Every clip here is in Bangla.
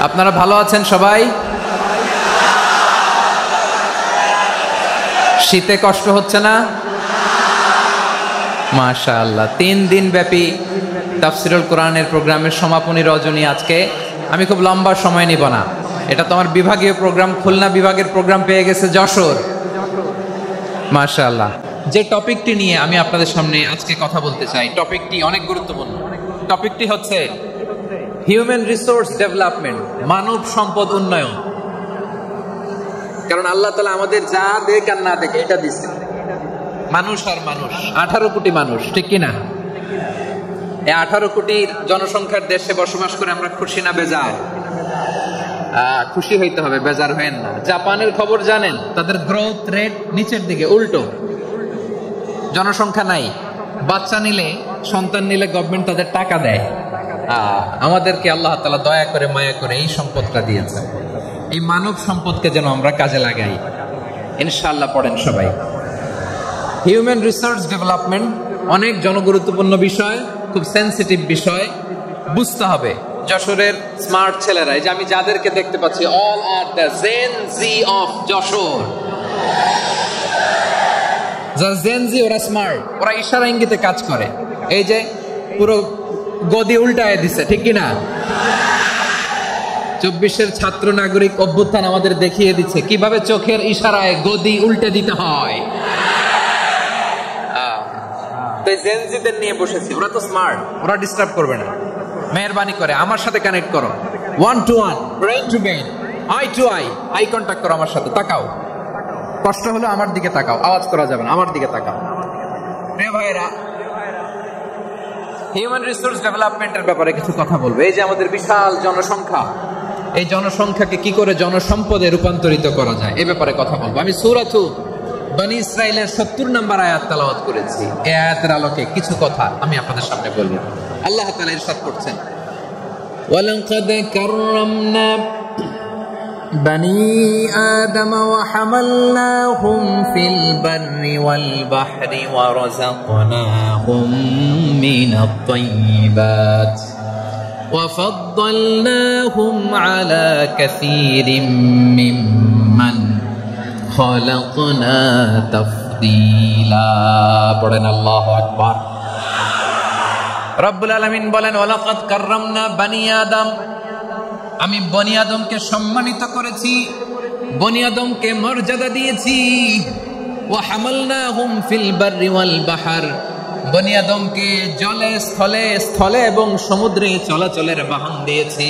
আপনারা ভালো আছেন সবাই? শীতে কষ্ট হচ্ছে না? মাশাআল্লাহ। 3 দিন ব্যাপী তাফসীরুল কোরআনের প্রোগ্রামের সমাপনী রজনী আজকে। আমি খুব লম্বা সময় নিব না, এটা তো আমার বিভাগীয় প্রোগ্রাম, খুলনা বিভাগের প্রোগ্রাম পেয়ে গেছে যশোর। মাশাআল্লাহ। যে টপিকটি নিয়ে আমি আপনাদের সামনে আজকে কথা বলতে চাই, টপিকটি অনেক গুরুত্বপূর্ণ। টপিকটি হচ্ছে হিউম্যান রিসোর্স ডেভেলপমেন্ট, মানব সম্পদ উন্নয়ন। কারণ আল্লাহ তাআলা আমাদের যা দেখ আর না দেখে এটা দিচ্ছে। মানুষ আর মানুষ, 18 কোটি মানুষ, ঠিক কিনা? এই 18 কোটির জনসংখ্যার দেশে বসবাস করে আমরা খুশি না বেজার? খুশি হইতে হবে, বেজার হবেন না। জাপানের খবর জানেন? তাদের গ্রোথ রেট নিচের দিকে, উল্টো। জনসংখ্যা নাই, বাচ্চা নিলে, সন্তান নিলে গভর্নমেন্ট তাদের টাকা দেয়। আমাদেরকে আল্লাহ তাআলা দয়া করে মায়া করে এই সম্পদটা দিয়েছে। এই মানব সম্পদকে যেন আমরা কাজে লাগাই ইনশাআল্লাহ। পড়েন সবাই। হিউম্যান রিসোর্স ডেভেলপমেন্ট অনেক জনগুরুত্বপূর্ণ বিষয়, খুব সেনসিটিভ বিষয়, বুঝতে হবে। যশোরের স্মার্ট ছেলেরা, এই যে আমি যাদেরকে দেখতে পাচ্ছি, all are the Gen Z of Jashore. যারা জেন জি, ওরা স্মার্ট, ওরা ইশারা ইঙ্গিতে কাজ করে। এই যে পুরো গদি উল্টায় দিছে, ঠিক কিনা? 24-এর ছাত্র নাগরিক অভ্যুত্থান আমাদের দেখিয়ে দিচ্ছে কিভাবে চোখের ইশারায় গদি উল্টে দিতে হয়। জেনজিদের নিয়ে বসেছি, ওরা তো স্মার্ট, ওরা ডিস্টার্ব করবে না। মেহরবানি করে আমার সাথে কানেক্ট করো, 1 to 1, brain to brain, eye to eye, eye contact করো আমার সাথে। তাকাও, কষ্ট হলো আমার দিকে তাকাও, আওয়াজ করা যাবে না, আমার দিকে তাকাও। প্রিয় ভাইরা, হিউম্যান রিসোর্স ডেভেলপমেন্টের ব্যাপারে কিছু কথা বলবো। এই যে আমাদের বিশাল জনসংখ্যা, এই জনসংখ্যাকে কি করে জনসম্পদে রূপান্তরিত করা যায় এ ব্যাপারে কথা বলবো। আমি সূরাতু বনী ইসরাইলের 70 নম্বর আয়াত তেলাওয়াত করেছি। এই আয়াতের আলোকে কিছু কথা আমি আপনাদের সামনে বলবো। আল্লাহ তাআলা ইরশাদ করছেন, ওয়ালাকাদ কাররামনা বনী আদম ওয়া হামালনাহুম ফিল বাররি ওয়াল বাহরি ওয়া রাযাকনাহুম মিনাত তাইয়্যিবাত ওয়া ফাদ্দালনাহুম আলা কাসীরিম মিম্মান খালাকনা তাফদীলা। পড়েন আল্লাহু আকবার। রব্বুল আলামিন বলেন, ওয়ালাকাদ কাররামনা বনী আদম, আমি বনী আদমকে সম্মানিত করেছি, বনী আদমকে মর্যাদা দিয়েছি। ওয়া হামালনাহুম ফিল বাররি ওয়াল বাহর, বনী আদমকে জলে, স্থলে, স্থলে এবং সমুদ্রে চলাচলের বাহন দিয়েছি।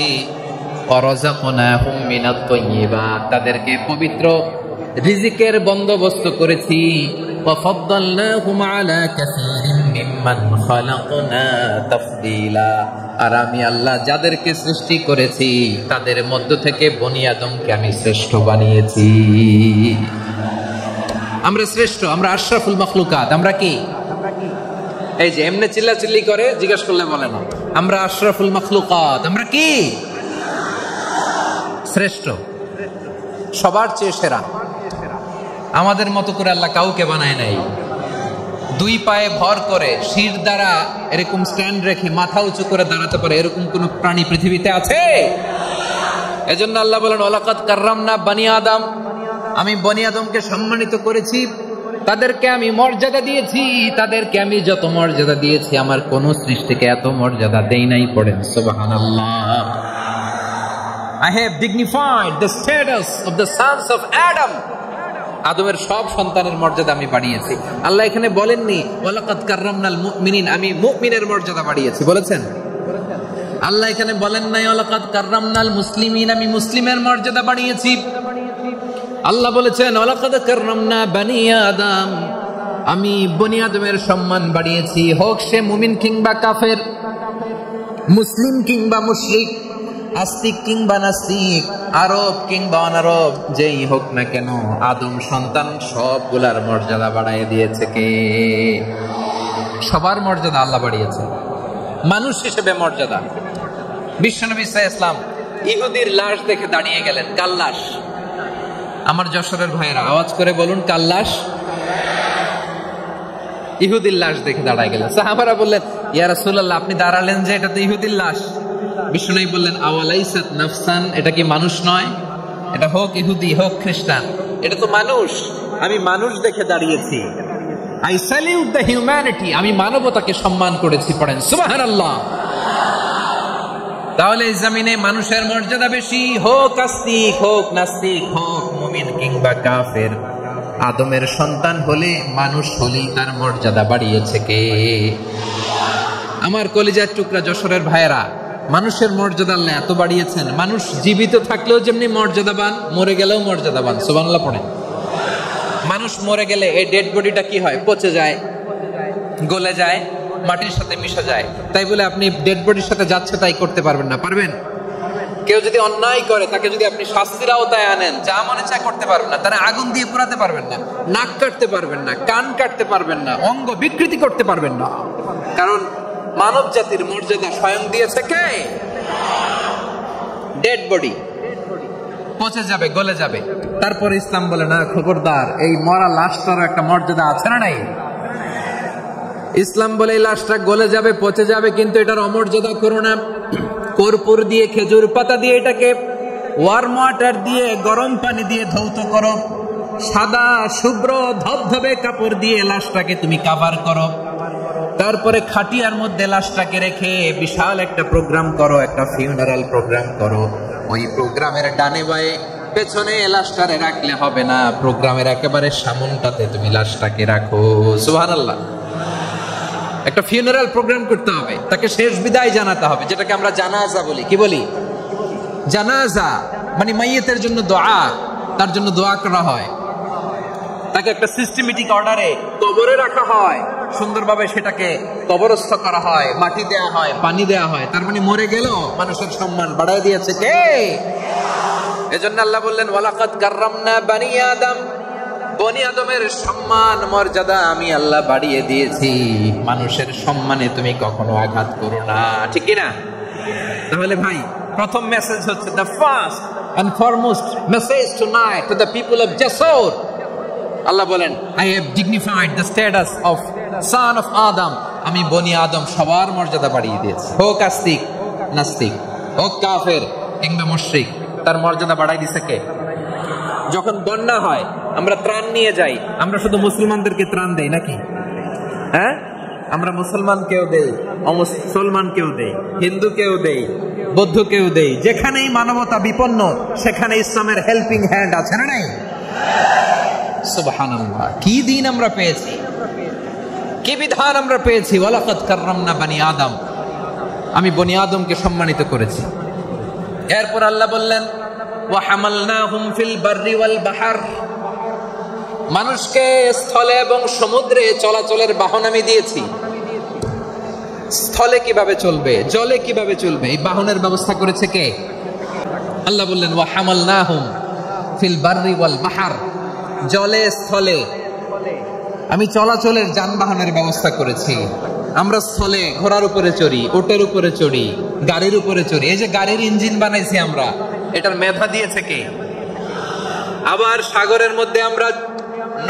ওয়া রাযাকনাহুম মিনাত তাইয়্যিবাত, তাদেরকে পবিত্র রিজিকের বন্দোবস্ত করেছি। ওয়া ফাদ্দালনাহুম আলা কাসীরিম মিম্মান খালাকনা তাফদীলা, আর আমি আল্লাহ যাদেরকে সৃষ্টি করেছি তাদের মধ্য থেকে বনী আদমকে আমি শ্রেষ্ঠ বানিয়েছি। আমরা শ্রেষ্ঠ, আমরা আশরাফুল মাখলুকাত। আমরা কি? এই যে এমনি চিল্লাচিল্লি করে জিজ্ঞেস করলে বলে না, আমরা আশরাফুল মাখলুকাত। আমরা কি? শ্রেষ্ঠ, সবার চেয়ে সেরা। আমাদের মতো করে আল্লাহ কাউকে বানায় নাই। 2 পায়ে ভর করে, শির দ্বারা এরকম স্ট্যান্ড রেখে মাথা উঁচু করে দাঁড়াতে পারে এরকম কোন প্রাণী পৃথিবীতে আছে? এজন্য আল্লাহ বলেন, ওয়ালাকাদ কাররামনা বনী আদম, আমি বনী আদমকে সম্মানিত করেছি, তাদেরকে আমি মর্যাদা দিয়েছি। তাদেরকে আমি যত মর্যাদা দিয়েছি আমার কোন সৃষ্টিকে এত মর্যাদা দেই নাই। পড়েন সুবহানাল্লাহ। I have dignified the status of the sons of Adam. আদমের সব সন্তানের মর্যাদা আমি বাড়িয়েছি। আল্লাহ এখানে বলেননি ওয়ালাকাদ কাররামনাল মুমিনিন, আমি মুমিনের মর্যাদা বাড়িয়েছি, বলেছেন? আল্লাহ এখানে বলেন নাই ওয়ালাকাদ কাররামনাল মুসলিমিন, আমি মুসলিমের মর্যাদা বাড়িয়েছি। আল্লাহ বলেছেন ওয়ালাকাদ কাররামনা বনী আদম, আমি বনী আদমের সম্মান বাড়িয়েছি। হোক সে মুমিন কিংবা কাফের, মুসলিম কিংবা মুশরিক, আস্তিক কিংবা নাস্তিক, আরব কিংবা অনারব, যেই হোক না কেন, আদম সন্তান সবগুলার মর্যাদা বাড়ায় দিয়েছে কে? সবার মর্যাদা আল্লাহ বাড়িয়েছে। মানুষ হিসেবে মর্যাদা। বিশ্বনবী সাল্লাল্লাহু আলাইহি ওয়াসাল্লাম ইহুদির লাশ দেখে দাঁড়িয়ে গেলেন। কাল লাশ? আমার যশোরের ভাইয়েরা আওয়াজ করে বলুন, কাল লাশ? ইহুদির লাশ দেখে দাঁড়ায় গেলেন। সাহাবারা বললেন, ইয়া রাসূলুল্লাহ, আপনি দাঁড়ালেন যে, এটা তো ইহুদির লাশ। বিষ্ণু বললেন আওয়ালাইসাত নাফসান, এটা কি মানুষ নয়? এটা হোক ইহুদি হোক খ্রিস্টান, এটা তো মানুষ। আমি মানুষ দেখে দাঁড়িয়েছি। আই স্যালিউট দ্য হিউম্যানিটি, আমি মানবতাকে সম্মান করেছি। পড়েন সুবহানাল্লাহ। তাহলে এই জমিনে মানুষের মর্যাদা বেশি, হোক আস্তিক হোক নাস্তিক হোক মুমিন কিংবা কাফের। আদমের সন্তান হলে মানুষ হলেই তার মর্যাদা বাড়িয়েছে কে? আমার কলিজার টুকরা যশোরের ভাইয়েরা, মানুষের মর্যাদা আল্লাহ এত বাড়িয়েছেন, মানুষ জীবিত থাকলেও যেমনি মর্যাদাবান, মরে গেলেও মর্যাদাবান। সুবহানাল্লাহ পড়েন। মানুষ মরে গেলে এই ডেড বডিটা কি হয়? পচে যায়, গলে যায়, মাটির সাথে মিশে যায়। তাই বলে আপনি ডেড বডির সাথে যাচ্ছে তাই করতে পারবেন না? পারবেন? কেউ যদি অন্যায় করে তাকে যদি আপনি শাস্তির আওতায় আনেন, যা মনে চায় করতে পারবেন না। তারা আগুন দিয়ে পোড়াতে পারবেন না, নাক কাটতে পারবেন না, কান কাটতে পারবেন না, অঙ্গ বিকৃতি করতে পারবেন না। কারণ মানব জাতির মর্যাদা স্বয়ং দিয়েছে কে? ডেড বডি পচে যাবে, গলে যাবে। তারপর ইসলাম বলে না, খবরদার, এই মরা লাশটার একটা মর্যাদা আছে না নাই? ইসলাম বলে এই লাশটা গলে যাবে, পচে যাবে, কিন্তু এটার অমর্যাদা করো না। কর্পূর দিয়ে, খেজুর পাতা দিয়ে এটাকে ওয়ার্ম ওয়াটার দিয়ে, গরম পানি দিয়ে ধৌত করো। সাদা শুভ্র ধবধবে কাপড় দিয়ে লাশটাকে তুমি কাভার করো। তারপরে খাটিয়ার মধ্যে লাশটাকে রেখে বিশাল একটা প্রোগ্রাম করো, একটা ফিউনারাল প্রোগ্রাম করো। ওই প্রোগ্রামের ডানে বায়ে পেছনে লাশটারে রাখলে হবে না, প্রোগ্রামের একেবারে সামনটাতে তুমি লাশটাকে রাখো। সুবহানাল্লাহ। একটা ফিউনারাল প্রোগ্রাম করতে হবে, তাকে শেষ বিদায় জানাতে হবে, যেটাকে আমরা জানাজা বলি। কি বলি? জানাজা মানে মাইয়িতের জন্য দোয়া, তার জন্য দোয়া করা হয়। তাকে একটা সিস্টেমেটিক অর্ডারে কবরে রাখা হয়, সুন্দরভাবে সেটাকে কবরস্থ করা হয়, মাটি দেয়া হয়, পানি দেয়া হয়। তার মানে মরে গেল মানুষের সম্মান বাড়ায় দিয়েছে কে? এজন্য আল্লাহ বললেন ওয়ালাকাদ কাররামনা বানি আদম, বনি আদমের সম্মান মর্যাদা আমি আল্লাহ বাড়িয়ে দিয়েছি। মানুষের সম্মানে তুমি কখনো আঘাত করো না, ঠিক কি না? তাহলে ভাই, প্রথম মেসেজ হচ্ছে, the first and foremost message tonight to the people of Jasur, আল্লাহ বলেন I have dignified the status of son of Adam, আমি বনি আদম সবার মর্যাদা বাড়িয়ে দিয়েছি। হোক আস্তিক নাস্তিক, হোক কাফের কিংবা মুশরিক, তার মর্যাদা বাড়াই দিছে কে? যখন বন্যা হয় আমরা ত্রাণ নিয়ে যাই, আমরা শুধু মুসলমানদেরকে ত্রাণ দেই নাকি? হ্যাঁ, আমরা মুসলমানকেও দেই, অমুসলমানকেও দেই, হিন্দুকেও দেই, বৌদ্ধকেও দেই। যেখানেই মানবতা বিপন্ন সেখানে ইসলামের হেল্পিং হ্যান্ড আছে না নাই? সুবহানাল্লাহ। কি দিন আমরা পেয়েছি, কি বিধান আমরা পেয়েছি। ওয়ালাকাদ কাররামনা বানি আদম, আমি বনি আদমকে সম্মানিত করেছি। এরপর আল্লাহ বললেন ওয়া হামালনাহুম ফিল বাররি ওয়াল বাহর, মানুষকে স্থলে এবং সমুদ্রে চলাচলের বাহন আমি দিয়েছি। স্থলে কিভাবে চলবে, জলে কিভাবে চলবে, এই বাহনের ব্যবস্থা করেছে কে? আল্লাহ বললেন ওয়া হামালনাহুম ফিল বাররি ওয়াল বাহর, জলে স্থলে আমি চলাচলের যানবাহনের ব্যবস্থা করেছি। আমরা স্থলে ঘোড়ার উপরে চড়ি, ওটের উপরে চড়ি, গাড়ির উপরে চড়ি। এই যে গাড়ির ইঞ্জিন বানাইছি আমরা, এটার মেধা দিয়েছে কে? আবার সাগরের মধ্যে আমরা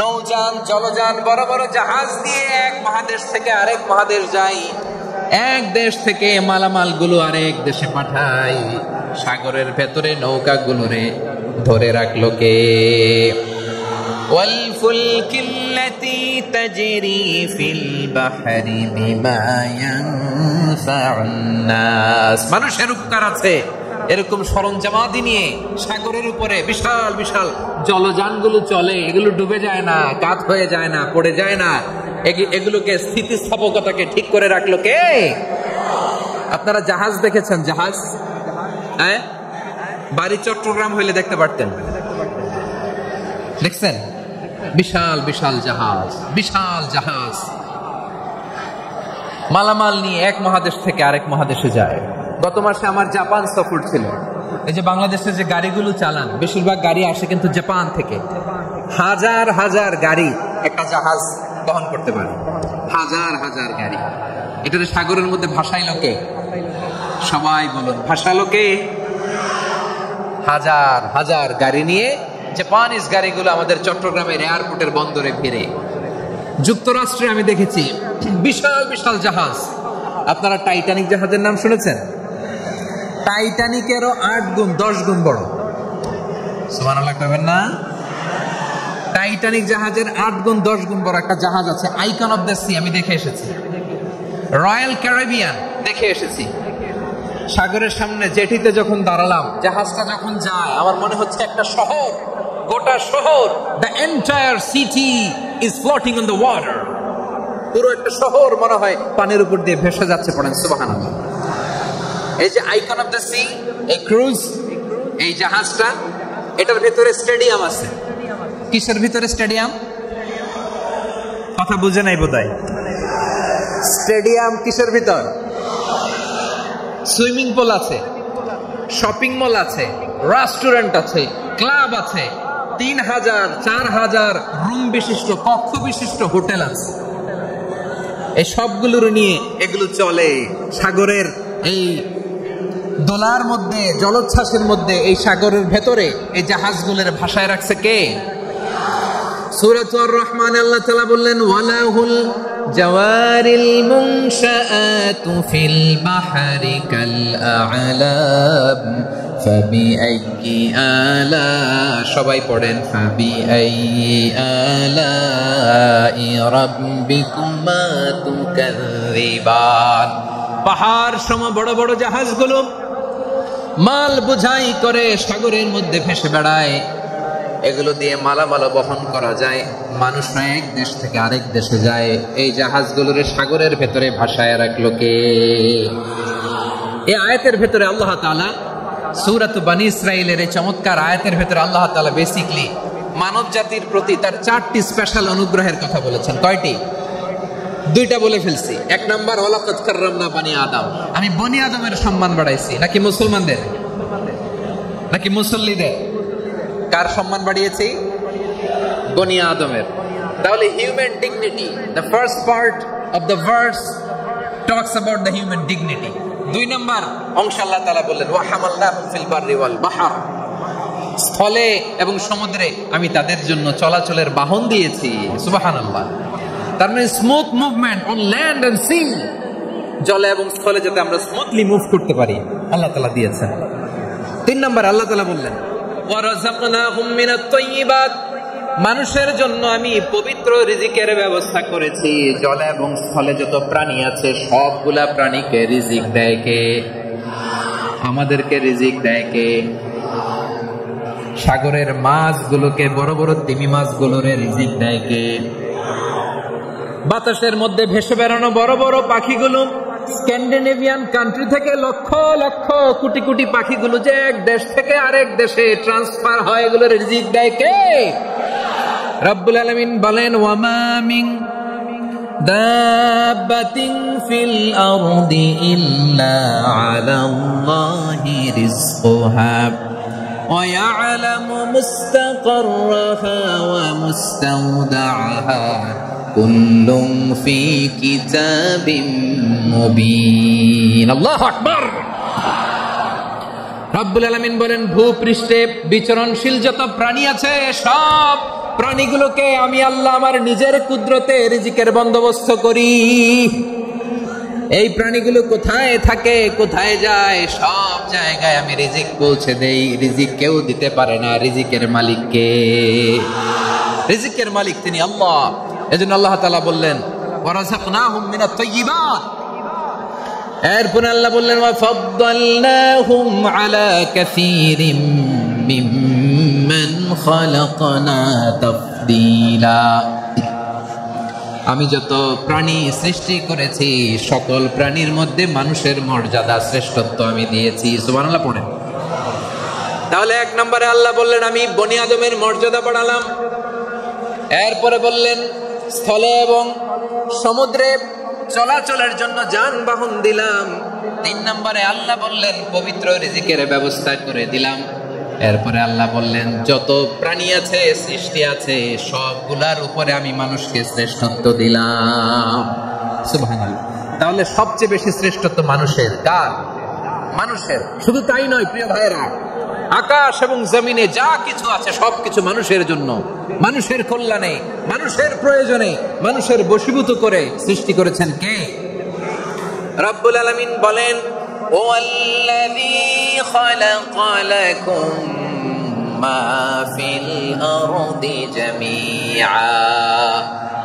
নৌযান, জলযান, বড় বড় জাহাজ দিয়ে এক মহাদেশ থেকে আরেক মহাদেশ যাই, এক দেশ থেকে মালামাল গুলো আরেক দেশে পাঠাই। সাগরের ভেতরে নৌকাগুলোরে ধরে রাখলো কে? والفلك التي تجري في البحر بما ينفع الناس, মানুষের উপকার আছে এরকম সরঞ্জামাদি নিয়ে সাগরের উপরে বিশাল বিশাল জলযানগুলো চলে। এগুলো ডুবে যায় না, কাত হয়ে যায় না, পড়ে যায় না। এগুলোকে স্থিতিস্থাপকতাকে ঠিক করে রাখলো কে? আপনারা জাহাজ দেখেছেন? জাহাজ, হ্যাঁ, বাড়ি চট্টগ্রাম হইলে দেখতে পারতেন, দেখছেন? বিশাল বিশাল জাহাজ, বিশাল জাহাজ মালামাল নিয়ে এক মহাদেশ থেকে আরেক মহাদেশে যায়। গত মাসে আমার জাপান সফর ছিল। এই যে বাংলাদেশে যে গাড়িগুলো চালান, বেশিরভাগ গাড়ি আসে কিন্তু জাপান থেকে। হাজার হাজার গাড়ি একটা জাহাজ বহন করতে পারে, হাজার হাজার গাড়ি। এটাতে সাগরের মধ্যে ভাসাইলো কে? সবাই বলুন, ভাসালো কে? হাজার হাজার গাড়ি নিয়ে জাপানিজ গাড়িগুলো আমাদের চট্টগ্রামের এয়ারপোর্টের বন্দরে ভিড়ে। যুক্তরাষ্ট্রে আমি দেখেছি বিশাল বিশাল জাহাজ। আপনারা টাইটানিক জাহাজের নাম শুনেছেন? টাইটানিকেরও 8 গুণ 10 গুণ বড়। সুবহানাল্লাহ কইবেন না? টাইটানিক জাহাজের 8 গুণ 10 গুণ বড় একটা জাহাজ আছে, আইকন অফ দ্য সি, আমি দেখে এসেছি। রয়্যাল ক্যারিবিয়ান দেখে এসেছি। সাগরের সামনে জেটিতে যখন দাঁড়ালাম, জাহাজটা যখন যায়, আমার মনে হচ্ছে একটা শহর, গোটা শহর, the entire city is floating on the water. পুরো একটা শহর মনে হয় পানির উপর দিয়ে ভেসে যাচ্ছে। পড়েন সুবহানাল্লাহ। এই যে আইকন অফ দ্য সি, এই ক্রুজ, এই জাহাজটা, এটার ভিতরে স্টেডিয়াম আছে। কিসের ভিতরে স্টেডিয়াম? কথা বুঝে নাই বোধহয়। স্টেডিয়াম কিসের ভিতর? সুইমিং পুল আছে, শপিং মল আছে, রেস্টুরেন্ট আছে, ক্লাব আছে, 3000 4000 রুম বিশিষ্ট, কক্ষ বিশিষ্ট হোটেল আছে। এই সবগুলোর নিয়ে এগুলো চলে সাগরের এই দোলার মধ্যে, জলোচ্ছ্বাসের মধ্যে। এই সাগরের ভেতরে এই জাহাজগুলোর ভাষায় রাখছে কে? সূরাতুর রহমানে আল্লাহ তাআলা বললেন, ওয়ালাহুল জাওয়ারিল মুনশাআতু ফিল বাহরি কাল আ'লাম ফাবিআইয়ি আলা, সবাই পড়েন, ফাবিআইয়ি আলাই রাব্বিকুমা তুকাযযিবান। পাহাড় সম বড় বড় জাহাজগুলো মাল বোঝাই করে সাগরের মধ্যে ভেসে বেড়ায়। এগুলো দিয়ে মালামাল বহন করা যায়, মানুষরা এক দেশ থেকে আরেক দেশে যায়। এই জাহাজগুলোর সাগরের ভেতরে ভাসায় রাখলো কে? এই আয়াতের ভেতরে আল্লাহ তাআলা সূরাত বনী ইসরাঈলের এই চমৎকার আয়াতের ভেতরে আল্লাহ তাআলা বেসিক্যালি মানব জাতির প্রতি তার 4টি স্পেশাল অনুগ্রহের কথা বলেছেন। কয়টি? 2টা বলে ফেলছি। 1 নাম্বার, ওয়ালাকাদ কাররামনা বনী আদম, আমি বনী আদমের সম্মান বাড়াইছি। নাকি মুসলমানদের? নাকি মুসল্লিদের? কার সম্মান বাড়িয়েছি? বনী আদমের। তাহলে human dignity, the first part of the verse talks about the human dignity. 2 number অংশ আল্লাহ তাআলা বললেন, ওয়া হামালনাহুম ফিল বাররি ওয়াল বাহর, স্থলে এবং সমুদ্রে আমি তাদের জন্য চলাচলের বাহন দিয়েছি। সুবহানাল্লাহ। তার মানে smooth movement on land and sea, জলে এবং স্থলে যাতে আমরা স্মুথলি মুভ করতে পারি আল্লাহ তাআলা দিয়েছেন। 3 নাম্বার আল্লাহ তাআলা বললেন, ওয়া রাযাকনাহুম মিনাত তাইয়্যিবাত, মানুষের জন্য আমি পবিত্র রিজিকের ব্যবস্থা করেছি। জলে এবং স্থলে যত প্রাণী আছে সবগুলা প্রাণীকে রিজিক দেয় কে? আমাদেরকে রিজিক দেয় কে? সাগরের মাছগুলোকে, বড় বড় তিমি মাছগুলোরে রিজিক দেয় কে? বাতাসের মধ্যে ভেসে বেড়ানো বড় বড় পাখিগুলো, স্ক্যান্ডিনেভিয়ান কান্ট্রি থেকে লক্ষ লক্ষ কোটি কোটি পাখিগুলো যে এক দেশ থেকে আরেক দেশে ট্রান্সফার হয়, এগুলোর রিজিক দেয় কে? রব্বুল আলামিন বলেন, ওয়ামা মিন দাব্বাতিন ফিল আরদি ইল্লা আলাল্লাহি রিজকুহা ওয়া ইয়ালামু মুস্তাকাররাহা ওয়া মুস্তাওদাআহা কুল্লুম ফি কিতাবিম মুবিন। আল্লাহু আকবার। রব্বুল আলামিন বলেন, ভূপৃষ্ঠে বিচরণশীল যত প্রাণী আছে সব প্রাণীগুলোকে আমি আল্লাহ আমার নিজের কুদরতে রিজিকের বন্দোবস্ত করি। এই প্রাণীগুলো কোথায় থাকে, কোথায় যায়, সব জায়গায় আমি রিজিক পৌঁছে দেই। রিজিক কেউ দিতে পারে না, রিজিকের মালিক কে? রিজিকের মালিক তিনি আল্লাহ। এজন্য আল্লাহ তাআলা বললেন, ওয়া রাযাকনাহুম মিনাত তাইয়্যিবাত। এরপর আল্লাহ বললেন, ওয়া ফাদ্দালনাহুম আলা কাসীরিম মিম্মান খালাকনা তাফদীলা। আমি যত প্রাণী সৃষ্টি করেছি সকল প্রাণীর মধ্যে মানুষের মর্যাদা, শ্রেষ্ঠত্ব আমি দিয়েছি। সুবহানাল্লাহ পড়েন। তাহলে 1 নম্বরে আল্লাহ বললেন, আমি বনি আদমের মর্যাদা বাড়ালাম। এরপরে বললেন, স্থলে এবং সমুদ্রে চলাচলের জন্য যানবাহন দিলাম। 3 নম্বরে আল্লাহ বললেন, পবিত্র রিজিকের ব্যবস্থা করে দিলাম। এরপরে আল্লাহ বললেন, যত প্রাণী আছে, সৃষ্টি আছে, সবগুলার উপরে আমি মানুষকে শ্রেষ্ঠত্ব দিলাম। সুবহানাল্লাহ। তাহলে সবচেয়ে বেশি শ্রেষ্ঠত্ব মানুষের। কার? মানুষের। শুধু তাই নয় প্রিয় ভাইরা, আকাশ এবং জমিনে যা কিছু আছে সবকিছু মানুষের জন্য, মানুষের কল্যাণে, মানুষের প্রয়োজনে, মানুষের বশীভূত করে সৃষ্টি করেছেন কে? রব্বুল আলামিন বলেন, ওয়াল্লাযী খালাকা লাকুম মা ফিল আরদি জামিআ,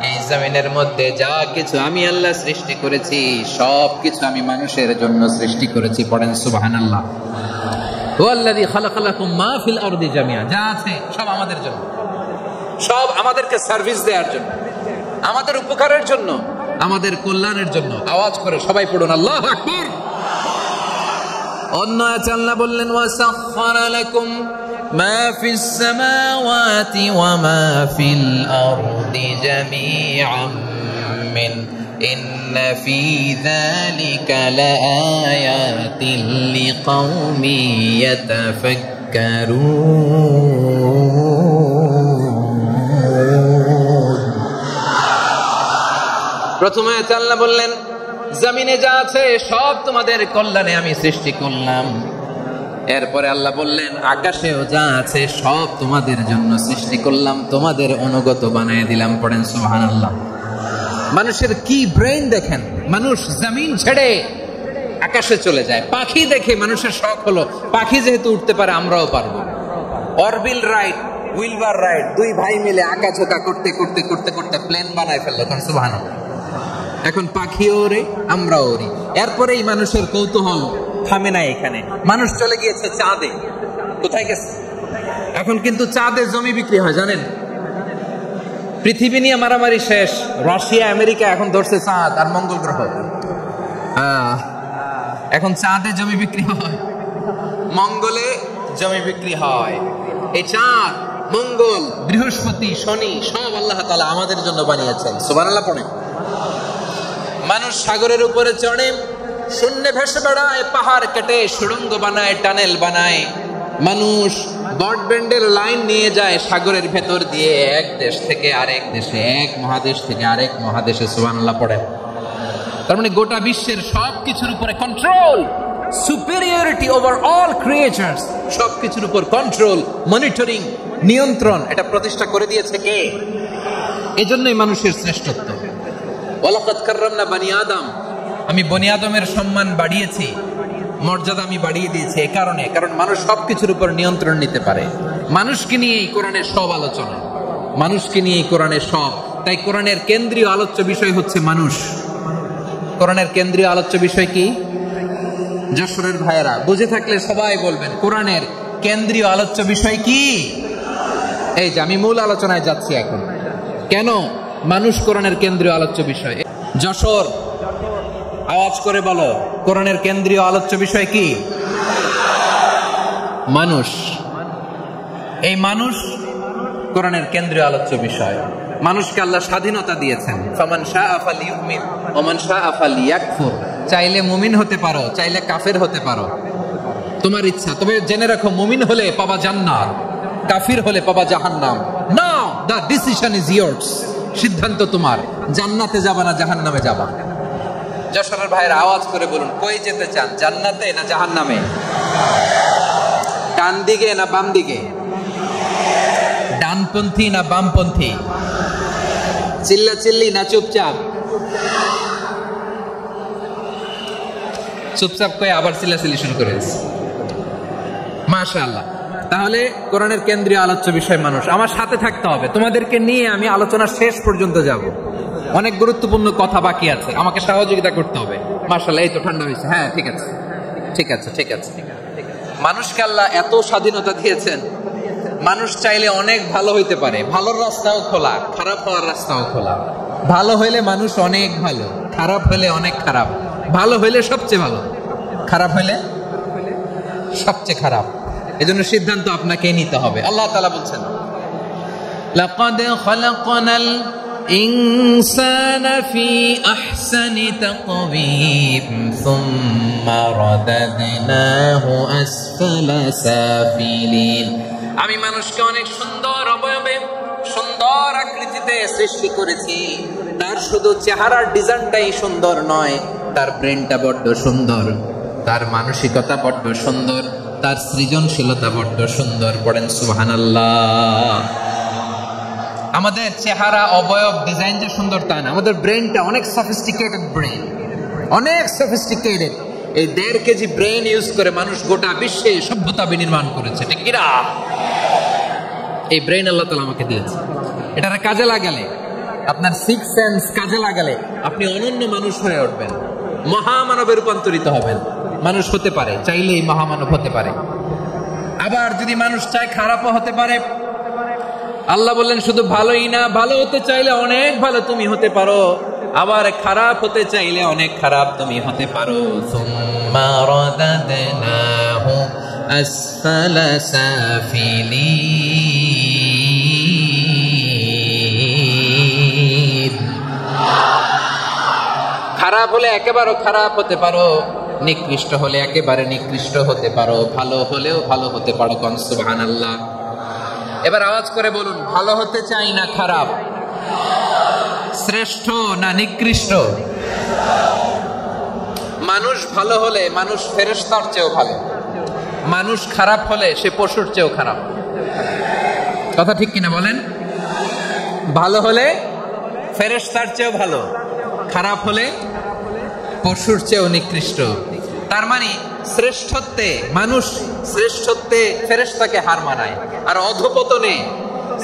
এই জমিনের মধ্যে যা কিছু আমি আল্লাহ সৃষ্টি করেছি সব কিছু আমি মানুষের জন্য সৃষ্টি করেছি। পড়েন সুবহানাল্লাহ। ওয়াল্লাযী খালাকা লাকুম মা ফিল আরদি জামিআ, যা আছে সব আমাদের জন্য, সব আমাদেরকে সার্ভিস দেওয়ার জন্য, আমাদের উপকারের জন্য, আমাদের কল্যাণের জন্য। আওয়াজ করে সবাই পড়ুন আল্লাহু আকবার। অন্য আয়াতে আল্লাহ বললেন ওয়াসাখখারা লাকুম মা ফিস সামাওয়াতি ওয়া মা ফিল আরদি জামিআন মিন ইন্না ফি যালিকা লাআয়াতিন লিকাউমি ইয়াতাফাক্কারুন। প্রথমে আল্লাহ বললেন জমিনে যা আছে সব তোমাদের কল্যাণে আমি সৃষ্টি করলাম। এরপরে আল্লাহ বললেন আকাশেও যা আছে সব তোমাদের জন্য সৃষ্টি করলাম, তোমাদের অনুগত বানিয়ে দিলাম। পড়েন সুবহানাল্লাহ। মানুষের কি ব্রেইন দেখেন, মানুষ জমিন ছেড়ে আকাশে চলে যায়। পাখি দেখে মানুষের শখ হলো পাখি যেহেতু উঠতে পারে আমরাও পারবো। অরবিল রাইট, উইলবার রাইট, দুই ভাই মিলে আঁকাঝোঁকা করতে করতে করতে করতে প্লেন বানায় ফেললো। সুবহানাল্লাহ। এখন পাখিও ওরে আমরাও ওরি। এরপরেই মানুষের কৌতূহল থামে না এখানে, মানুষ চলে গিয়েছে চাঁদে। কোথায় গেছে? এখন কিন্তু চাঁদে জমি বিক্রি হয় জানেন। পৃথিবী নিয়ে মারামারি শেষ, রাশিয়া আমেরিকা এখন ধরছে চাঁদ আর মঙ্গল গ্রহ। এখন চাঁদে জমি বিক্রি হয়, মঙ্গলে জমি বিক্রি হয়। এই চাঁদ, মঙ্গল, বৃহস্পতি, শনি সব আল্লাহ তাআলা আমাদের জন্য বানিয়েছেন। সুবহানাল্লাহ পড়েন। মানুষ সাগরের উপরে চড়ে, শূন্যে ভেসে বেড়ায়, পাহাড় কেটে সুড়ঙ্গ বানায়, টানেল বানায়। মানুষ ব্রডব্যান্ডের লাইন নিয়ে যায় সাগরের ভেতর দিয়ে, এক দেশ থেকে আরেক দেশে, এক মহাদেশ থেকে আরেক মহাদেশে। সুবহানাল্লাহ পড়েন। তার মানে গোটা বিশ্বের সবকিছুর উপরে control, superiority over all creatures, সবকিছুর উপর কন্ট্রোল, মনিটরিং, নিয়ন্ত্রণ, এটা প্রতিষ্ঠা করে দিয়েছে কে? এজন্যই মানুষের শ্রেষ্ঠত্ব। ওয়ালাকাদ কাররামনা বানি আদম, আমি বনি আদমের সম্মান বাড়িয়েছি, মর্যাদা আমি বাড়িয়ে দিয়েছি। এই কারণে, কারণ মানুষ সবকিছুর উপর নিয়ন্ত্রণ নিতে পারে। মানুষকে নিয়ে এই কোরআনের সব আলোচনা, মানুষকে নিয়ে এই কোরআনের সব। তাই কোরআনের কেন্দ্রীয় আলোচ্য বিষয় হচ্ছে মানুষ। কোরআনের কেন্দ্রীয় আলোচ্য বিষয় কি? যশোরের ভাইয়েরা বুঝে থাকলে সবাই বলবেন কোরআনের কেন্দ্রীয় আলোচ্য বিষয় কি? এই যে আমি মূল আলোচনায় যাচ্ছি এখন। কেন মানুষ কোরআনের কেন্দ্রীয় আলোচ্য বিষয়? যশোর আওয়াজ করে বলো, কোরআনের কেন্দ্রীয় আলোচ্য বিষয় কি? মানুষ। এই মানুষ কোরআনের কেন্দ্রীয় আলোচ্য বিষয়। মানুষকে আল্লাহ স্বাধীনতা দিয়েছেন। ফামান শাআ ফালিউমিন ওয়া মান শাআ ফালিয়াকফুর। চাইলে মুমিন হতে পারো, চাইলে কাফের হতে পারো, তোমার ইচ্ছা। তবে জেনে রাখো, মুমিন হলে পাবা জান্নাত, কাফির হলে পাবা জাহান্নাম। নাও দ্য ডিসিশন ইজ ইয়ার্স। সিদ্ধান্ত তোমার, জান্নাতে যাবা না জাহান্নামে যাবা। যশোরের ভাইয়েরা আওয়াজ করে বলুন, কই যেতে চান, জান্নাতে না জাহান্নামে? ডান দিকে না বাম দিকে? ডানপন্থী না বামপন্থী? চিল্লা চিল্লি না চুপচাপ? চুপচাপ কয়ে আবার চিল্লাচিল্লি শুরু করেছে। মাশাআল্লাহ। তাহলে কোরআনের কেন্দ্রীয় আলোচ্য বিষয় মানুষ। আমার সাথে থাকতে হবে, তোমাদেরকে নিয়ে আমি আলোচনা শেষ পর্যন্ত যাব। অনেক গুরুত্বপূর্ণ কথা বাকি আছে, আমাকে সহযোগিতা করতে হবে। মাশাআল্লাহ, এই তো ঠান্ডা হয়েছে। হ্যাঁ ঠিক আছে, ঠিক আছে, ঠিক আছে। মানুষকে আল্লাহ এত স্বাধীনতা দিয়েছেন, মানুষ চাইলে অনেক ভালো হইতে পারে। ভালোর রাস্তাও খোলা, খারাপ হওয়ার রাস্তাও খোলা। ভালো হইলে মানুষ অনেক ভালো, খারাপ হইলে অনেক খারাপ। ভালো হইলে সবচেয়ে ভালো, খারাপ হইলে সবচেয়ে খারাপ। এজন্য সিদ্ধান্ত আপনাকে নিতে হবে। আল্লাহ তাআলা বলছেন, লাকাদ খালাকনাল ইনসানা ফি আহসানি তাকওয়িম সুম্মা রাদাদনাহু আসফালা সাফিলিন। আমি মানুষকে অনেক সুন্দর অবয়বে, সুন্দর আকৃতিতে সৃষ্টি করেছি। তার শুধু চেহারার ডিজাইনটাই সুন্দর নয়, তার ব্রেনটা বড্ড সুন্দর, তার মানসিকতা বড্ড সুন্দর, তার সৃজনশীলতা বড্ড সুন্দর। পড়েন সুবহানাল্লাহ। আমাদের চেহারা, অবয়ব, ডিজাইন যে সুন্দর তা না, আমাদের ব্রেনটা অনেক সফিস্টিকেটেড ব্রেন, অনেক সফিস্টিকেটেড। এই 1.5 কেজি ব্রেন ইউজ করে মানুষ গোটা বিশ্বে সভ্যতা বিনির্মাণ করেছে, ঠিক কিনা? এই ব্রেন আল্লাহ তাআলা আমাকে দিয়েছে। এটারে কাজে লাগালে, আপনার 6 সেন্স কাজে লাগালে আপনি অনন্য মানুষ হয়ে উঠবেন, মহামানবে রূপান্তরিত হবেন। মানুষ হতে পারে, চাইলেই মহামানব হতে পারে। আবার যদি মানুষ চায় খারাপও হতে পারে। আল্লাহ বললেন শুধু ভালোই না, ভালো হতে চাইলে অনেক ভালো তুমি হতে পারো, আবার খারাপ হতে চাইলে অনেক খারাপ তুমি হতে পারো। সুম্মা রাদাদনাহু আসফালা সাফিলিন। খারাপ হলে একেবারে খারাপ হতে পারো, নিকৃষ্ট হলে একেবারে নিকৃষ্ট হতে পারো, ভালো হলেও ভালো হতে পারো। কোন সুবহানাল্লাহ। এবার আওয়াজ করে বলুন, ভালো হতে চাই না খারাপ? শ্রেষ্ঠ না নিকৃষ্ট? মানুষ ভালো হলে মানুষ ফেরেশতার চেয়েও ভালো, মানুষ খারাপ হলে সে পশুর চেয়েও খারাপ। কথা ঠিক কিনা বলেন? ভালো হলে ফেরেশতার চেয়েও ভালো, খারাপ হলে পশুর চেয়েও নিকৃষ্ট। তার মানে শ্রেষ্ঠত্বে মানুষ, শ্রেষ্ঠত্বে ফেরেশতাকে হার মানায়, আর অধপতনে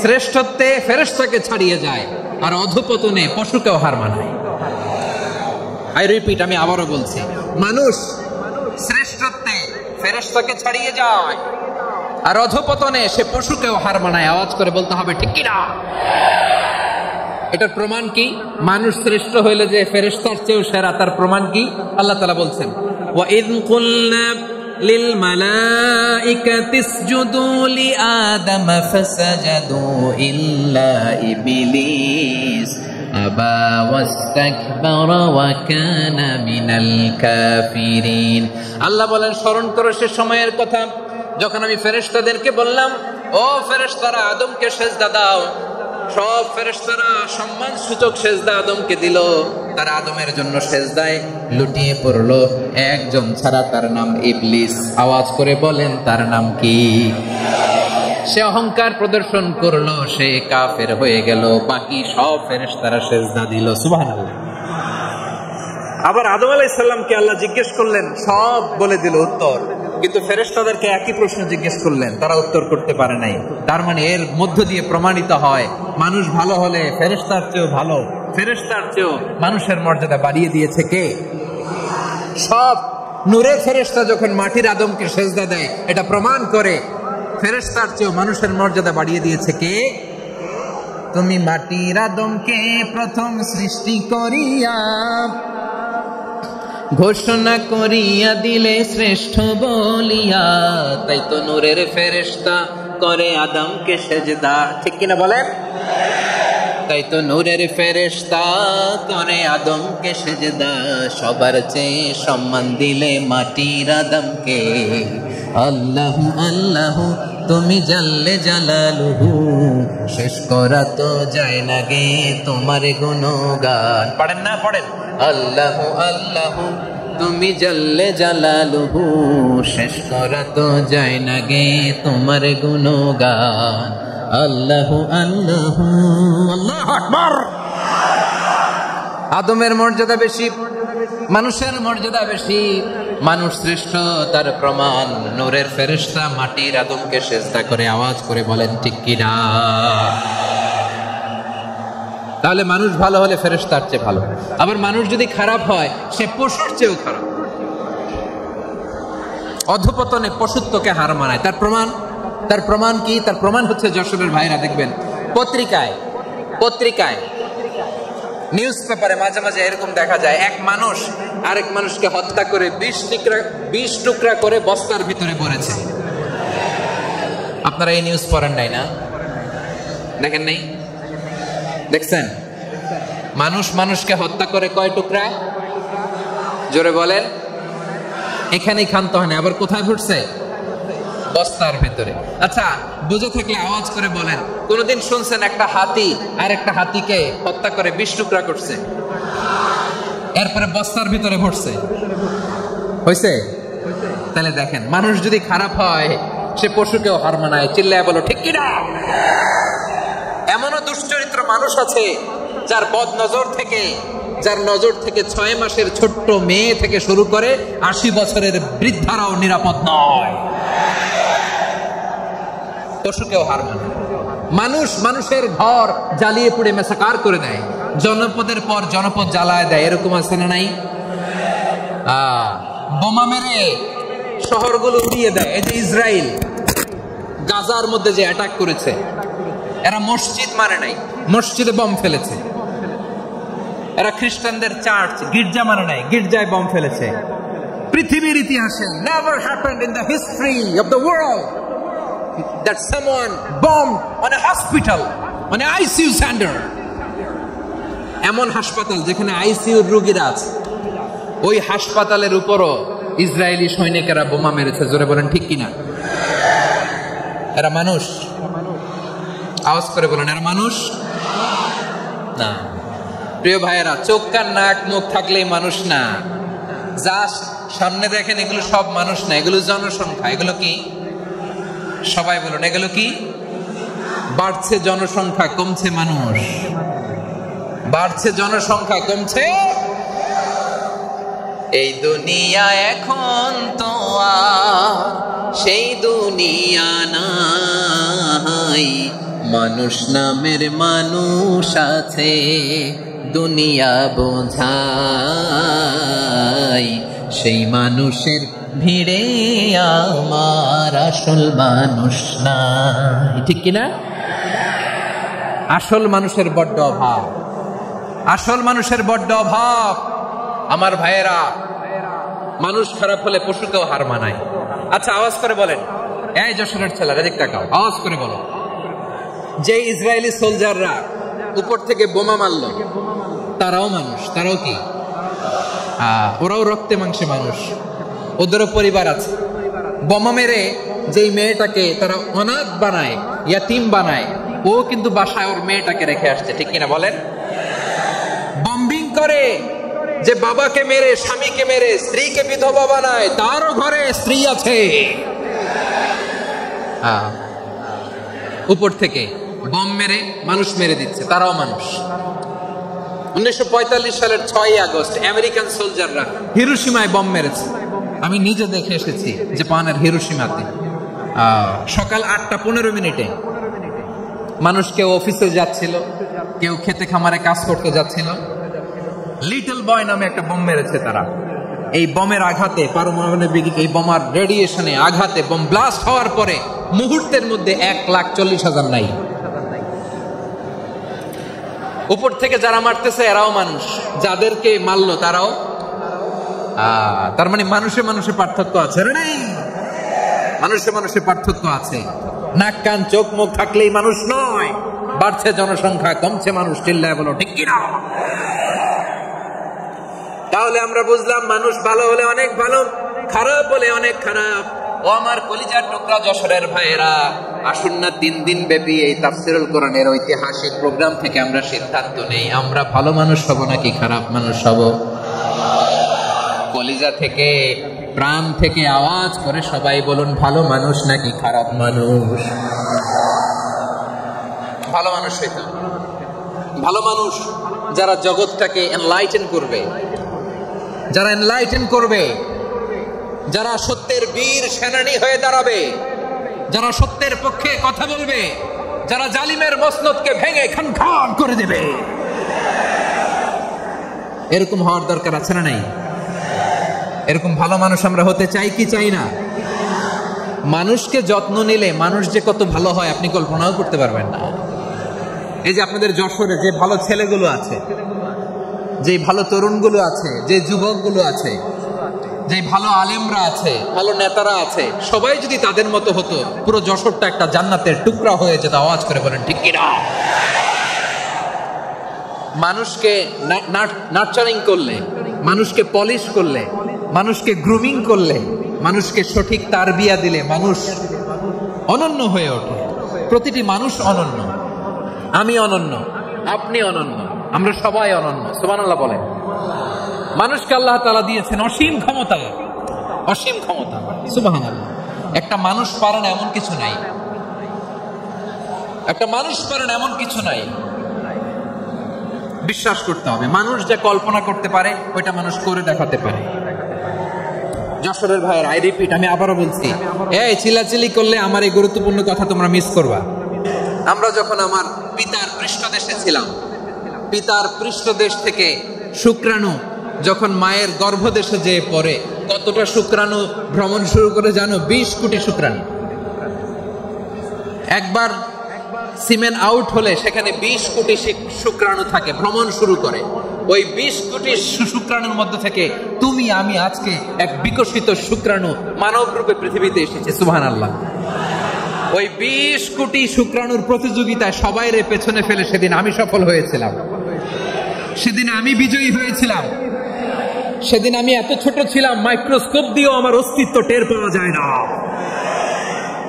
শ্রেষ্ঠত্বে ফেরেশতাকে ছাড়িয়ে যায়, আর অধপতনে পশুকেও হার মানায়। আই রিপিট, আমি আবারও বলছি, মানুষ শ্রেষ্ঠত্বে ফেরেশতাকে ছাড়িয়ে যায়, আর অধপতনে সে পশুকেও হার মানায়। আওয়াজ করে বলতে হবে ঠিক কিনা? এটার প্রমাণ কি? মানুষ শ্রেষ্ঠ হইলে যে ফেরেশতার চেয়েও সেরা, তার প্রমাণ কি? আল্লাহ তাআলা বলছেন, ওয়া ইয কুলনা লিল মালাইকাতি ইসজুদু লিআদম ফাসাজাদু ইল্লা ইবলিস আবা ওয়াস্তাকবারা ওয়া কানা মিনাল কাফিরিন। আল্লাহ বলেন, স্মরণ করো সে সময়ের কথা যখন আমি ফেরেশতাদেরকে বললাম, ও ফেরেশতারা আদমকে সিজদা দাও। সব ফেরেশতারা সম্মান সূচক সিজদা আদমকে দিল, তারা আদমের জন্য সিজদায় লুটিয়ে পড়লো, একজন ছাড়া, তার নাম ইবলিস। আওয়াজ করে বলেন তার নাম কি? সে অহংকার প্রদর্শন করলো, সে কাফের হয়ে গেল, বাকি সব ফেরেশতারা সিজদা দিল। সুবহানাল্লাহ। আবার আদম আলাইহিস সালামকে আল্লাহ জিজ্ঞেস করলেন, সব বলে দিল উত্তর, কিন্তু ফেরেশতাদেরকে একই প্রশ্ন জিজ্ঞেস করলেন, তারা উত্তর করতে পারে নাই। তার মানে এর মধ্য দিয়ে প্রমাণিত হয়, মানুষ ভালো হলে ফেরেশতার চেয়েও ভালো, ফেরেশতার চেয়েও মানুষের মর্যাদা বাড়িয়ে দিয়েছে কে? সব নূরের ফেরেশতা যখন মাটির আদমকে সিজদা দেয়, এটা প্রমাণ করে ফেরেশতার চেয়েও মানুষের মর্যাদা বাড়িয়ে দিয়েছে কে? তুমি মাটির আদমকে প্রথম সৃষ্টি করিয়া ঘোষণা করিয়া দিলে শ্রেষ্ঠ বলিয়া, তাই তো নূরের ফেরেশতা করে আদমকে সিজদা। ঠিক কিনা বলেন? তাই তো নূরের ফেরেশতা করে আদমকে সিজদা, সবার চেয়ে সম্মান দিলে মাটির আদমকে। আল্লাহু আল্লাহু তুমি জাল্লে জালালুহু, শেষ করা তো যায় না গে তোমার গুণগান। পড়েন না? পড়েন। আল্লাহু আল্লাহু তুমি জাল্লে জালালুহু, শেষ করা তো যায় না গে তোমার গুণগান। আল্লাহু আল্লাহু, আল্লাহু আকবার। আদমের মর্যাদা বেশি, মানুষের মর্যাদা বেশি, মানুষ শ্রেষ্ঠ, তার প্রমাণ নূরের ফেরেশতা মাটির আদমকে সিজদা করে। আওয়াজ করে বলেন ঠিক কিনা? তাহলে মানুষ ভালো হলে ফেরেশতার চেয়ে ভালো, আবার মানুষ যদি খারাপ হয় সে পশুর চেয়েও খারাপ, অধপতনে পশুত্বকে হার মানায়। তার প্রমাণ, তার প্রমাণ কি? তার প্রমাণ হচ্ছে, যশোরের ভাইরা দেখবেন পত্রিকায়, পত্রিকায় নিউজ পেপারে মাঝে মাঝে এরকম দেখা যায়, এক মানুষ আরেক মানুষকে হত্যা করে 20 টুকরা করে বস্তার ভিতরে ভরেছে। আপনারা এই নিউজ পড়েন নাই না? দেখেন নাই? দেখছেন? মানুষ মানুষকে হত্যা করে কয় টুকরা? জোরে বলেন। এখানেই ক্ষান্ত হয় না, আবার কোথায় ভরছে? বস্তার ভেতরে। আচ্ছা, বুঝে থাকলে আওয়াজ করে বলেন, কোনদিন শুনছেন একটা হাতি আর একটা হাতিকে হত্যা করে 20 টুকরা করছে, এরপরে বস্তার ভিতরে ভরছে? হয়েছে? তাহলে দেখেন, মানুষ যদি খারাপ হয় সে পশুকেও হার মানায়। চিল্লায় বলো ঠিক কিনা? এমনও দুশ্চরিত্র মানুষ আছে যার বদ নজর থেকে যার নজর থেকে 6 মাসের ছোট্ট মেয়ে থেকে শুরু করে 80 বছরের বৃদ্ধারাও নিরাপদ নয়। পশুকেও হার মানে। মানুষের ঘর জ্বালিয়ে পুড়ে মেসাকার করে দেয়, জনপদের পর জনপদ জ্বালায় দেয়, এরকম আছে না নাই? বোমা মেরে শহরগুলো উড়িয়ে দেয়। এই যে ইসরায়েল গাজার মধ্যে যে অ্যাটাক করেছে, এরা মসজিদ মানে নাই, মসজিদে বম ফেলেছে। এরা খ্রিস্টানদের চার্চ গির্জা মানে নাই, গির্জায় বম ফেলেছে। পৃথিবীর ইতিহাসে never happened in the history of the world that someone bombed on a hospital, on an ICU center. এমন হাসপাতাল যেখানে আইসিইউর রোগীরা আছে, ওই হাসপাতালের উপরও ইসরায়েলি সৈনিকেরা বোমা মেরেছে। জোরে বলেন ঠিক কিনা? এরা মানুষ? আওয়াজ করে বলেন, এরা মানুষ না। প্রিয় ভাইয়েরা, চোখ কান নাক মুখ থাকলেই মানুষ না। যা সামনে দেখেন এগুলো সব মানুষ না, এগুলো জনসংখ্যা। এগুলো কি? সবাই বলুন, এগুলো কি? বাড়ছে জনসংখ্যা, কমছে মানুষ। বাড়ছে জনসংখ্যা, কমছে। এই দুনিয়া এখন তো আর সেই দুনিয়া নাই, মানুষ নামের মানুষ আছে, দুনিয়া বোঝাই, সেই মানুষের ভিড়ে আমার আসল মানুষ নাই। ঠিক কিনা? আসল মানুষের বড্ড অভাব, আসল মানুষের বড্ড অভাব। আমার ভাইয়েরা, মানুষ খারাপ হলে পশুকেও হার মানায়। আচ্ছা, আওয়াজ করে বলেন, এই যশোরের ছেলেরা দিক তাকাও, আওয়াজ করে বলো, যে ইসরায়েলি সোলজাররা উপর থেকে বোমা মারলো, তারাও মানুষ? তারাও কি? ওরাও রক্তে মাংসে মানুষ, ওদেরও পরিবার আছে। বোমা মেরে যেই মেয়েটাকে তারা অনাথ বানায়, ইয়াতিম বানায়, ও কিন্তু বাসায় ওর মেয়েটাকে রেখে আসছে। ঠিক কিনা বলেন? বম্বিং করে যে বাবাকে মেরে, স্বামীকে মেরে স্ত্রীকে বিধবা বানায়, তারও ঘরে স্ত্রী আছে। উপর থেকে বম মেরে মানুষ মেরে দিচ্ছে, তারাও মানুষ। 1945 সালের 6 আগস্ট আমেরিকান সোলজাররা হিরোশিমায় বম মেরেছে। আমি নিজে দেখে এসেছি জাপানের হিরোশিমাতে। সকাল 8:15 মানুষ কেউ অফিসে যাচ্ছিল, কেউ খেতে খামারে কাজ করতে যাচ্ছিল। লিটল বয় নামে একটা বম মেরেছে তারা। এই বমের আঘাতে, পারমাণবিক এই বোমার রেডিয়েশনে আঘাতে, বম ব্লাস্ট হওয়ার পরে মুহূর্তের মধ্যে 1,40,000 নাই। উপর থেকে যারা মারতেছে এরাও মানুষ, যাদেরকে মারলো তারাও। তার মানে মানুষে মানুষে পার্থক্য আছে রে? নেই, মানুষে মানুষে পার্থক্য আছে। নাক কান চোখ মুখ থাকলেই মানুষ নয়। বাড়ছে জনসংখ্যা, কমছে মানুষ। চিল্লায় বলো ঠিক কিনা? তাহলে আমরা বুঝলাম, মানুষ ভালো হলে অনেক ভালো, খারাপ হলে অনেক খারাপ। ও আমার কলিজার টুকরা যশোরের ভাইয়েরা, আসুন না 3 দিন ব্যাপী এই তাফসীরুল কোরআনের ঐতিহাসিক প্রোগ্রাম থেকে আমরা সিদ্ধান্ত নেই, আমরা ভালো মানুষ হব নাকি খারাপ মানুষ হব। কলিজা থেকে, প্রাণ থেকে আওয়াজ করে সবাই বলুন, ভালো মানুষ নাকি খারাপ মানুষ? ভালো মানুষ হইতে। ভালো মানুষ যারা জগৎটাকে এনলাইটেন করবে, যারা এনলাইটেন করবে, যারা সত্যের বীর সেনানী হয়ে দাঁড়াবে, যারা সত্যের পক্ষে কথা বলবে, যারা জালিমের মসনদকে ভেঙে খান খান করে দেবে। এরকম হওয়ার দরকার আছে না নাই? এরকম ভালো মানুষ আমরা হতে চাই কি চাই না? মানুষকে যত্ন নিলে মানুষ যে কত ভালো হয় আপনি কল্পনাও করতে পারবেন না। এই যে আপনাদের যশোরে যে ভালো ছেলেগুলো আছে, যে ভালো তরুণগুলো আছে, যে যুবকগুলো আছে, যে ভালো আলেমরা আছে, ভালো নেতারা আছে, সবাই যদি তাদের মতো হতো, পুরো যশোরটা একটা জান্নাতের টুকরা হয়ে যেত। আওয়াজ করে বলেন ঠিক কিনা? মানুষকে নার্চারিং করলে, মানুষকে পলিশ করলে, মানুষকে গ্রুমিং করলে, মানুষকে সঠিক তারবিয়া দিলে মানুষ অনন্য হয়ে ওঠে। প্রতিটি মানুষ অনন্য। আমি অনন্য, আপনি অনন্য, আমরা সবাই অনন্য। সুবহানাল্লাহ বলেন। মানুষকে আল্লাহ তাআলা দিয়েছেন অসীম ক্ষমতা, অসীম ক্ষমতা। সুবহানাল্লাহ। একটা মানুষ পারে না এমন কিছু নাই, একটা মানুষ পারে না এমন কিছু নাই। বিশ্বাস করতে হবে। মানুষ যা কল্পনা করতে পারে ওইটা মানুষ করে দেখাতে পারে। যশোরের ভাইয়ের, আই রিপিট, আমি আবারও বলছি, এই চিল্লাচিল্লি করলে আমার এই গুরুত্বপূর্ণ কথা তোমরা মিস করবা। আমরা যখন আমার পিতার পৃষ্ঠদেশে ছিলাম, পিতার পৃষ্ঠদেশ থেকে শুক্রাণু যখন মায়ের গর্ভদেশে যেয়ে পড়ে, কতটা শুক্রাণু ভ্রমণ শুরু করে জানো? 20 কোটি শুক্রাণু। একবার সিমেন আউট হলে সেখানে 20 কোটি শুক্রাণু থাকে, ভ্রমণ শুরু করে। ওই 20 কোটি শুক্রাণুর মধ্যে থেকে তুমি আমি আজকে এক বিকশিত শুক্রাণু মানব রূপে পৃথিবীতে এসেছে। সুবহানাল্লাহ। ওই 20 কোটি শুক্রাণুর প্রতিযোগিতায় সবাইরে পেছনে ফেলে সেদিন আমি সফল হয়েছিলাম, সেদিন আমি বিজয়ী হয়েছিলাম। সেদিন আমি এত ছোট ছিলাম, মাইক্রোস্কোপ দিয়েও আমার অস্তিত্ব টের পাওয়া যায় না।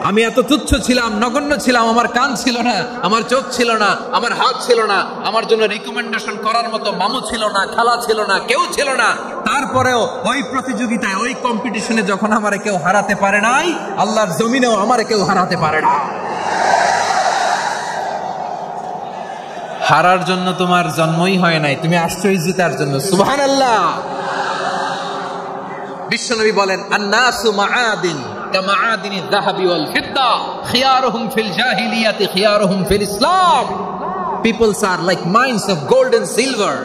আমি এত তুচ্ছ ছিলাম, নগণ্য ছিলাম। আমার কান ছিল না, আমার চোখ ছিল না, আমার হাত ছিল না, আমার জন্য রিকমেন্ডেশন করার মতো মামু ছিল না, খালা ছিল না, কেউ ছিল না। তারপরেও ওই প্রতিযোগিতায়, ওই কম্পিটিশনে যখন আমারে কেউ হারাতে পারে নাই, আল্লাহর জমিনেও আমারে কেউ হারাতে পারে না। হারার জন্য তোমার জন্মই হয় নাই, তুমি আসছোই জিতার জন্য। সুবহানাল্লাহ। বিশ্বনবী বলেন, আন-নাসু মাআদিন কামাআদিনি যাহাবি ওয়াল ফিদ্দা খিয়ারুহুম ফিল জাহিলিয়াতি খিয়ারুহুম ফিল ইসলাম। Peoples are like mines of gold and silver.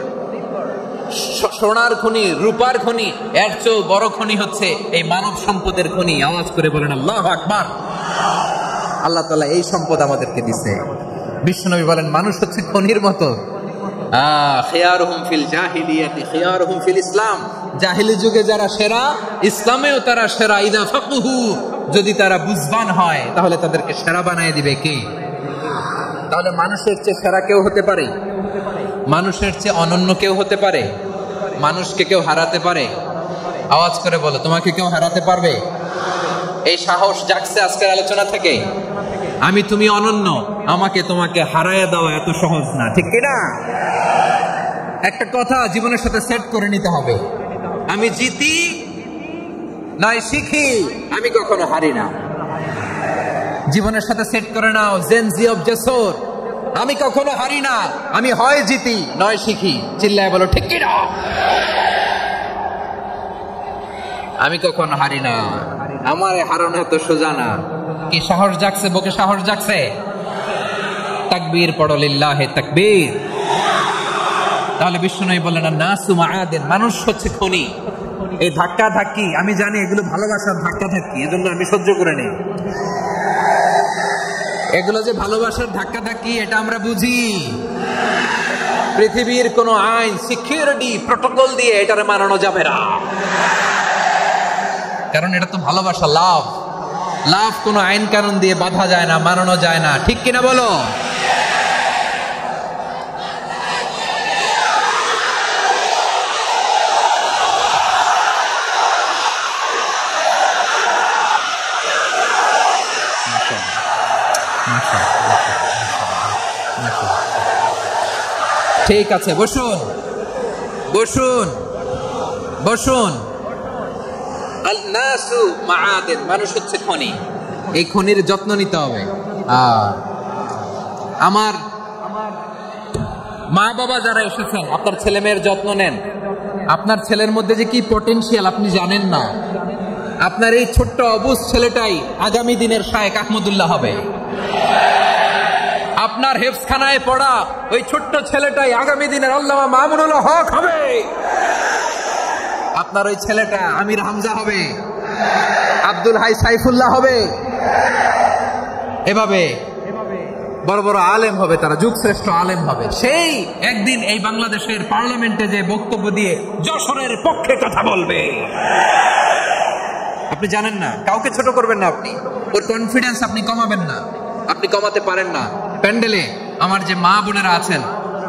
সোনার খনি, রূপার খনি, এর চেয়ে বড় খনি হচ্ছে এই মানব সম্পদের খনি। আওয়াজ করে বলেন আল্লাহু আকবার। আল্লাহ তাআলা এই সম্পদ আমাদেরকে দিয়েছে। বিশ্বনবী বলেন, মানুষ হচ্ছে খনির মতো। খিয়ারুহুম ফিল জাহিলিয়াতি খিয়ারুহুম ফিল ইসলাম। জাহিলি যুগে যারা সেরা, ইসলামেও তারা সেরা। ইদা ফাকুহু, যদি তারা বুঝবান হয় তাহলে তাদেরকে সেরা বানায় দিবে কে? তাহলে মানুষের চেয়ে সেরা কেউ হতে পারে? মানুষের চেয়ে অনন্য কেউ হতে পারে? মানুষকে কেউ হারাতে পারে? আওয়াজ করে বলো, তোমাকে কেউ হারাতে পারবে? এই সাহস জাগছে আজকের আলোচনা থেকে। আমি তুমি অনন্য, আমাকে তোমাকে হারায় দেওয়া এত সহজ না, ঠিক কিনা? একটা কথা জীবনের সাথে সেট করে নিতে হবে, আমি জিতি নয় শিখি, আমি কখনো হারি না। জীবনের সাথে সেট করে নাও, জেনজি অফ যশোর, আমি কখনো হারি না, আমি হয় জিতি নয় শিখি। চিল্লায় বলো ঠিক কিনা? আমি কখনো হারি না, আমার হারানো এত সোজা না। কি সাহস জাগছে? বুকে সাহস জাগছে? তাকবীর পড়ো, লিল্লাহি তাকবীর। তাহলে বিশ্বনবী বলেন, নাসু মাআদিন, মানুষ হচ্ছে খনি। এই ধাক্কা ধাক্কি, আমি জানি এগুলো ভালোবাসার ধাক্কা ধাক্কি, এজন্য আমি সহ্য করে নেই। এগুলো যে ভালোবাসার ধাক্কা ধাক্কি, এটা আমরা বুঝি। পৃথিবীর কোন আইন, সিকিউরিটি প্রটোকল দিয়ে এটারে মানানো যাবে না, কারণ এটা তো ভালোবাসা, লাভ। লাভ কোন আইন কানুন দিয়ে বাধা যায় না, মানানো যায় না, ঠিক কিনা বলো? ঠিক আছে, বসুন বসুন বসুন। আল-নাসু মাআদিন, মানুষ হচ্ছে খনি। এই খনির যত্ন নিতে হবে। আমার মা বাবা যারা এসেছেন, আপনার ছেলে মেয়ের যত্ন নেন। আপনার ছেলের মধ্যে যে কি পটেনশিয়াল আপনি জানেন না। আপনার এই ছোট্ট অবুঝ ছেলেটাই আগামী দিনের শায়েখ আহমদুল্লাহ হবে। আপনার হেফজখানায় পড়া ওই ছোট্ট ছেলেটাই আগামী দিনের আল্লামা মামুনুল হক হবে। আপনার ওই ছেলেটা আমির হামজা হবে, আব্দুল হাই সাইফুল্লাহ হবে। এভাবে বড় বড় আলেম হবে, তারা যুগশ্রেষ্ঠ আলেম হবে। সেই একদিন এই বাংলাদেশের পার্লামেন্টে যে বক্তব্য দিয়ে যশোরের পক্ষে কথা বলবে। আপনি জানেন না, কাউকে ছোট করবেন না, আপনি ওর কনফিডেন্স আপনি কমাবেন না, আপনি কমাতে পারেন না। প্যান্ডেলে আমার যে মা বোনেরা আছেন,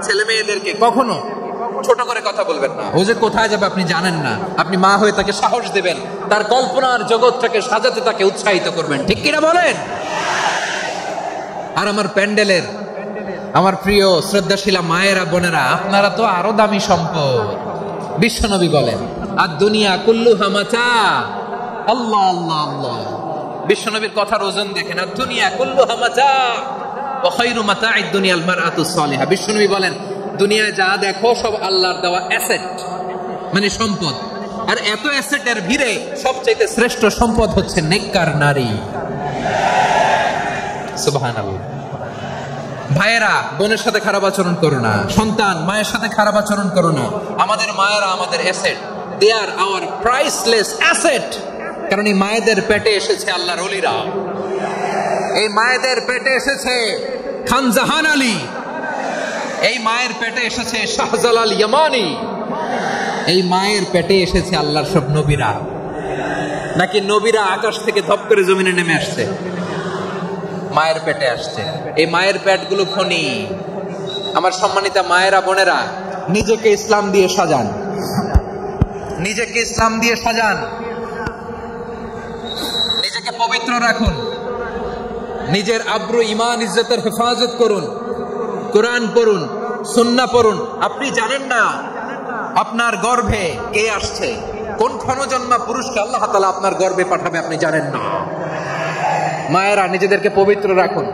ছেলে মেয়েদেরকে কখনো ছোট করে কথা বলবেন না। ও যে কোথায় যাবে আপনি জানেন না, আপনি মা হয়ে তাকে সাহস দেবেন, তার কল্পনার জগৎটাকে সাজাতে তাকে উৎসাহিত করবেন, ঠিক কিনা বলেন? আর আমার প্যান্ডেলের আমার প্রিয় শ্রদ্ধাশীলা মায়েরা বোনেরা, আপনারা তো আরো দামি সম্পদ। বিশ্বনবী বলেন, আর দুনিয়া কুল্লুহা মাতা। আল্লাহ আল্লাহ আল্লাহ। বিশ্বনবীর কথার ওজন দেখেন, আর দুনিয়া কুল্লুহা মাতা ওয়া খায়রু মাতা'আদ দুনিয়াল মারআতুস সালিহা। বিশ্বনবী বলেন, দুনিয়ায় যা দেখো সব আল্লাহর দেওয়া অ্যাসেট, মানে সম্পদ। আর এত অ্যাসেটের ভিড়ে সবচেয়ে শ্রেষ্ঠ সম্পদ হচ্ছে নেককার নারী। সুবহানাল্লাহ। ভাইয়েরা বোনের সাথে খারাপ আচরণ করো না, সন্তান মায়ের সাথে খারাপ আচরণ করো না। আমাদের মায়েরা আমাদের asset, they are our priceless asset. কারণ এই মায়েদের পেটে এসেছে আল্লাহর ওলিরা, এই মায়েদের পেটে এসেছে খান জাহান আলী, এই মায়ের পেটে এসেছে শাহজালাল ইয়ামানি, এই মায়ের পেটে এসেছে আল্লাহর সব নবীরা। নাকি নবীরা আকাশ থেকে ধপ করে জমিনে নেমে আসছে? মায়ের পেটে আসছে। এই মায়ের পেটগুলো খনি। আমার সম্মানিতা মায়েরা বোনেরা, নিজেকে ইসলাম দিয়ে সাজান, নিজেকে ইসলাম দিয়ে সাজান, নিজেকে পবিত্র রাখুন, নিজের আব্রু ইমান ইজ্জতের হেফাজত করুন, কোরআন পড়ুন, সুন্নাহ পড়ুন। আপনি জানেন না আপনার গর্ভে কে আসছে, কোন ক্ষণজন্মা পুরুষকে আল্লাহ তাআলা আপনার গর্ভে পাঠাবে আপনি জানেন না। মায়েরা নিজেদেরকে পবিত্র রাখুন,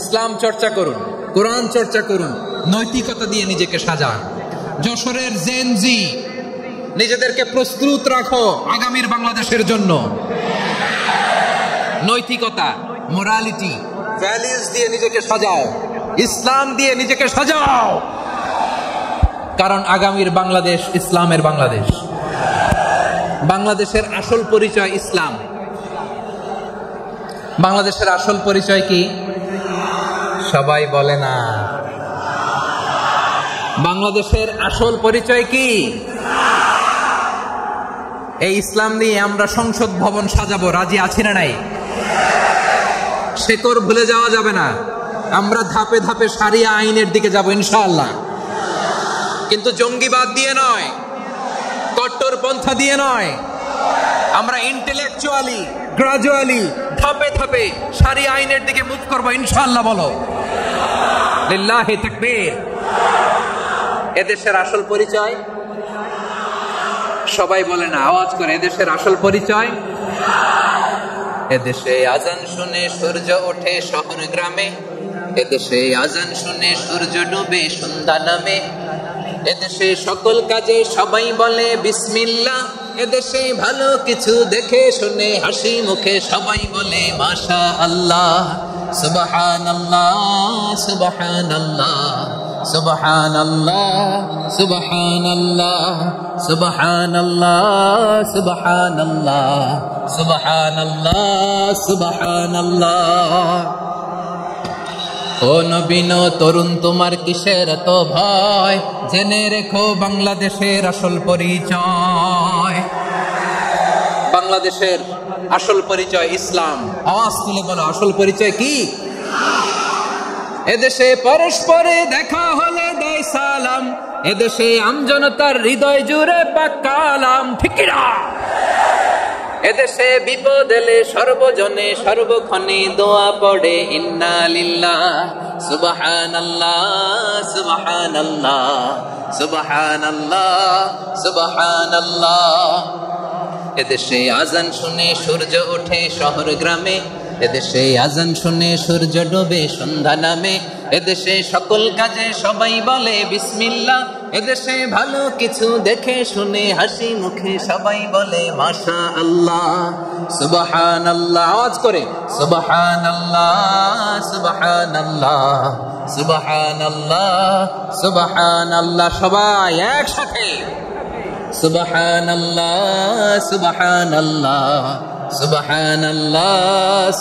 ইসলাম চর্চা করুন, কোরআন চর্চা করুন, নৈতিকতা দিয়ে নিজেকে সাজান। যশোরের জেনজি, নিজেদেরকে প্রস্তুত রাখো আগামীর বাংলাদেশের জন্য। নৈতিকতা, মোরালিটি, ভ্যালুস দিয়ে নিজেকে সাজাও, ইসলাম দিয়ে নিজেকে সাজাও। কারণ আগামীর বাংলাদেশ ইসলামের বাংলাদেশ। বাংলাদেশের আসল পরিচয় ইসলাম। বাংলাদেশের আসল পরিচয় কি? সবাই বলে না। বাংলাদেশের আসল পরিচয় কি? এই ইসলাম নিয়ে আমরা সংসদ ভবন সাজাবো, রাজি আছি না নাই? শেকড় ভুলে যাওয়া যাবে না। আমরা ধাপে ধাপে শারিয়া আইনের দিকে যাব ইনশাআল্লাহ, কিন্তু জঙ্গিবাদ দিয়ে নয়, কট্টরপন্থা দিয়ে নয়। আমরা ইন্টেলেকচুয়ালি, গ্রাজুয়ালি, ধাপে ধাপে শারিয়া আইনের দিকে মুভ করবো ইনশাআল্লাহ। বলো লিল্লাহি তাকবীর। এদেশের আসল পরিচয় সবাই বলে না, আওয়াজ করে, এদেশের আসল পরিচয়। এদেশে আজান শুনে সূর্য ওঠে শহর গ্রামে, এদেশে আজান শুনে সূর্য ডুবে সন্ধ্যা নামে, এদেশে সকল কাজে সবাই বলে বিসমিল্লাহ, এদেশে ভালো কিছু দেখে শুনে হাসি মুখে সবাই বলে মাশা আল্লাহ। সুবহানাল্লাহ, সুবহানাল্লাহ, সুবহানাল্লাহ, সুবহানাল্লাহ, সুবহানাল্লাহ, সুবহানাল্লাহ, সুবহানাল্লাহ, সুবহানাল্লাহ। ও নবীন তরুণ, তোমার কিসের এত ভয়? জেনে রেখো বাংলাদেশের আসল পরিচয়। বাংলাদেশের আসল পরিচয় ইসলাম। আওয়াজ তুলে বলো, আসল পরিচয় কি? এদেশে পরস্পরে দেখা হলে দেয় সালাম, এদেশে আমজনতার হৃদয় জুড়ে পাকালাম। ঠিক না? এদেশে বিপদ এলে সর্বজনে সর্বক্ষণে দোয়া পড়ে ইন্না লিল্লাহ, সুবহানাল্লাহ, সুবহানাল্লাহ, সুবহানাল্লাহ, সুবহানাল্লাহ। এদেশে আজান শুনে সূর্য ওঠে শহর গ্রামে, এদেশে আজান শুনে সূর্য ডোবে সন্ধ্যা নামে, এদেশে সকল কাজে সবাই বলে বিসমিল্লাহ, এদেশে ভালো কিছু দেখে শুনে হাসি মুখে সবাই বলে মাশা আল্লাহ। সুবহানাল্লাহ, আওয়াজ করে সুবহানাল্লাহ, সুবহানাল্লাহ, সুবহানাল্লাহ, সুবহানাল্লাহ। সবাই একসাথে সুবহানাল্লাহ, সুবহানাল্লাহ, সুবহানাল্লাহ,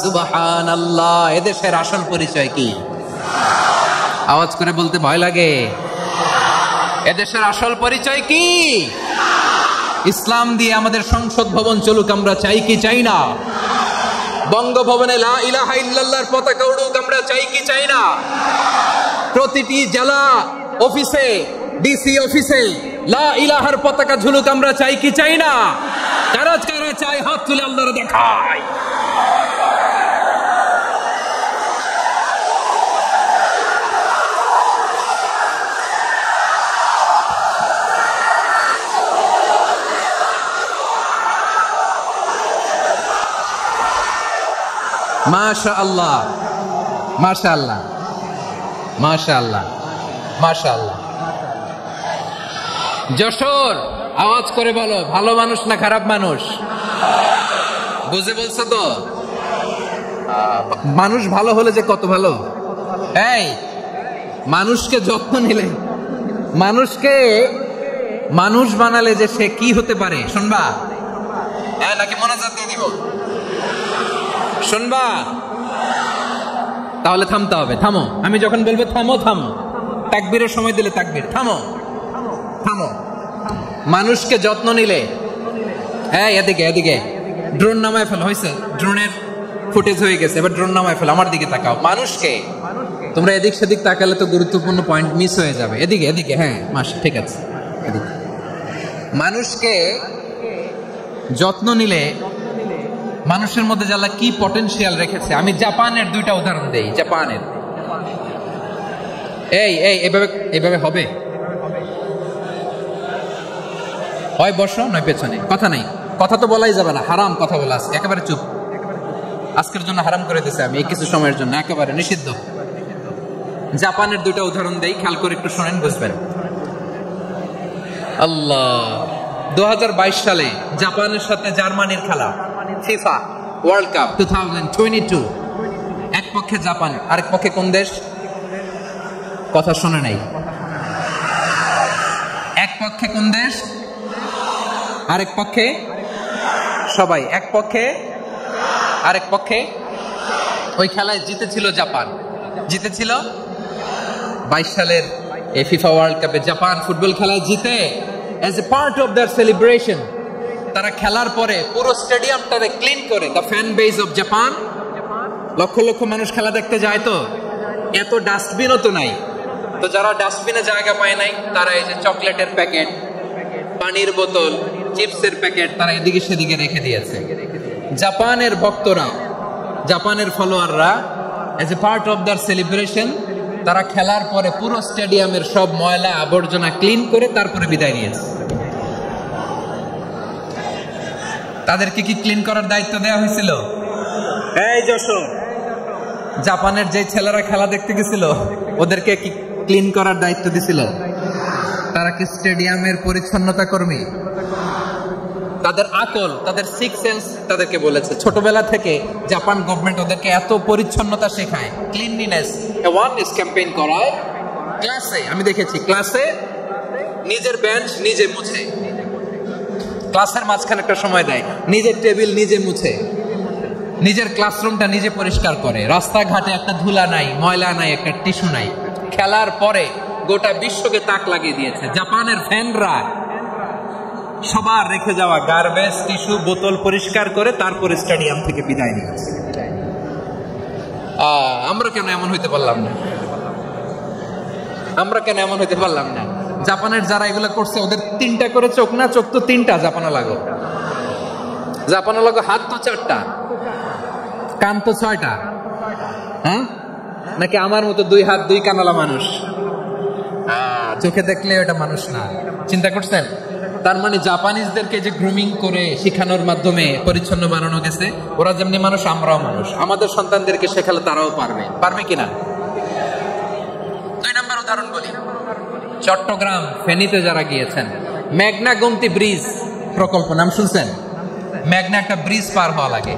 সুবহানাল্লাহ। এদেশের আসল পরিচয় কি? আওয়াজ করে বলতে ভয় লাগে। এদেশের আসল পরিচয় কি? ইসলাম দিয়ে আমাদের সংসদ ভবন চলুক, আমরা চাই কি চাই না? বঙ্গভবনে লা ইলাহা ইল্লাল্লাহর পতাকা উড়ুক, আমরা চাই কি চাই না? প্রতিটি জেলা অফিসে, ডিসি অফিসে লা ইলাহার পতাকা ঝুলুক, আমরা চাই কি চাই না? কারা কারা চাই হাত তুলে আল্লাহর দেখায়। মাশাআল্লাহ, মাশাআল্লাহ, মাশাআল্লাহ, মাশাআল্লাহ। যশোর, আওয়াজ করে বলো, ভালো মানুষ না খারাপ মানুষ? বুঝে বলছো তো? মানুষ ভালো হলে যে কত ভালো। এই মানুষকে যত্ন নিলে, মানুষকে মানুষ বানালে যে সে কি হতে পারে শুনবা? হ্যাঁ, নাকি মনোযোগ দিয়ে দিব? শুনবা? তাহলে থামতে হবে। থামো, আমি যখন বলবো থামো থামো। তাকবীরের সময় দিলে তাকবীর। থামো থামো। মানুষকে যত্ন নিলে, হ্যাঁ এদিকে এদিকে, ড্রোন নামায় ফেল। হয়েছে, ড্রোনের ফুটেজ হয়ে গেছে, এবার ড্রোন নামায় ফেল। আমার দিকে তাকাও। মানুষকে, তোমরা এদিক সেদিক তাকালে তো গুরুত্বপূর্ণ পয়েন্ট মিস হয়ে যাবে। এদিকে এদিকে, হ্যাঁ মাস, ঠিক আছে। মানুষকে যত্ন নিলে মানুষের মধ্যে যারা কি পটেনশিয়াল রেখেছে। আমি জাপানের দুইটা উদাহরণ দেই। জাপানের, এই এই এভাবে এভাবে হবে, হয় বসো নয় পেছনে, কথা নাই, কথা তো বলাই যাবে না, হারাম কথা বলা আছে, একেবারে চুপ। আজকের জন্য হারাম করে দিছে আমি, এই কিছু সময়ের জন্য একেবারে নিষিদ্ধ। জাপানের দুইটা উদাহরণ দেই, খেয়াল করে একটু শোনেন, বুঝবেন। আল্লাহ, 2022 সালে জাপানের সাথে জার্মানির খেলা, ফিফা ওয়ার্ল্ড কাপ 2022। এক পক্ষে জাপান, আরেক পক্ষে কোন দেশ? কথা শোনে নাই। এক পক্ষে কোন দেশ, আরেক পক্ষে সবাই। এক পক্ষে, আরেক পক্ষে। ওই খেলায় জিতেছিল জাপান, জিতেছিল 22 সালের এই ফিফা ওয়ার্ল্ড কাপে। জাপান ফুটবল খেলায় জিতে, as a part of their celebration তারা খেলার পরে পুরো স্টেডিয়ামটারে ক্লিন করে। The fan base of Japan, lakh lakh মানুষ খেলা দেখতে যায়, তো এত ডাস্টবিনও তো নাই, তো যারা ডাস্টবিনে জায়গা পায় নাই তারা এই যে চকলেটের প্যাকেট, পানির বোতল, চিপসের প্যাকেট তারা এদিকে সেদিকে রেখে দিয়েছে। জাপানের ভক্তরা, জাপানের ফলোয়াররা, as a part of their celebration তারা খেলার পরে পুরো স্টেডিয়ামের সব ময়লা আবর্জনা ক্লিন করে তারপরে বিদায় নিয়েছে। তাদেরকে কি ক্লিন করার দায়িত্ব দেওয়া হয়েছিল? এই যশোর, জাপানের যে ছেলেরা খেলা দেখতে গেছিল ওদেরকে কি ক্লিন করার দায়িত্ব দিছিল? তারা কি স্টেডিয়ামের পরিচ্ছন্নতা কর্মী? তাদের আকল, তাদের সিক্স সেন্স তাদেরকে বলেছে। ছোটবেলা থেকে জাপান গভর্নমেন্ট ওদেরকে এত পরিচ্ছন্নতা শেখায়, ক্লিনলিনেস অ্যাওয়ারনেস ক্যাম্পেইন করায়। ক্লাসে আমি দেখেছি, ক্লাসে নিজের বেঞ্চ নিজে মুছে, ক্লাসের মাঝখানে একটা সময় দেয়, নিজের টেবিল নিজে মুছে, নিজের ক্লাসরুমটা নিজে পরিষ্কার করে। রাস্তাঘাটে একটা ধুলা নাই, ময়লা নাই, একটা টিস্যু নাই। খেলার পরে গোটা বিশ্বকে তাক লাগিয়ে দিয়েছে। জাপানের ফ্যানরা সবার রেখে যাওয়া গার্বেজ, টিস্যু, বোতল পরিষ্কার করে তারপরে স্টেডিয়াম থেকে বিদায় নিয়েছে। আমরা কেন এমন হইতে পারলাম না? আমরা কেন এমন হইতে পারলাম না? জাপানের যারা এগুলো করছে ওদের তিনটা করে চোখ না? চোখ তো তিনটা, জাপানো লাগো, জাপানো লাগো। হাত তো 4টা, কান তো 6টা। হ্যাঁ, নাকি আমার মতো 2 হাত 2 কানালা মানুষ? চোখে দেখলে ওটা মানুষ না। চিন্তা করছেন? তার মানে জাপানিজদেরকে যে গ্রুমিং করে শিখানোর মাধ্যমে পরিচ্ছন্ন বানানো গেছে। ওরা যেমনি মানুষ, আমরাও মানুষ। আমাদের সন্তানদেরকে শেখালে তারাও পারবে, পারবে কিনা? 2 নম্বর উদাহরণ বলি। চট্টগ্রাম ফেনীতে যারা গিয়েছেন, মেঘনা গোমতী ব্রিজ প্রকল্প নাম শুনছেন? মেঘনা একটা ব্রিজ পার হওয়া লাগে।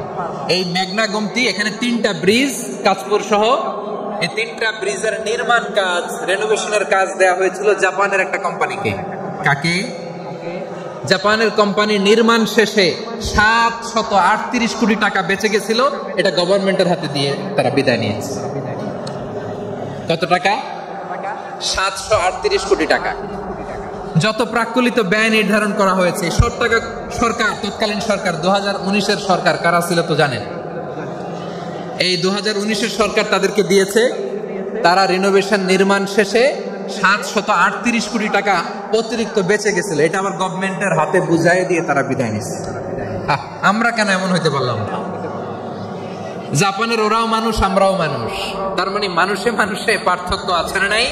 এই মেঘনা গোমতী, এখানে 3টা ব্রিজ, কাঁচপুর সহ, এই 3টা ব্রিজের নির্মাণ কাজ, রেনোভেশনের কাজ দেওয়া হয়েছিল জাপানের একটা কোম্পানিকে। কাকে? জাপানের কোম্পানি। নির্মাণ শেষে 738 কোটি টাকা বেঁচে গেছিল, এটা গভর্নমেন্টের হাতে দিয়ে তারা বিদায় নিয়েছে। কত টাকা? 738 কোটি টাকা। যত প্রাক্কলিত ব্যয় নির্ধারণ করা হয়েছে, সব টাকা সরকার, তৎকালীন সরকার, 2019-এর সরকার, কারা ছিল তো জানেন? এই 2019-এর সরকার তাদেরকে দিয়েছে। তারা রিনোভেশন নির্মাণ শেষে 738 কোটি টাকা অতিরিক্ত বেঁচে গেছিল, এটা আবার গভর্নমেন্টের হাতে বুঝাই দিয়ে তারা বিদায় নিচ্ছে। আমরা কেন এমন হইতে পারলাম না? জাপানের ওরাও মানুষ, আমরাও মানুষ। তার মানে মানুষে মানুষে পার্থক্য আছে না নাই?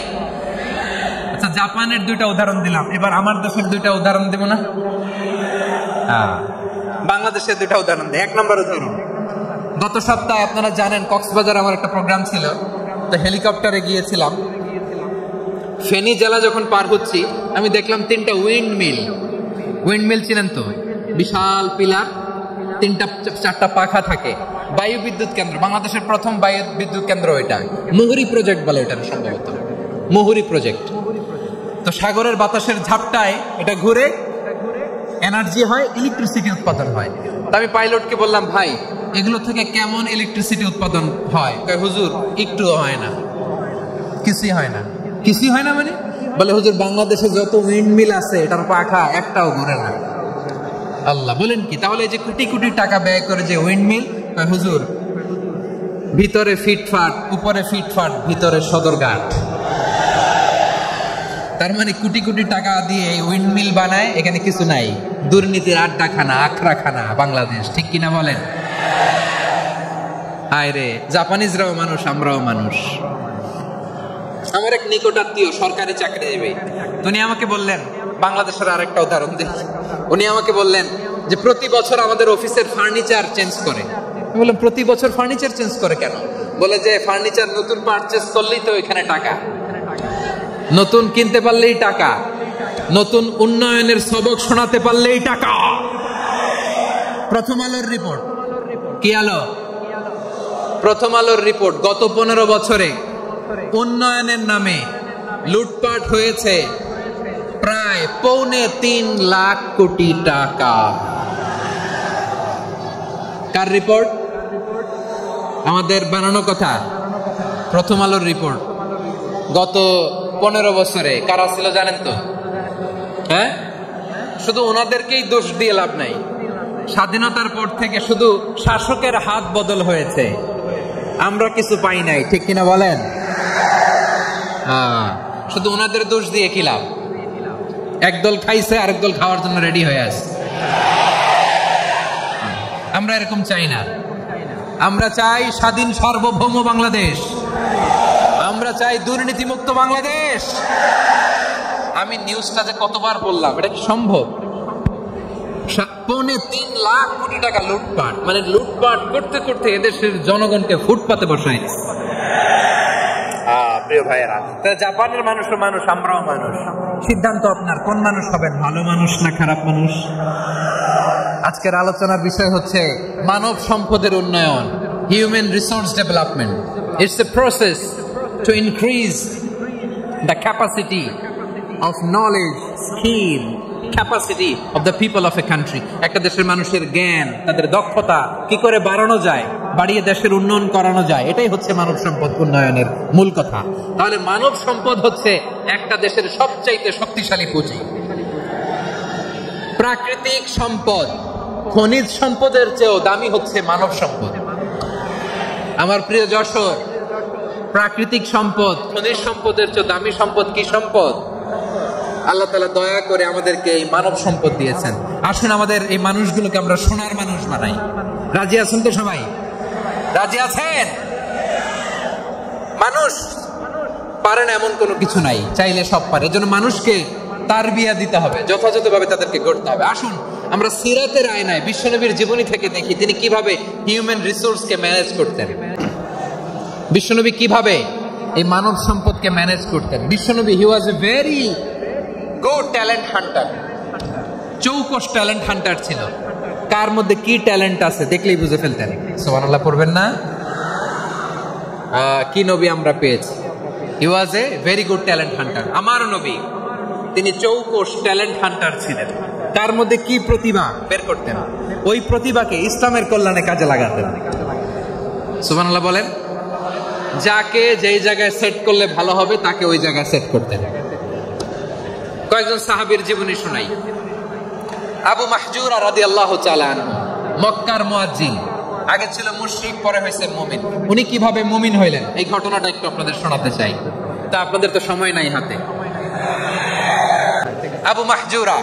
আচ্ছা, জাপানের 2টা উদাহরণ দিলাম, এবার আমার দেশের 2টা উদাহরণ দেব না? বাংলাদেশের 2টা উদাহরণ দেয়। 1 নম্বর উদাহরণ, গত সপ্তাহে আপনারা জানেন কক্সবাজার আমার একটা প্রোগ্রাম ছিল, তো হেলিকপ্টারে গিয়েছিলাম। ফেনী জেলা যখন পার হচ্ছি আমি দেখলাম 3টা উইন্ড মিল চিনেন তো, বিশাল পিলার, 3টা-4টা পাখা থাকে, বায়ু বিদ্যুৎ কেন্দ্র, বাংলাদেশের প্রথম বায়ু বিদ্যুৎ কেন্দ্র এটা, মুহুরী প্রজেক্ট বলে এটা সম্ভবত, মুহুরী প্রজেক্ট। তো সাগরের বাতাসের ঝাপটায় এটা ঘুরে এনার্জি হয়, ইলেকট্রিসিটি উৎপাদন হয়। তো আমি পাইলটকে বললাম, ভাই এগুলো থেকে কেমন ইলেকট্রিসিটি উৎপাদন হয়? কয় হুজুর একটুও হয় না, কিছুই হয় না। কিছুই হয় না মানে? বলে হুজুর বাংলাদেশে যত উইন্ড মিল আছে এটার পাখা একটাও ঘুরে না। আল্লাহ, বলেন কি? তাহলে যে কোটি কোটি টাকা ব্যয় করে যে উইন্ড মিল, হুজুর ভিতরে ফিটফাট, উপরে ফিটফাট, ভিতরে সদরঘাট। তার মানে কোটি কোটি টাকা দিয়ে এই উইন্ড মিল বানায়, এখানে কিছু নাই, দুর্নীতির আড্ডাখানা, আখড়াখানা বাংলাদেশ, ঠিক কিনা বলেন? হায় রে, জাপানিজরাও মানুষ, আমরাও মানুষ। আমার এক নিকট আত্মীয় সরকারি চাকরিজীবী, উনি আমাকে বললেন, বাংলাদেশের আরেকটা উদাহরণ দেখি, উনি আমাকে বললেন যে প্রতি বছর আমাদের অফিসের ফার্নিচার চেঞ্জ করে। আমি বললাম প্রতি বছর ফার্নিচার চেঞ্জ করে কেন? বলে যে ফার্নিচার নতুন পারচেজ করলেই তো এখানে টাকা, নতুন কিনতে পারলেই টাকা, নতুন উন্নয়নের সবক শোনাতে পারলেই টাকা। প্রথম আলোর রিপোর্ট, কি আলো? প্রথম আলোর রিপোর্ট, গত 15 বছরে উন্নয়নের নামে লুটপাট হয়েছে প্রায় 3.25 লাখ কোটি টাকা। কার রিপোর্ট? আমাদের বানানো কথা, প্রথম আলোর রিপোর্ট। গত 15 বছরে কারা ছিল জানেন তো? হ্যাঁ, শুধু ওনাদেরকেই দোষ দিয়ে লাভ নাই। স্বাধীনতার পর থেকে শুধু শাসকের হাত বদল হয়েছে, আমরা কিছু পাই নাই, ঠিক কিনা বলেন? শুধু ওনাদের দোষ দিয়ে কি লাভ? একদল খাইছে, আরেক দল খাওয়ার জন্য রেডি হয়ে আছে। আমরা এরকম চাই না। আমরা চাই স্বাধীন সার্বভৌম বাংলাদেশ, আমরা চাই দুর্নীতিমুক্ত বাংলাদেশ। আমি নিউজটা যে কতবার বললাম, এটা কি সম্ভব? 3.25 লাখ কোটি টাকা লুটপাট, মানে লুটপাট করতে করতে এদেশের জনগণকে ফুটপাতে বসায়। প্রিয় ভাইয়েরা, জাপানের মানুষও মানুষ, আমরাও মানুষ। সিদ্ধান্ত আপনার, কোন মানুষ হবেন, ভালো মানুষ না খারাপ মানুষ? আজকের আলোচনার বিষয় হচ্ছে মানব সম্পদের উন্নয়ন, human resource development. It's a process to increase the capacity of knowledge, skill, capacity of the people of a country. একটা দেশের মানুষের জ্ঞান, তাদের দক্ষতা কি করে বাড়ানো যায়, বাড়িয়ে দেশের উন্নয়ন করানো যায়, এটাই হচ্ছে মানব সম্পদ উন্নয়নের মূল কথা। তাহলে মানব সম্পদ হচ্ছে একটা দেশের সবচাইতে শক্তিশালী পুঁজি। প্রাকৃতিক সম্পদ, খনিজ সম্পদের চেয়েও দামি হচ্ছে মানব সম্পদ। আমার প্রিয় যশোর, প্রাকৃতিক সম্পদ, খনিজ সম্পদের চেয়ে দামি সম্পদ কি সম্পদ? আল্লাহ তাআলা দয়া করে আমাদেরকে এই মানব সম্পদ দিয়েছেন। আসুন আমাদের এই মানুষগুলোকে আমরা সোনার মানুষ বানাই। রাজি আছেন তো সবাই? রাজি আছেন? মানুষ পারে না এমন কোনো কিছু নাই, চাইলে সব পারে। এজন্য মানুষকে তারবিয়া দিতে হবে, যথাযথভাবে তাদেরকে গড়তে হবে। আসুন আমরা সিরাতের আয়নায় বিশ্বনবীর জীবনী থেকে দেখি তিনি কিভাবে হিউম্যান রিসোর্সকে ম্যানেজ করতেন। বিশ্বনবী কিভাবে এই মানব সম্পদকে ম্যানেজ করতেন। বিশ্বনবী he was a very good talent hunter, চৌকস ট্যালেন্ট হান্টার ছিল। কার মধ্যে কি ট্যালেন্ট আছে দেখলেই বুঝে ফেলতেন। সুবহানাল্লাহ পড়বেন না? কি নবী আমরা পেয়েছি। He was a very good talent hunter. আমার নবী তিনি চৌকস ট্যালেন্ট হান্টার ছিলেন। তার মধ্যে কি প্রতিভা বের করতেন, ওই প্রতিভাকে ইসলামের কল্যাণে কাজে লাগাতেন। সুবহানাল্লাহ বলেন। যাকে যেই জায়গায় সেট করলে ভালো হবে তাকে ওই জায়গায় সেট করতেন। কয়েকজন সাহাবীর জীবনী শোনাই। আবু মাহজুরা রাদিয়াল্লাহু তাআলা আনহু, মক্কার মুয়াজ্জিন, আগে ছিল মুশরিক, পরে হয়েছে মুমিন। উনি কিভাবে মুমিন হইলেন এই ঘটনাটা একটু আপনাদের শোনাতে চাই, তা আপনাদের তো সময় নাই হাতে। আবু মাহজুরা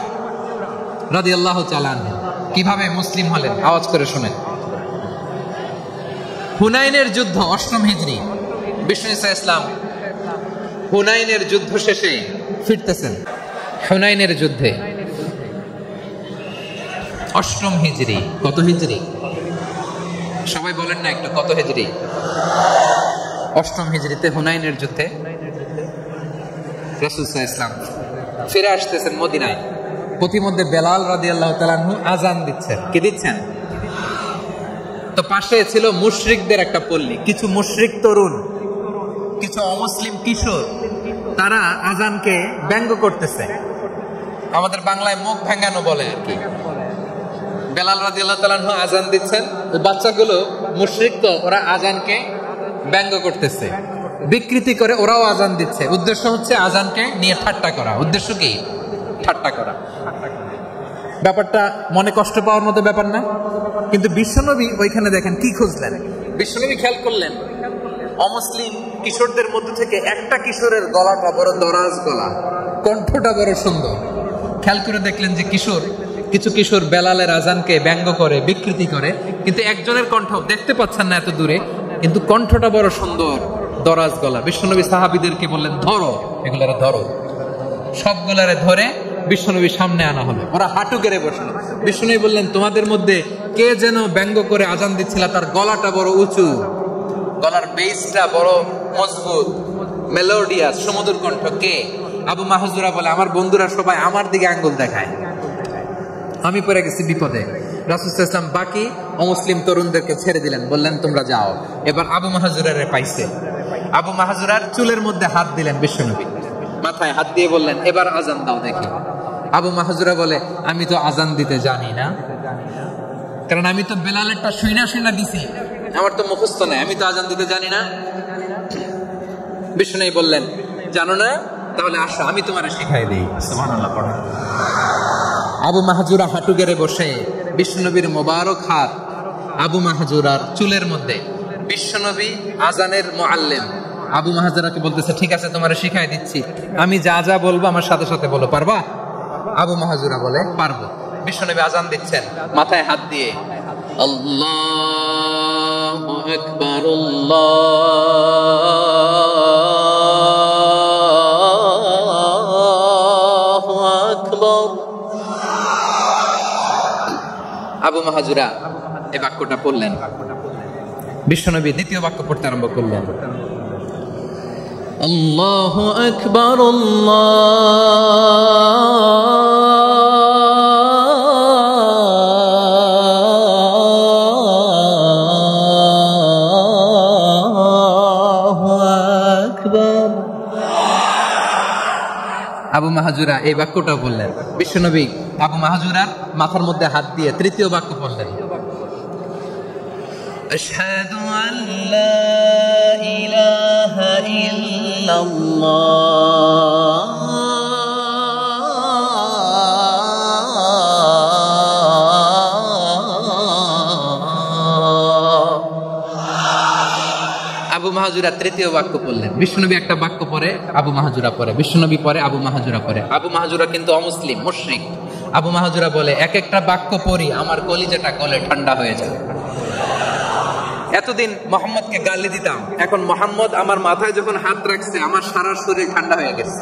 রাদিয়াল্লাহু তাআলা আনহু কিভাবে মুসলিম হলেন আওয়াজ করে শুনেন। হুনাইনের যুদ্ধ 8ম হিজরি, বিষ্ণু ঈসা ইসলাম হুনাইনের যুদ্ধ শেষে ফিরতেছেন। হুনাইনের যুদ্ধে 8ম হিজরি, কত হিজরি সবাই বলেন না একটু, কত হিজরি? 8ম হিজরিতে হুনাইনের যুদ্ধে রাসূল সাল্লাল্লাহু আলাইহি ওয়াসাল্লাম ফিরে আসতেছেন মদিনায়। পথিমধ্যে বেলাল রাদিয়াল্লাহু তাআলা আনহু আযান দিচ্ছেন। কি দিচ্ছেন? তো পাশে ছিল মুশরিকদের একটা পল্লী, কিছু মুশরিক তরুণ, কিছু অমুসলিম কিশোর, তারা আযানকে ব্যঙ্গ করতেছে। আমাদের বাংলায় মুখ ভেঙ্গানো বলে আর কি। বেলাল রাদিয়াল্লাহু তাআলা আনহু আযান দিচ্ছেন, ওই বাচ্চাগুলো মুশরিক, তো ওরা আযানকে ব্যঙ্গ করতেছে, বিকৃতি করে ওরাও আযান দিচ্ছে। উদ্দেশ্য হচ্ছে আযানকে নিয়ে ঠাট্টা করা। উদ্দেশ্য কি? ঠাট্টা করা। ব্যাপারটা মনে কষ্ট পাওয়ার মতো ব্যাপার না? কিন্তু বিশ্বনবী ওইখানে দেখেন কি খুঁজলেন। বিশ্বনবী খেয়াল করলেন অমুসলিম কিশোরদের মধ্যে থেকে একটা কিশোরের গলাটা বড় দরাজ গলা, কণ্ঠটা বড় সুন্দর। খেয়াল করে দেখলেন যে কিছু কিশোর বেলালের আযানকে ব্যঙ্গ করে, বিকৃতি করে, কিন্তু একজনের কণ্ঠ দেখতে পাচ্ছেন না এত দূরে, কিন্তু কণ্ঠটা বড় সুন্দর, দরাজ গলা। বিশ্বনবী সাহাবীদেরকে বললেন, ধরো এগুলারে, ধরো। সবগুলারে ধরে বিশ্বনবী সামনে আনা হলো। ওরা হাঁটু গেড়ে বসলো। বিশ্বনবী বললেন, তোমাদের মধ্যে কে যেন ব্যঙ্গ করে আযান দিচ্ছিল, তার গলাটা বড় উঁচু, গলার বেসটা বড় মজবুত, মেলোডিয়াস, সুমধুর কণ্ঠ, কে? আবু মাহজুরা বলে, আমার বন্ধুরা সবাই আমার দিকে আঙ্গুল দেখায়, আমি পড়ে গেছি বিপদে। রাসূল সাল্লাল্লাহু আলাইহি ওয়াসাল্লাম বাকি অমুসলিম তরুণদেরকে ছেড়ে দিলেন, বললেন তোমরা যাও। এবার আবু মাহজুরারে পাইছে। আবু মাহজুরার চুলের মধ্যে হাত দিলেন বিশ্বনবী, মাথায় হাত দিয়ে বললেন, এবার আযান দাও দেখি। আবু মাহজুরা বলে, আমি তো আযান দিতে জানি না, কারণ আমি তো বেলালেরটা শুইনা দিছি, আমার তো মুখস্থ নাই, আমি তো আযান দিতে জানি না। বিশ্বনবী বললেন, জানো না? তাহলে আসো, আমি তোমারে শিখাই দেই। সুবহানাল্লাহ পড়ো। আবু মাহজুরা হাঁটু গেড়ে বসে, বিশ্বনবীর মোবারক হাত আবু মাহজুরার চুলের মধ্যে। বিশ্বনবী আযানের মুআল্লিম আবু মাহজুরাকে বলতেছে, ঠিক আছে তোমারে শিখাই দিচ্ছি, আমি যা যা বলবো আমার সাথে সাথে বলো, পারবা? আবু মাহজুরা বলে, পারবো। বিশ্বনবী আযান দিচ্ছেন মাথায় হাত দিয়ে, আল্লাহু আকবার, আল্লাহু আকবার। আবু মাহজুরা এই বাক্যটা পড়লেন। বিশ্বনবী দ্বিতীয় বাক্য পড়তে আরম্ভ করলেন, আল্লাহু আকবার, আল্লাহু আকবার। আবু মাহজুরা এই বাক্যটাও বললেন। বিশ্বনবী আবু মাহজুরার মাথার মধ্যে হাত দিয়ে তৃতীয় বাক্য পড়লেন, আশহাদু আল্লা ইলাহা ইল্লাল্লাহ আবু মাহজুরা তৃতীয় বাক্য পড়লেন। বিশ্বনবী একটা বাক্য পরে আবু মাহজুরা পরে, বিশ্বনবী পরে আবু মাহজুরা পরে। আবু মাহজুরা কিন্তু অমুসলিম, মুশরিক। আবু মাহজুরা বলে, এক একটা বাক্য পড়ি আমার কলিজাটা গলে ঠান্ডা হয়ে যায়। এতদিন মোহাম্মদকে গালি দিতাম, এখন মোহাম্মদ আমার মাথায় যখন হাত রাখছে আমার সারা শরীর ঠান্ডা হয়ে গেছে।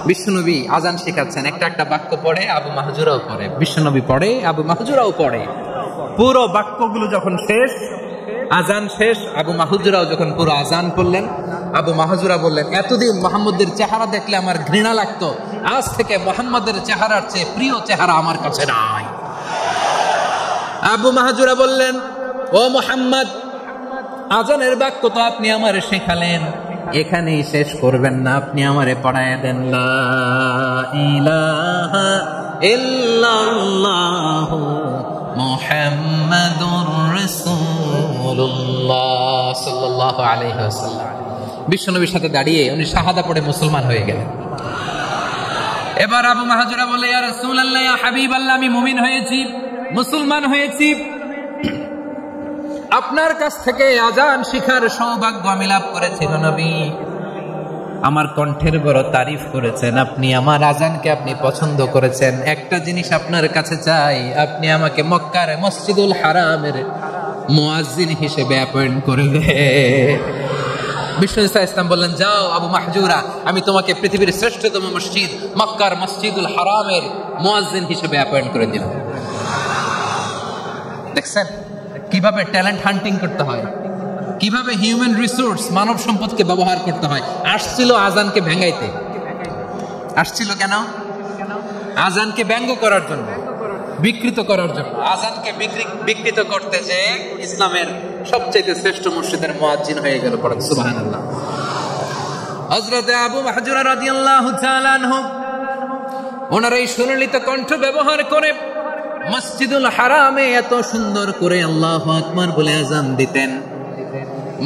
বিশ্বনবী আযান শেখাচ্ছেন, একটা একটা বাক্য পড়ে আবু মাহজুরাও পড়ে, বিশ্বনবী পড়ে, আবু মাহজুরাও পড়ে। পুরো বাক্যগুলো যখন শেষ, আযান শেষ, আবু মাহজুরাও যখন পুরো আযান পড়লেন, আবু মাহজুরা বললেন, এতদিন মোহাম্মদের চেহারা দেখলে আমার ঘৃণা লাগতো, আজ থেকে মোহাম্মদের চেহারার চেয়ে প্রিয় চেহারা আমার কাছে নাই। আবু মাহজুরা বললেন, ও মুহাম্মদ, আযানের বাক্য তো আপনি আমারে শেখালেন, এখানেই শেষ করবেন না, আপনি আমারে পড়ায় দেন, লা ইলাহা ইল্লাল্লাহু মুহাম্মাদুর রাসূলুল্লাহ সাল্লাল্লাহু আলাইহি ওয়াসাল্লাম। বিশ্বনবীর সাথে দাঁড়িয়ে উনি শাহাদা পড়ে মুসলমান হয়ে গেলেন। এবার আবু মাহজুরা বলে, ইয়া রাসূলুল্লাহ, ইয়া হাবিবাল্লাহ, আমি মুমিন হয়েছি, মুসলমান হয়েছি, আপনার কাছ থেকে আযান শিখার সৌভাগ্য আমি লাভ করেছি। নবী আমার কণ্ঠের বড় তারিফ করেছেন, আপনি আমার আযানকে আপনি পছন্দ করেছেন। একটা জিনিস আপনার কাছে চাই, আপনি আমাকে মক্কার মসজিদুল হারামের মুয়াজ্জিন হিসেবে অ্যাপয়েন্ট করে দেন। বিশ্বনবী সাল্লাল্লাহু আলাইহি ওয়াসাল্লাম বললেন, যাও আবু মাহজুরা, আমি তোমাকে পৃথিবীর শ্রেষ্ঠতম মসজিদ মক্কার মসজিদুল হারামের মুয়াজ্জিন হিসেবে অ্যাপয়েন্ট করে দিলাম। দেখছেন কিভাবে ট্যালেন্ট হান্টিং করতে হয়, কিভাবে হিউম্যান রিসোর্স মানব সম্পদকে ব্যবহার করতে হয়। আসছিল আযানকে ভেঙাইতে, আসছিল কেন? আজানকে ব্যঙ্গ করার জন্য, বিকৃত করার জন্য। আজানকে বিকৃত করতে যে ইসলামের সবচেয়ে শ্রেষ্ঠ মসজিদের মুয়াজ্জিন হয়ে গেল। পড়েন সুবহানাল্লাহ। হযরত আবু মাহজুরা রাদিয়াল্লাহু তাআলা আনহু ওনার এই সুললিত কণ্ঠ ব্যবহার করে মসজিদুল হারামে এত সুন্দর করে আল্লাহু আকবার বলে আজান দিতেন,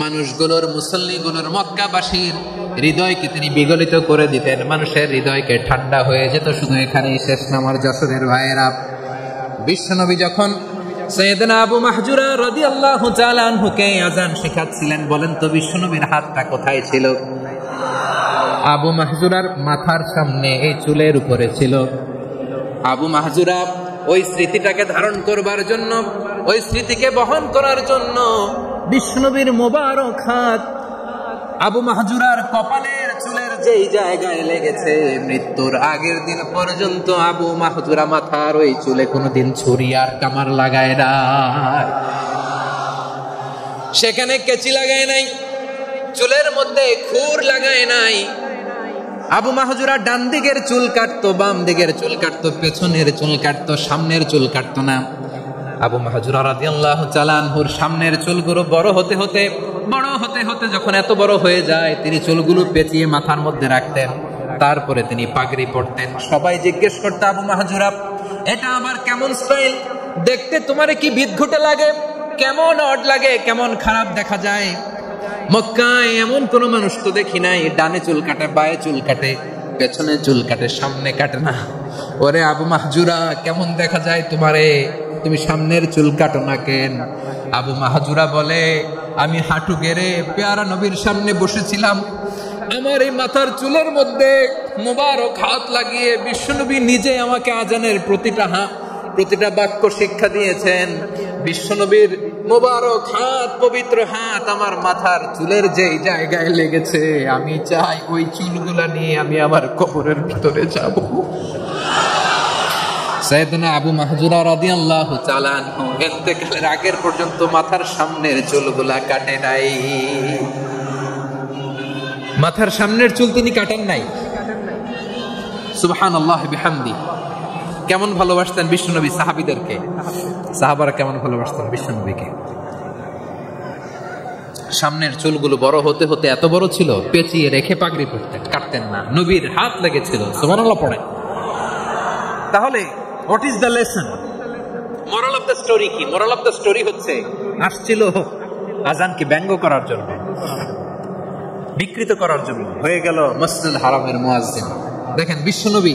মানুষগুলোর, মুসল্লিগুলোর, মক্কাবাসীর হৃদয়কে তিনি বিগলিত করে দিতেন। মানুষের হৃদয়কে ঠান্ডা হয়ে যেত। শুধু এখানেই শেষ না আমার যশোরের ভাইয়েরা, বিশ্বনবী যখন সাইয়েদনা আবু মাহজুরা রাদিয়াল্লাহু তাআলা আনহুকে আযান শেখাচ্ছিলেন, বলেন তো বিশ্বনবীর হাতটা কোথায় ছিল? আবু মাহজুরার মাথার সামনে, এই চুলের উপরে ছিল। আবু মাহজুরা ওই স্মৃতিটাকে ধারণ করবার জন্য, ওই স্মৃতিকে বহন করার জন্য বিশ্বনবীর মোবারক হাত আবু মাহজুরার কপালের চুলের যেই জায়গায় লেগেছে, মৃত্যুর আগের দিন পর্যন্ত আবু মাহজুরা মাথার ওই চুলে কোনোদিন ছুরি আর কামার লাগায় নাই, সেখানে কেচি লাগায় নাই, চুলের মধ্যে খুর লাগায় নাই। আবু মাহজুরা ডান দিকের চুল কাটতো, বাম দিকের চুল কাটতো, পেছনের চুল কাটতো, সামনের চুল কাটতো না। আবু মাহজুরা রাদিয়াল্লাহু তাআলা আনহুর সামনের চুলগুলো বড় হতে হতে যখন এত বড় হয়ে যায়, তিনি চুলগুলো পেঁচিয়ে মাথার মধ্যে রাখতেন, তারপরে তিনি পাগড়ি পরতেন। সবাই জিজ্ঞেস করতো, আবু মাহজুরা এটা আবার কেমন স্টাইল? দেখতে তোমারে কি বিদঘুটে লাগে? কেমন অড লাগে? কেমন খারাপ দেখা যায়? মক্কায় এমন কোন মানুষ তো দেখি নাই, ডানে চুল কাটে, বায়ে চুল কাটে, পেছনে চুল কাটে, সামনে কাটে না। ওরে আবু মাহজুরা, কেমন দেখা যায় তোমারে? তুমি সামনের চুল কাটো না কেন? আবু মাহজুরা বলে, আমি হাঁটু গেড়ে পেয়ারা নবীর সামনে বসেছিলাম, আমার এই মাথার চুলের মধ্যে মোবারক হাত লাগিয়ে বিশ্বনবী নিজে আমাকে আজানের প্রতিটা বাক্য শিক্ষা দিয়েছেন। বিশ্বনবীর মোবারক হাত, পবিত্র হাত আমার মাথার চুলের যেই জায়গায় লেগেছে, আমি চাই ওই চুলগুলা নিয়ে আমি আমার কবরের ভিতরে যাব। সাইয়েদনা আবু মাহজুরা রাদিয়াল্লাহু তাআলা আনহু ইন্তেকালের আগের পর্যন্ত মাথার সামনের চুলগুলা কাটে নাই। মাথার সামনের চুল তিনি কাটেন নাই। সুবহানাল্লাহি বিহামদি। কেমন ভালোবাসতেন বিশ্বনবী সাহাবীদেরকে, সাহাবারা কেমন ভালোবাসতেন বিশ্বনবীকে। সামনের চুলগুলো বড় হতে হতে এত বড় ছিল, পেঁচিয়ে রেখে পাগড়ি পরতেন, কাটতেন না। নবীর হাত লেগেছিল। সুবহানাল্লাহ পড়ে। তাহলে what is the lesson? Moral of the story কি? মোরাল অফ দ্য স্টোরি হচ্ছে, আসছিল আজানকে ব্যঙ্গ করার জন্য, বিকৃত করার জন্য, হয়ে গেল মসজিদুল হারামের মুয়াজ্জিন। দেখেন বিশ্বনবী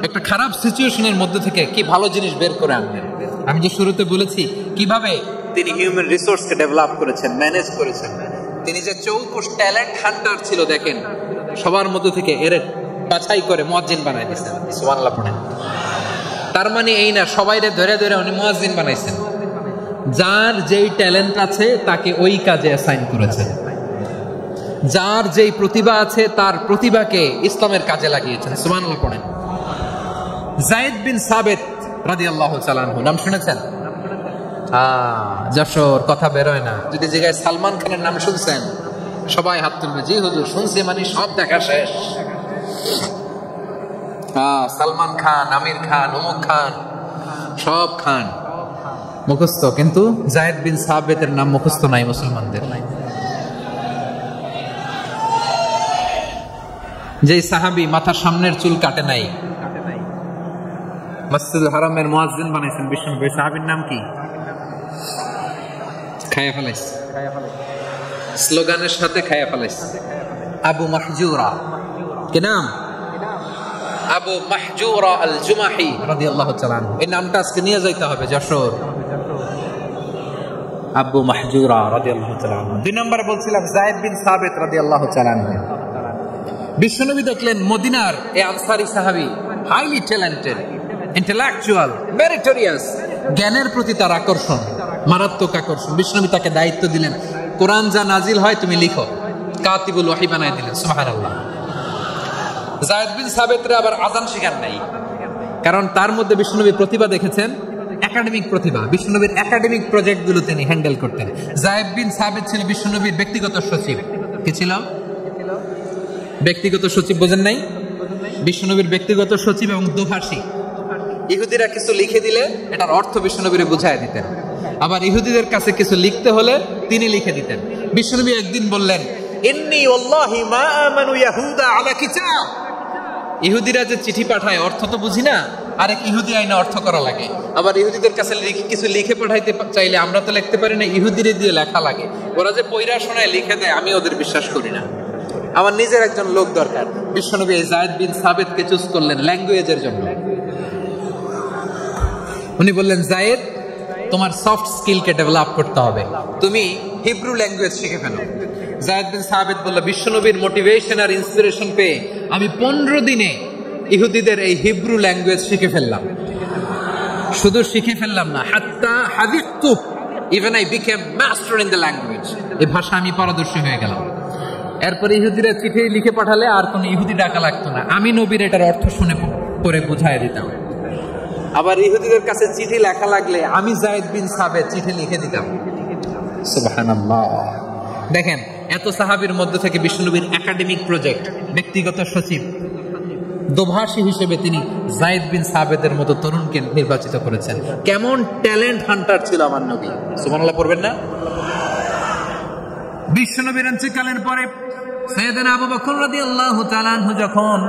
একটা খারাপ সিচুয়েশনের মধ্যে থেকে কি ভালো জিনিস বের করে আনলেন। আমি যে শুরুতে বলেছি কিভাবে তিনি হিউম্যান রিসোর্সকে ডেভেলপ করেছেন, ম্যানেজ করেছেন। তিনি যে চৌকুশ ট্যালেন্ট হান্টার ছিল, দেখেন সবার মধ্যে থেকে এর বাছাই করে মুয়াজ্জিন বানাই দিয়েছেন। সুবহানাল্লাহ পড়েন। তার মানে এই না সবাইরে ধরে ধরে উনি মুয়াজ্জিন বানাইছেন। যার যেই ট্যালেন্ট আছে তাকে ওই কাজে অ্যাসাইন করেছেন। যার যেই প্রতিভা আছে তার প্রতিভাকে ইসলামের কাজে লাগিয়েছেন। সুবহানাল্লাহ পড়েন। যায়েদ বিন সাবিত রাদিয়াল্লাহু তাআলা আনহু নাম শুনেছেন? যশোর কথা বেরোয় না। যদি জায়গায় সালমান খানের নাম শুনছেন, সবাই হাত তুলবে, জি হুজুর শুনছি, মানে সব দেখা শেষ। সালমান খান, আমির খান, অমুক খান, সব খান মুখস্থ, কিন্তু যায়েদ বিন সাবিতের নাম মুখস্থ নাই মুসলমানদের। যে সাহাবী মাথার সামনের চুল কাটে নাই, মসজিদুল হারামের মুয়াজ্জিন বানাইছেন বিশ্বনবী, সাহাবীর নাম কি? খায়া ফেলাইছে, স্লোগানের সাথে খায়া ফেলাইছে। আবু মাহজুরা। কি নাম? আবু মাহজুরা আল জুমাহি রাদিয়াল্লাহু তাআলা আনহু। এই নামটা আজকে নিয়ে যাইতে হবে যশোর। আবু মাহজুরা রাদিয়াল্লাহু তাআলা আনহু। 2 নম্বর বলছিলাম যায়েদ বিন সাবিত রাদিয়াল্লাহু তাআলা আনহু। বিশ্বনবী দেখলেন মদিনার এই আনসারী সাহাবী হাইলি ট্যালেন্টেড, ইন্টেলেকচুয়াল, মেরিটোরিয়াস, জ্ঞানের প্রতি তার আকর্ষণ, মারাত্মক আকর্ষণ। বিশ্বনবী তাকে দায়িত্ব দিলেন, কোরআন যা নাজিল হয় তুমি লিখো, কাতিবুল ওয়াহি বানায় দিলেন। সুবহানাল্লাহ। যায়েদ বিন সাবিতরে আবার আযান শেখান নাই, কারণ তার মধ্যে বিশ্বনবী প্রতিভা দেখেছেন, একাডেমিক প্রতিভা। বিশ্বনবীর একাডেমিক প্রজেক্টগুলো তিনি হ্যান্ডেল করতেন। যায়েদ বিন সাবিত ছিল বিশ্বনবীর ব্যক্তিগত সচিব। কি ছিল? ব্যক্তিগত সচিব। বোঝেন নাই? বিশ্বনবীর ব্যক্তিগত সচিব এবং দোভাষী। ইহুদিরা কিছু লিখে দিলে এটার অর্থ বিশ্বনবীরে বুঝায় দিতেন, আবার ইহুদিদের কাছে কিছু লিখতে হলে তিনি লিখে দিতেন। বিশ্বনবী একদিন বললেন, ইন্নী ওয়াল্লাহি মা আমানু ইয়াহুদা আলা কিতাব। ইহুদিরা যে চিঠি পাঠায় অর্থ তো বুঝি না, আরেক ইহুদি আইনে অর্থ করা লাগে। আবার ইহুদিদের কাছে কিছু লিখে পাঠাইতে চাইলে আমরা তো লিখতে পারি না, ইহুদিরে দিয়ে লেখা লাগে। ওরা যে পয়রা শোনায় লিখে দেয়, আমি ওদের বিশ্বাস করি না। আমার নিজের একজন লোক দরকার। বিশ্বনবী যায়েদ বিন সাবিতকে চুজ করলেন ল্যাঙ্গুয়েজের জন্য। উনি বললেন, যায়েদ, তোমার সফট স্কিলকে ডেভেলপ করতে হবে, তুমি হিব্রু ল্যাঙ্গুয়েজ শিখে ফেলো। যায়েদ বিন সাবিত বলল, বিশ্বনবীর মোটিভেশন আর ইন্সপিরেশন পেয়ে আমি 15 দিনে ইহুদিদের এই হিব্রু ল্যাঙ্গুয়েজ শিখে ফেললাম। শুধু শিখে ফেললাম না, হাত্তা হাদিকতু, even I became master in the language. এই ভাষা আমি পারদর্শী হয়ে গেলাম। এরপর ইহুদিরা চিঠি লিখে পাঠালে আর কোনো ইহুদি ডাকা লাগতো না, আমি নবীর এটার অর্থ শুনে পরে বুঝাই দিতাম। আবার ইহুদিদের কাছে চিঠি লেখা লাগলে আমি যায়েদ বিন সাবিত চিঠি লিখে দিতাম। সুবহানাল্লাহ। দেখেন, এত সাহাবীর মধ্যে থেকে বিশ্বনবীর একাডেমিক প্রজেক্ট, ব্যক্তিগত সচিব, দোভাষী হিসেবে তিনি যায়েদ বিন সাবিতের মতো তরুণকে নির্বাচিত করেছেন। কেমন ট্যালেন্ট হান্টার ছিল আমার নবী। সুবহানাল্লাহ পড়বেন না? বিশ্বনবীর ইন্তেকালের পরে সাইয়েদনা আবু বকর রাদিয়াল্লাহু তাআলা আনহু যখন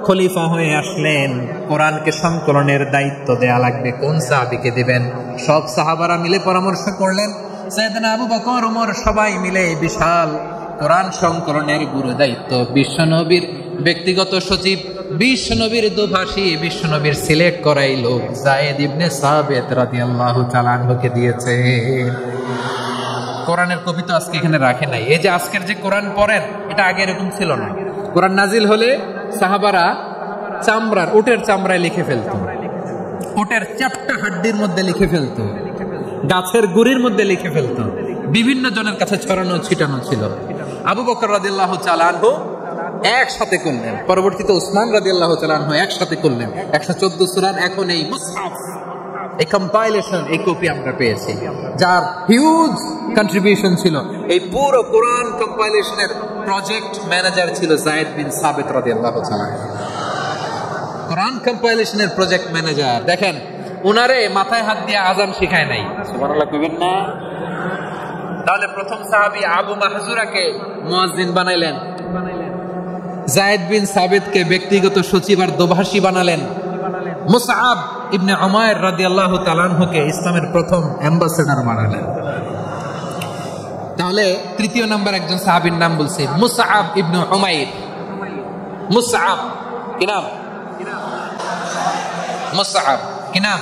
খলিফা হয়ে আসলেন, কোরআনকে সংকলনের দায়িত্ব দেয়া লাগবে, কোন সাহাবীকে দিবেন? সব সাহাবারা মিলে পরামর্শ করলেন। সাইয়েদনা আবু বকর, ওমর সবাই মিলে বিশাল কোরআন সংকলনের গুরু দায়িত্ব বিশ্বনবীর ব্যক্তিগত সচিব, বিশ্বনবীর দোভাষী, বিশ্বনবীর সিলেক্ট করাই লোক যায়েদ ইবনে সাবিত রাদিয়াল্লাহু তাআলা আনহুকে দিয়েছে। কোরআনের কপি তো আজকে এখানে রাখে নাই। এই যে আজকের যে কোরআন পড়েন, এটা আগে এরকম ছিল না। কোরআন নাজিল হলে সাহাবারা চামড়ার, উটের চামড়ায় লিখে ফেলতো, উটের চ্যাপ্টা হাড্ডির মধ্যে লিখে ফেলতো, গাছের গুড়ির মধ্যে লিখে ফেলতো। বিভিন্ন জনের কাছে ছড়ানো ছিটানো ছিল। আবু বকর রাদিয়াল্লাহু তাআলা আনহু একসাথে করলেন, পরবর্তীতে উসমান রাদিয়াল্লাহু তাআলা আনহু একসাথে করলেন। 114 সূরার এখন এই মুসহাফ, এই কম্পাইলেশন, এই কপি আমরা পেয়েছি, যার হিউজ কন্ট্রিবিউশন ছিল। এই পুরো কোরআন কম্পাইলেশনের প্রজেক্ট ম্যানেজার ছিল যায়েদ বিন সাবিত রাদিয়াল্লাহু তাআলা। কোরআন কম্পাইলেশনের প্রজেক্ট ম্যানেজার। দেখেন, উনারে মাথায় হাত দিয়ে আযান শিখায় নাই। সুবহানাল্লাহ কইবেন না? তাহলে প্রথম সাহাবী আবু মাহজুরাকে মুয়াজ্জিন বানাইলেন, যায়েদ বিন সাবিতকে ব্যক্তিগত সচিব আর দোভাষী বানালেন, মুসআব ইবনে উমাইর রাদিয়াল্লাহু তাআলা আনহুকে ইসলামের প্রথম অ্যাম্বাসেডর বানালেন। তাহলে তৃতীয় নাম্বার একজন সাহাবীর নাম বলছি, মুসআব ইবনে উমাইর। মুসআব কি নাম? মুসআব কি নাম?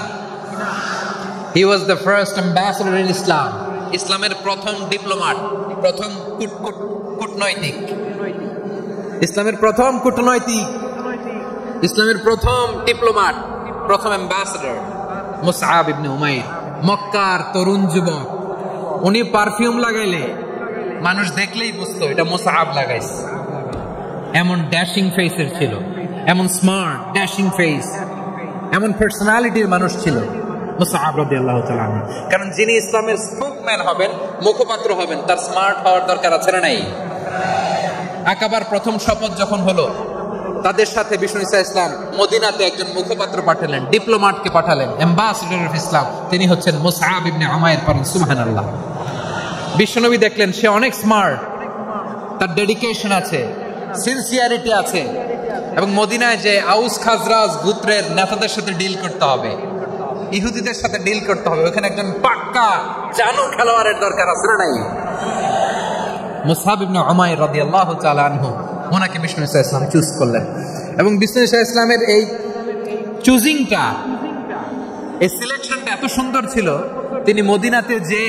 He was the first ambassador in Islam. ইসলামের প্রথম ডিপ্লোম্যাট, প্রথম কূটনৈতিক, ইসলামের প্রথম কূটনৈতিক, ইসলামের প্রথম ডিপ্লোম্যাট, প্রথম অ্যাম্বাসেডর মুসআব ইবনে উমাইর। মক্কার তরুণ যুবক, উনি পারফিউম লাগাইলে মানুষ দেখলেই বুঝতো এটা মুসআব লাগাইছে। এমন ড্যাশিং ফেসের ছিল, এমন স্মার্ট ড্যাশিং ফেস, এমন পার্সোনালিটির মানুষ ছিল মুসআব রাদিয়াল্লাহু তাআলা আনহু। কারণ যিনি ইসলামের স্পোকম্যান হবেন, মুখপাত্র হবেন, তার স্মার্ট হওয়ার দরকার আছে না নাই? আকাবার প্রথম শপথ যখন হলো, তাদের সাথে বিষ্ণু ঈসা ইসলাম মদিনাতে একজন মুখপাত্র পাঠালেন, ডিপ্লোম্যাটকে পাঠালেন, অ্যাম্বাসেডর অফ ইসলাম। তিনি হচ্ছেন মুসআব ইবনে উমাইর। পড়েন সুবহানাল্লাহ। বিশ্বনবী দেখলেন সে অনেক স্মার্ট, তার ডেডিকেশন আছে, সিনসিয়ারিটি আছে, এবং মদিনায় যে আউস খাজরাজ গোত্রের নেতাদের সাথে ডিল করতে হবে, ইহুদিদের সাথে ডিল করতে হবে, ওখানে একজন পাক্কা জানো খেলোয়াড়ের দরকার আছে না নাই? মুসআব ইবনে উমাইর রাদিয়াল্লাহু তাআলা আনহু, ওনাকে বিষ্ণু ঈসা ইসলাম চুজ করলেন। এবং বিষ্ণু ঈসা ইসলামের এই চুজিংটা, এই সিলেকশনটা এত সুন্দর ছিল, তিনি মদিনাতে যে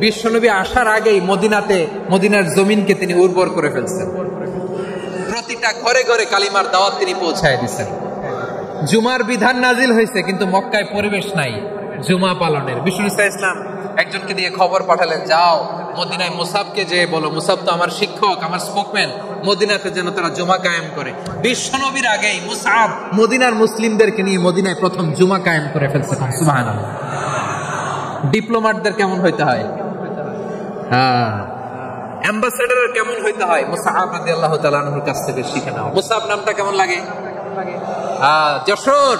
বিশ্বনবী আসার আগেই মদিনার জমিনকে তিনি উর্বর করে ফেলছেন। প্রতিটা ঘরে ঘরে কালিমার দাওয়াত তিনি পৌঁছায় দিচ্ছেন। জুমার বিধান নাজিল হয়েছে, কিন্তু মক্কায় পরিবেশ নাই জুমা পালনের। বিষ্ণু ঈসা ইসলাম একজনকে দিয়ে খবর পাঠালেন, যাও মদিনায় মুসাবকে যে বলো, মুসাব তো আমার শিক্ষক, আমার স্পোকম্যান, মদিনাতে যেন তারা জুমা কায়েম করে। বিশ্বনবীর আগেই মুসআব মদিনার মুসলিমদেরকে নিয়ে মদিনায় প্রথম জুমা কায়েম করে ফেলছে। সুবহানাল্লাহ। ডিপ্লোম্যাটদের কেমন হইতে হয়, হ্যাঁ, অ্যাম্বাসেডরের কেমন হইতে হয়, মুসআব রাদিয়াল্লাহু তাআলা আনহুর কাছ থেকে শিখে নাও। মুসআব নামটা কেমন লাগে? যশোর,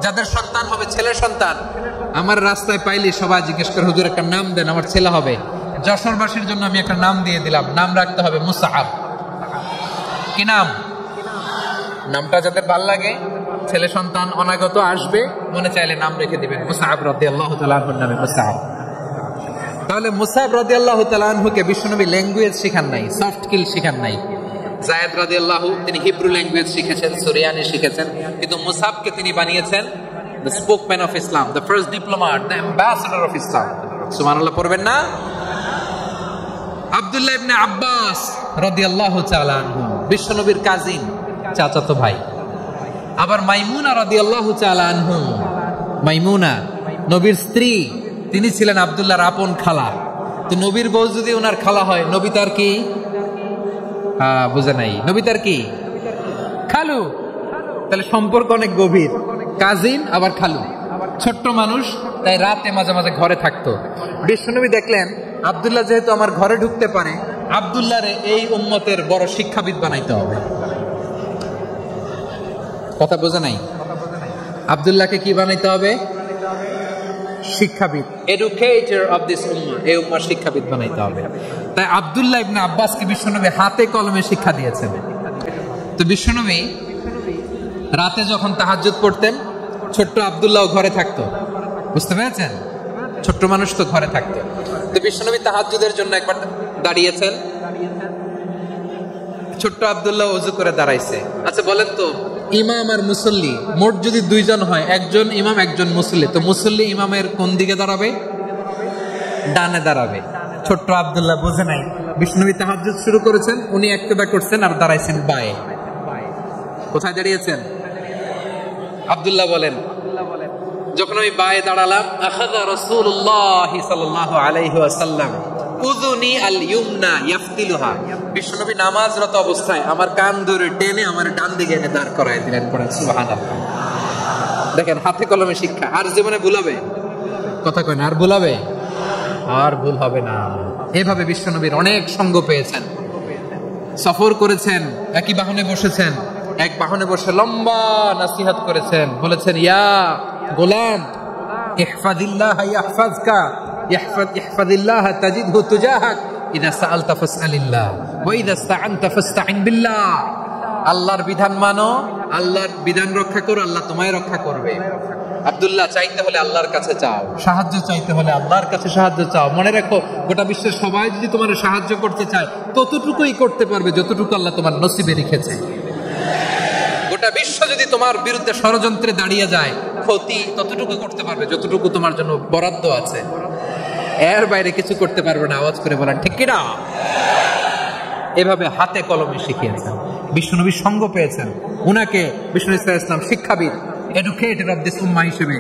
যাদের সন্তান হবে ছেলে সন্তান, আমার রাস্তায় পাইলে সবাই জিজ্ঞেস করে হুজুর একটা নাম দেন, আমার ছেলে হবে। যশোরবাসীর জন্য আমি একটা নাম দিয়ে দিলাম, নাম রাখতে হবে মুসআব। কি নাম? নামটা যাদের ভাল লাগে, ছেলে সন্তান অনাগত আসবে, মনে চাইলে নাম রেখে দিবেন মুসআব রাদিয়াল্লাহু তাআলা আনহুর নামে মুসআব। তাহলে মুসআব রাদিয়াল্লাহু তাআলা আনহুকে বিশ্বনবী ল্যাঙ্গুয়েজ শিখান নাই, সফট স্কিল শিখান নাই। যায়েদ রাদিয়াল্লাহু তিনি হিব্রু ল্যাঙ্গুয়েজ শিখেছেন, সুরিয়ানি শিখেছেন, কিন্তু মুসআবকে তিনি বানিয়েছেন the spokesman of Islam, the first diplomat, the ambassador of Islam. সুবহানাল্লাহ পড়বেন না? আব্দুল্লাহ ইবনে আব্বাস রাদিয়াল্লাহু তাআলা আনহু বিশ্বনবীর কাজিন, চাচাতো ভাই। আবার মাইমুনা রাদিয়াল্লাহু তাআলা আনহু, মাইমুনা নবীর স্ত্রী, তিনি ছিলেন আব্দুল্লাহর আপন খালা। তো নবীর বউ যদি ওনার খালা হয়, নবী তার কি? বুঝে নাই, নবী তার কি? খালু। তাহলে সম্পর্ক অনেক গভীর, কাজিন আবার খালু, ছোট্ট মানুষ, তাই রাতে মাঝে মাঝে ঘরে থাকতো। বিশ্বনবী দেখলেন আব্দুল্লাহ যেহেতু আমার ঘরে ঢুকতে পারে, আব্দুল্লাহরে এই উম্মতের বড় শিক্ষাবিদ বানাইতে হবে। কথা বোঝা নাই? আব্দুল্লাহকে কি বানাইতে হবে? শিক্ষাবিদ, এডুকেটর অফ দিস উম্মাহ, এই উম্মার শিক্ষাবিদ বানাইতে হবে। তাই আব্দুল্লাহ ইবনে আব্বাসকে বিশ্বনবী হাতে কলমে শিক্ষা দিয়েছেন। তো বিশ্বনবী রাতে যখন তাহাজ্জুদ পড়তেন, ছোট্ট আব্দুল্লাহ ঘরে থাকতো। বুঝতে পেরেছেন? ছোট্ট মানুষ তো ঘরে থাকতো। তো বিশ্বনবী তাহাজ্জুদের জন্য একবার দাঁড়িয়েছেন, ছোট্ট আব্দুল্লাহ ওযু করে দাঁড়াইছে। আচ্ছা বলেন তো, ইমাম আর মুসল্লি মোট যদি দুইজন হয়, একজন ইমাম একজন মুসল্লি, তো মুসল্লি ইমামের কোন দিকে দাঁড়াবে? ডানে দাঁড়াবে। ছোট্ট আব্দুল্লাহ বোঝে নাই, বিশ্বনবী তাহাজ্জুদ শুরু করেছেন, উনি একতেদা করছেন আর দাঁড়াইছেন বায়ে। কোথায় দাঁড়িয়েছেন? আব্দুল্লাহ বলেন, যখন আমি বায়ে দাঁড়ালাম, আখাযা রাসূলুল্লাহ সাল্লাল্লাহু আলাইহি ওয়াসাল্লাম উযুনি আল ইয়ুমনা ইয়াফতিলুহা, বিশ্বনবী নামাজরত অবস্থায় আমার কান ধরে টেনে আমার ডান দিকে এনে দাঁড় করায় দিলেন। পড়েন সুবহানাল্লাহ। দেখেন হাতে কলমে শিক্ষা। আর জীবনে ভুলাবে? কথা কয় না, আর ভুলাবে? আর ভুল হবে না। এভাবে বিশ্বনবীর অনেক সঙ্গ পেয়েছেন, সফর করেছেন, একই বাহনে বসেছেন, এক বাহনে বসে লম্বা নাসিহত করেছেন, বলেছেন ইয়া গোলাম ইহফাজিল্লাহ ইয়াহফাজকা ইহফাজিল্লাহ তাজিদহু তুজাহাক ইযা সাআলতা ফাসআলিল্লাহ ওয়া ইযা ইসতাআনতা ফাসতাইন বিল্লাহ। আল্লাহর বিধান মানো, আল্লাহর বিধান রক্ষা করো, আল্লাহ তোমায় রক্ষা করবে। আব্দুল্লাহ, চাইতে হলে আল্লাহর কাছে চাও, সাহায্য চাইতে হলে আল্লাহর কাছে সাহায্য চাও। মনে রাখো, গোটা বিশ্বের সবাই যদি তোমার সাহায্য করতে চায়, ততটুকুই করতে পারবে যতটুকু আল্লাহ তোমার নসিবে রেখেছে। গোটা বিশ্ব যদি তোমার বিরুদ্ধে ষড়যন্ত্রে দাঁড়িয়ে যায়, ক্ষতি ততটুকু করতে পারবে যতটুকু তোমার জন্য বরাদ্দ আছে। এর বাইরে কিছু করতে পারবে না। আওয়াজ করে বলেন ঠিক কিনা? এভাবে হাতে কলমে শিখিয়েছেন, বিশ্বনবী সঙ্গ পেয়েছেন। উনাকে বিষ্ণু ইসলাম শিক্ষাবিদ, এডুকেটর অফ দিস উম্মাহ হিসেবে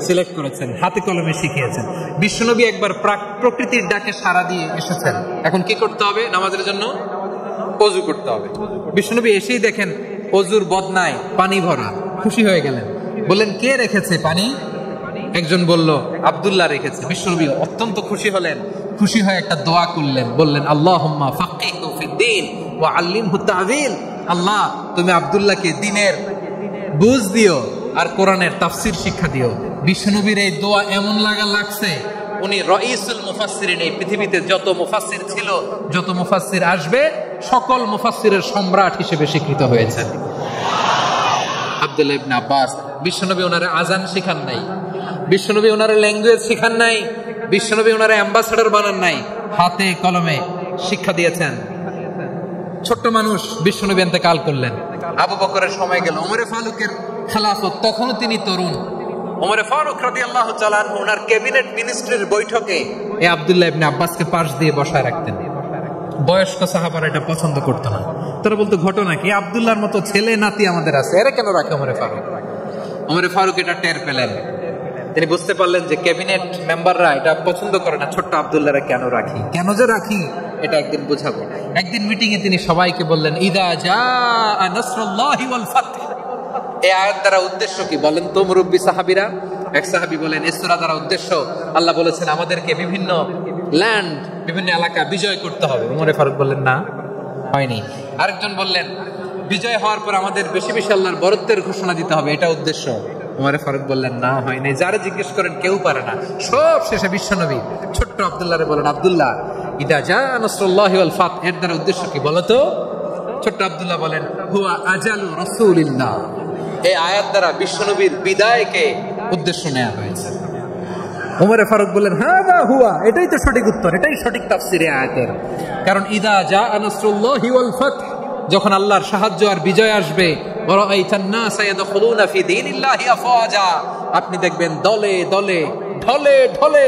সিলেক্ট করেছেন, হাতে কলমে শিখিয়েছেন। বিশ্বনবী একবার প্রকৃতির ডাকে সাড়া দিয়ে এসেছেন। এখন কি করতে হবে? নামাজের জন্য ওযু করতে হবে। বিশ্বনবী এসেই দেখেন ওযুর বদনায় পানি ভরা, খুশি হয়ে গেলেন, বললেন কে রেখেছে পানি? একজন বলল আব্দুল্লাহ রেখেছে। বিশ্বনবী অত্যন্ত খুশি হলেন, খুশি হয়ে একটা দোয়া করলেন, বললেন আল্লাহুম্মা ফাক্কিহু ফিদ্দীন ওয়া আল্লিমহু তা'ওয়ীল। আল্লাহ, তুমি আব্দুল্লাহকে দ্বীনের বুঝ দিও আর কোরআনের তাফসীর শিক্ষা দিও। বিশ্বনবীর এই দোয়া এমন লাগছে, উনি রাইসুল মুফাসসিরিন, এই পৃথিবীতে যত মুফাসসির ছিল, যত মুফাসসির আসবে, সকল মুফাসসিরের সম্রাট হিসেবে স্বীকৃত হয়েছেন আব্দুল্লাহ ইবনে আব্বাস। বিশ্বনবী ওনারে আজান শিখান নাই, বিশ্বনবী ওনারে ল্যাঙ্গুয়েজ শিখান নাই, বিশ্বনবী ওনারে অ্যাম্বাসেডর বানান নাই, হাতে কলমে শিক্ষা দিয়েছেন। ছোট্ট মানুষ, বিশ্বনবী ইন্তেকাল করলেন, আবু বকরের সময় গেল, ওমরে ফারুকের খেলাফত, তখনও তিনি তরুণ। ওমরে ফারুক রাদিয়াল্লাহু তাআলা আনহু ওনার ক্যাবিনেট মিনিস্ট্রির বৈঠকে এই আব্দুল্লাহ ইবনে আব্বাসকে পাশ দিয়ে বসায় রাখতেন। বয়স্ক সাহাবারা এটা পছন্দ করতো না, তারা বলতো ঘটনা কি, আব্দুল্লাহর মতো ছেলে নাতি আমাদের আছে, এরা কেন রাখে ওমরে ফারুক? ওমরে ফারুক এটা টের পেলেন, তিনি বুঝতে পারলেন যে ক্যাবিনেট মেম্বাররা এটা পছন্দ করে না, ছোট্ট আব্দুল্লাহরা কেন রাখি, কেন যে রাখি, এটা একদিন বুঝাবো। একদিন মিটিং এ তিনি সবাইকে বললেন ইদা জাআ নাসরুল্লাহি ওয়াল ফাতহ। এই আয়াত দ্বারা উদ্দেশ্য কি বলেন তো মুরব্বী সাহাবীরা? এক সাহাবী বলেন এই সূরা দ্বারা উদ্দেশ্য, আল্লাহ বলেছেন আমাদেরকে বিভিন্ন ল্যান্ড, বিভিন্ন এলাকা বিজয় করতে হবে। ওমরে ফারুক বললেন না, হয়নি। আরেকজন বললেন বিজয় হওয়ার পর আমাদের বেশি বেশি আল্লাহর বরত্বের ঘোষণা দিতে হবে, এটা উদ্দেশ্য। উমরে ফারুক বললেন, না হয় নাই, যারা জিজ্ঞেস করেন কেউ পারে না। সব শেষে বিশ্বনবী ছোট্ট আব্দুল্লাহরে বলেন, আব্দুল্লাহ, ইদা জা নাসরুল্লাহি ওয়াল ফাত, এর দ্বারা উদ্দেশ্য কি বলো তো? ছোট্ট আব্দুল্লাহ বলেন, হুয়া আজালু রাসূলিল্লাহ। এই আয়াত দ্বারা বিশ্বনবীর বিদায়কে উদ্দেশ্য নেওয়া হয়েছে। উমরে ফারুক বললেন, হাদা হুয়া, এটাই তো সঠিক উত্তর, এটাই সঠিক তাফসীর এই আয়াতের। কারণ ইদা জা নাসরুল্লাহি ওয়াল ফাত, যখন আল্লাহর সাহায্য আর বিজয় আসবে, আপনি দেখবেন দলে দলে ঢলে ঢলে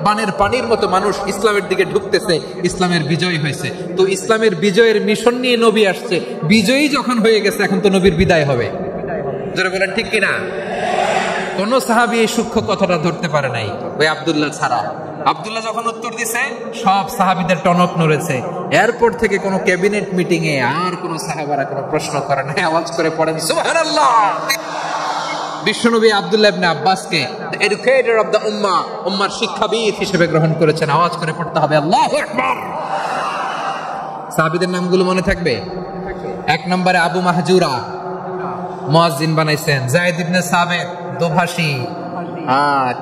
বানের পানির মতো মানুষ ইসলামের দিকে ঢুকতেছে, ইসলামের বিজয় হয়েছে। তো ইসলামের বিজয়ের মিশন নিয়ে নবী আসছে, বিজয়ী যখন হয়ে গেছে এখন তো নবীর বিদায় হবে। জোরে বলেন ঠিক কিনা? কোন সাহাবী এই সূক্ষ্ম কথাটা ধরতে পারে নাই, ওই আব্দুল্লাহ ছাড়া। আব্দুল্লাহ যখন উত্তর দিছে, সব সাহাবীদের টনক নড়েছে। এরপর থেকে কোন ক্যাবিনেট মিটিং এ আর কোন সাহাবারা কোনো প্রশ্ন করে নাই, আওয়াজ করে পড়েন সুবহানাল্লাহ। বিশ্বনবী আব্দুল্লাহ ইবনে আব্বাসকে দ্য এডুকেটর অফ দ্য উম্মাহ, উম্মার শিক্ষাবিদ হিসেবে গ্রহণ করেছেন। আওয়াজ করে পড়তে হবে আল্লাহু আকবার। সাহাবীদের নামগুলো মনে থাকবে? 1 নম্বরে আবু মাহজুরা, মুয়াজ্জিন বানাইছেন। যায়েদ ইবনে সাবিত, দোভাষী,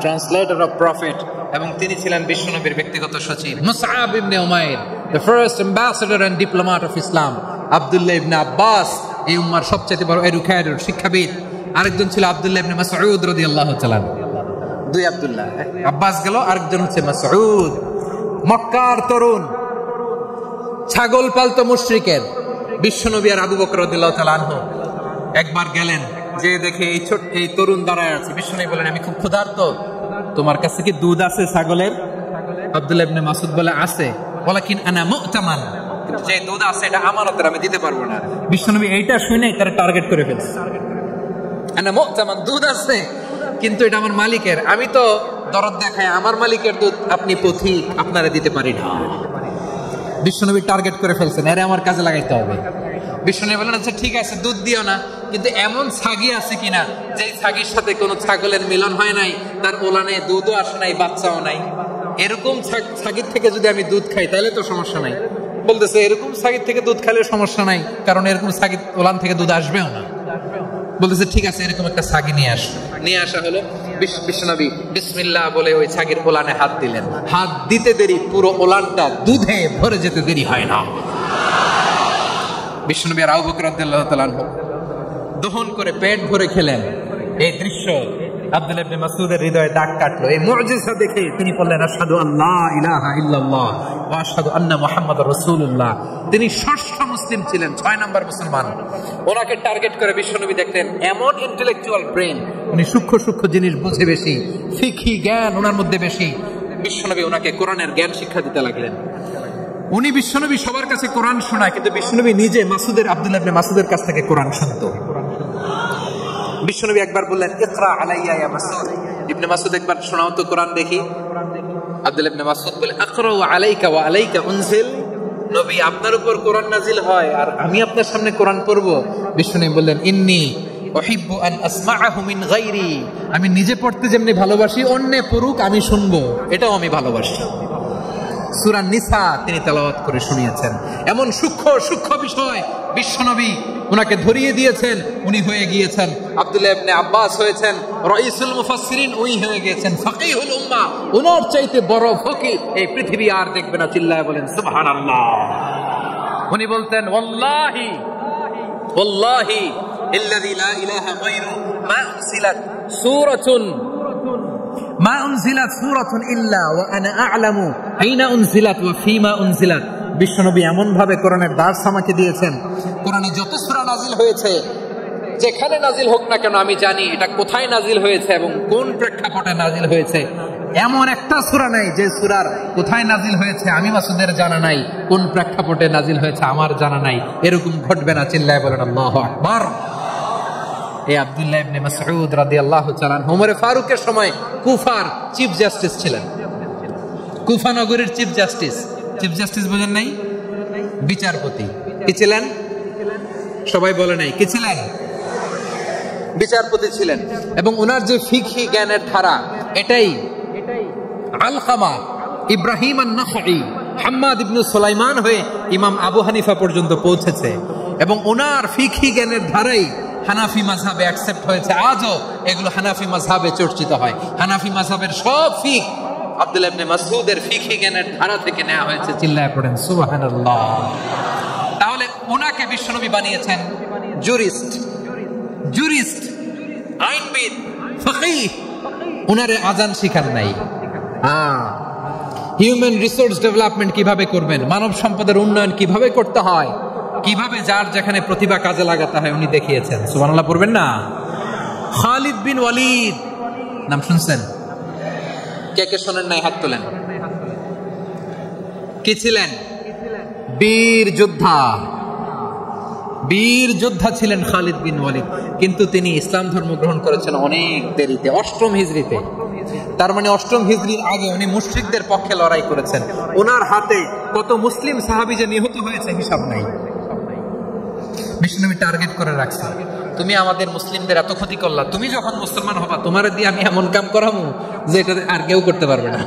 ট্রান্সলেটর অফ প্রফেট, এবং তিনি ছিলেন বিশ্বনবীর ব্যক্তিগত সচিব। Musab ibn Umair, the first ambassador and diplomat of Islam. Abdullah ibn Abbas, এই উম্মার সবচেয়ে বড় এডুকেটর, শিক্ষাবিদ। আরেকজন ছিল আব্দুল্লাহ ইবনে মাসউদ রাদিয়াল্লাহু তাআলা। 2 আব্দুল্লাহ, আব্বাস গেল, আরেকজন হচ্ছে মাসউদ। মক্কার তরুণ, ছাগল পালতো মুশরিকের বিশ্বনবী আর আবু বকর রাদিয়াল্লাহু তাআলা আনহু একবার গেলেন, যে দেখে এই তরুণ দাঁড়ায় আছে। বিশ্বনবী বলেন, আমি খুব ক্ষুধার্ত, তোমার কাছে কি দুধ আছে ছাগলের? আব্দুল্লাহ ইবনে মাসউদ বলে, আছে। ওয়ালাকিন আনা মুতামান, যে দুধ আছে এটা আমানতের, আমি দিতে পারবো না। বিশ্বনবী এইটা শুনে তার টার্গেট করে ফেলছে। আনা মুতামান, দুধ আছে কিন্তু এটা আমার মালিকের, আমি তো দরদ দেখায় আমার মালিকের দুধ আপনি পথি, আপনারা দিতে পারি না। বিশ্বনবী টার্গেট করে ফেলছেন, আরে আমার কাজে লাগাইতে হবে। বিশ্বনবী বলেন, আচ্ছা ঠিক আছে, দুধ দিও না, কিন্তু এমন ছাগি আছে কিনা যে ছাগির সাথে কোনো ছাগলের মিলন হয় নাই, তার ওলানে দুধও আসে নাই, বাচ্চাও নাই। এরকম ছাগির থেকে যদি আমি দুধ খাই তাহলে তো সমস্যা নাই। বলতেছে, এরকম ছাগির থেকে দুধ খাইলে সমস্যা নাই, কারণ এরকম ছাগির ওলান থেকে দুধ আসবেও না। বলতেছে, ঠিক আছে, এরকম একটা ছাগি নিয়ে আস। নিয়ে আসা হলো। বিশ্বনবী বিসমিল্লাহ বলে ওই ছাগির ওলানে হাত দিলেন। হাত দিতে দেরি, পুরো ওলানটা দুধে ভরে যেতে দেরি হয় না। বিশ্বনবী আর আবু বকর রাদিয়াল্লাহু তাআলা দহন করে পেট ভরে খেলেন। এই দৃশ্য আব্দুল্লাহ ইবনে মাসউদের হৃদয়ে দাগ কাটলো। এই মুজিজা দেখে তিনি বললেন, আশহাদু আল্লা ইলাহা ইল্লাল্লাহ ওয়া আশহাদু আন্না মুহাম্মাদুর রাসূলুল্লাহ। তিনি ষষ্ঠ মুসলিম ছিলেন, 6 নম্বর মুসলমান। ওনাকে টার্গেট করে বিশ্বনবী দেখলেন এমন ইন্টেলেকচুয়াল ব্রেন, উনি সূক্ষ্ম সূক্ষ্ম জিনিস বুঝে বেশি, ফিকহি জ্ঞান ওনার মধ্যে বেশি। বিশ্বনবী ওনাকে কোরআনের জ্ঞান শিক্ষা দিতে লাগলেন। উনি বিশ্বনবী সবার কাছে কোরআন শোনায়, কিন্তু বিশ্বনবী নিজে আব্দুল্লাহ ইবনে মাসউদের কাছ থেকে কোরআন শুনতো। বিশ্বনবী একবার বললেন, ইকরা আলাইয়া ইয়া মাসউদ। ইবনে মাসউদ একবার শোনাও তো কোরআন দেখি। আব্দুল্লাহ ইবনে মাসউদ বলে, আকরাউ আলাইকা ওয়া আলাইকা উনজিল। নবী, আপনার উপর কোরআন নাজিল হয় আর আমি আপনার সামনে কোরআন পড়ব। বিশ্বনবী বললেন, ইন্নী উহিব্বু আন আসমাআহু মিন গায়রি। আমি নিজে পড়তে যেমনি ভালোবাসি, অন্যে পড়ুক আমি শুনবো, এটাও আমি ভালোবাসি। সূরা নিসা তিনি তেলাওয়াত করে শুনিয়েছেন। এমন সূক্ষ্ম সূক্ষ্ম বিষয় বিশ্বনবী ওনাকে ধরিয়ে দিয়েছেন। উনি হয়ে গিয়েছেন আব্দুল্লাহ ইবনে আব্বাস, হয়েছেন রাইসুল মুফাসসিরিন, উনি হয়ে গিয়েছেন ফাকিহুল উম্মাহ। ওনার চাইতে বড় ফকিহ এই পৃথিবী আর দেখবে না। চিল্লায় বলেন সুবহানাল্লাহ। উনি বলতেন, ওয়াল্লাহি ওয়াল্লাহি ইল্লাযী লা ইলাহা গায়রু মা উনজিলাত সূরাতুন ইল্লা ওয়া আনা আ'লামু আইনা উনজিলাত ওয়া ফীমা উনজিলাত। বিশ্বনবী এমন ভাবে কোরআনের দার্স আমাকে দিয়েছেন, কোরআনে যত সূরা নাজিল হয়েছে, যেখানে নাজিল হোক না কেন আমি জানি এটা কোথায় নাজিল হয়েছে এবং কোন প্রেক্ষাপটে নাজিল হয়েছে। এমন একটা সূরা নাই যে সূরার কোথায় নাজিল হয়েছে আমি মাসুদের জানা নাই, কোন প্রেক্ষাপটে নাজিল হয়েছে আমার জানা নাই। এরকম ঘটবে না। চিল্লায় বলেন আল্লাহু আকবার। এই আব্দুল্লাহ ইবনে মাসউদ রাদিয়াল্লাহু তাআলা ওমর ফারুকের সময় কুফার চিফ জাস্টিস ছিলেন। কুফা নগরীর চিফ জাস্টিস। চিফ জাস্টিস বুঝেন নাই? বিচারপতি। কি ছিলেন? সবাই বলে নাই, কি ছিলেন? বিচারপতি ছিলেন। এবং ওনার যে ফিকহি জ্ঞানের ধারা, এটাই আলকামা, ইব্রাহিম আন-নাখঈ, হাম্মাদ ইবনে সুলাইমান হয়ে ইমাম আবু হানিফা পর্যন্ত পৌঁছেছে। এবং ওনার ফিকহি জ্ঞানের ধারাই হানাফি মাযহাবে অ্যাকসেপ্ট হয়েছে। আজও এগুলো হানাফি মাযহাবে চর্চিত হয়। হানাফি মাযহাবের সব ফিক আব্দুল্লাহ ইবনে মাসউদের ফিকহি জ্ঞানের ধারা থেকে নেওয়া হয়েছে। চিল্লায় পড়েন সুবহানাল্লাহ। তাহলে ওনাকে বিশ্বনবী বানিয়েছেন জুরিস্ট, আইনবিদ, ফকিহ। ওনারে আজান শিখান নাই। হিউম্যান রিসোর্স ডেভেলপমেন্ট কিভাবে করবেন, মানব সম্পদের উন্নয়ন কিভাবে করতে হয়, কিভাবে যার যেখানে প্রতিভা কাজে লাগাতে হয় উনি দেখিয়েছেন। সুবহানাল্লাহ পড়বেন না? খালিদ বিন ওয়ালিদ নাম শুনছেন? কে কে শোনেন নাই হাত তোলেন। কি ছিলেন? বীর যোদ্ধা ছিলেন খালিদ বিন ওয়ালিদ। কিন্তু তিনি ইসলাম ধর্ম গ্রহণ করেছেন অনেক দেরিতে, 8ম হিজরিতে। তার মানে 8ম হিজরির আগে উনি মুশরিকদের পক্ষে লড়াই করেছেন। ওনার হাতে কত মুসলিম সাহাবী যে নিহত হয়েছে হিসাব নাই। বিষ্ণুনবী টার্গেট করে রাখছে, তুমি আমাদের মুসলিমদের এত ক্ষতি করলা, তুমি যখন মুসলমান হবা তোমার দিয়ে আমি এমন কাম করাবো যে এটা আর কেউ করতে পারবে না।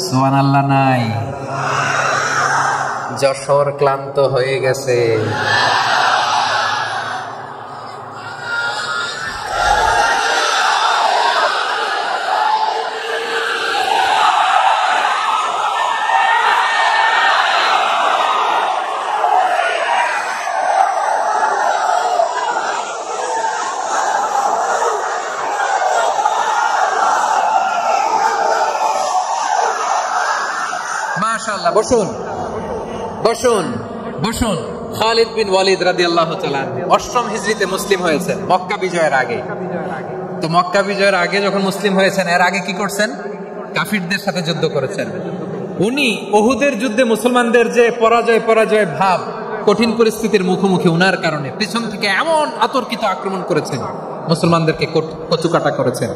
সুবহানাল্লাহ নাই? যশোর ক্লান্ত হয়ে গেছে। মাশাআল্লাহ, বসুন। খালিদ বিন ওয়ালিদ রাদিয়াল্লাহু তাআলা 8ম হিজরিতে মুসলিম হয়েছেন, মক্কা বিজয়ের আগে। তো মক্কা বিজয়ের আগে যখন মুসলিম হয়েছেন, এর আগে কি করছেন? কাফিরদের সাথে যুদ্ধ করেছেন। উনি উহুদের যুদ্ধে মুসলমানদের যে পরাজয় ভাব, কঠিন পরিস্থিতির মুখোমুখি উনার কারণে পিছন থেকে এমন আতর্কিত আক্রমণ করেছেন, মুসলমানদেরকে কচুকাটা করেছেন।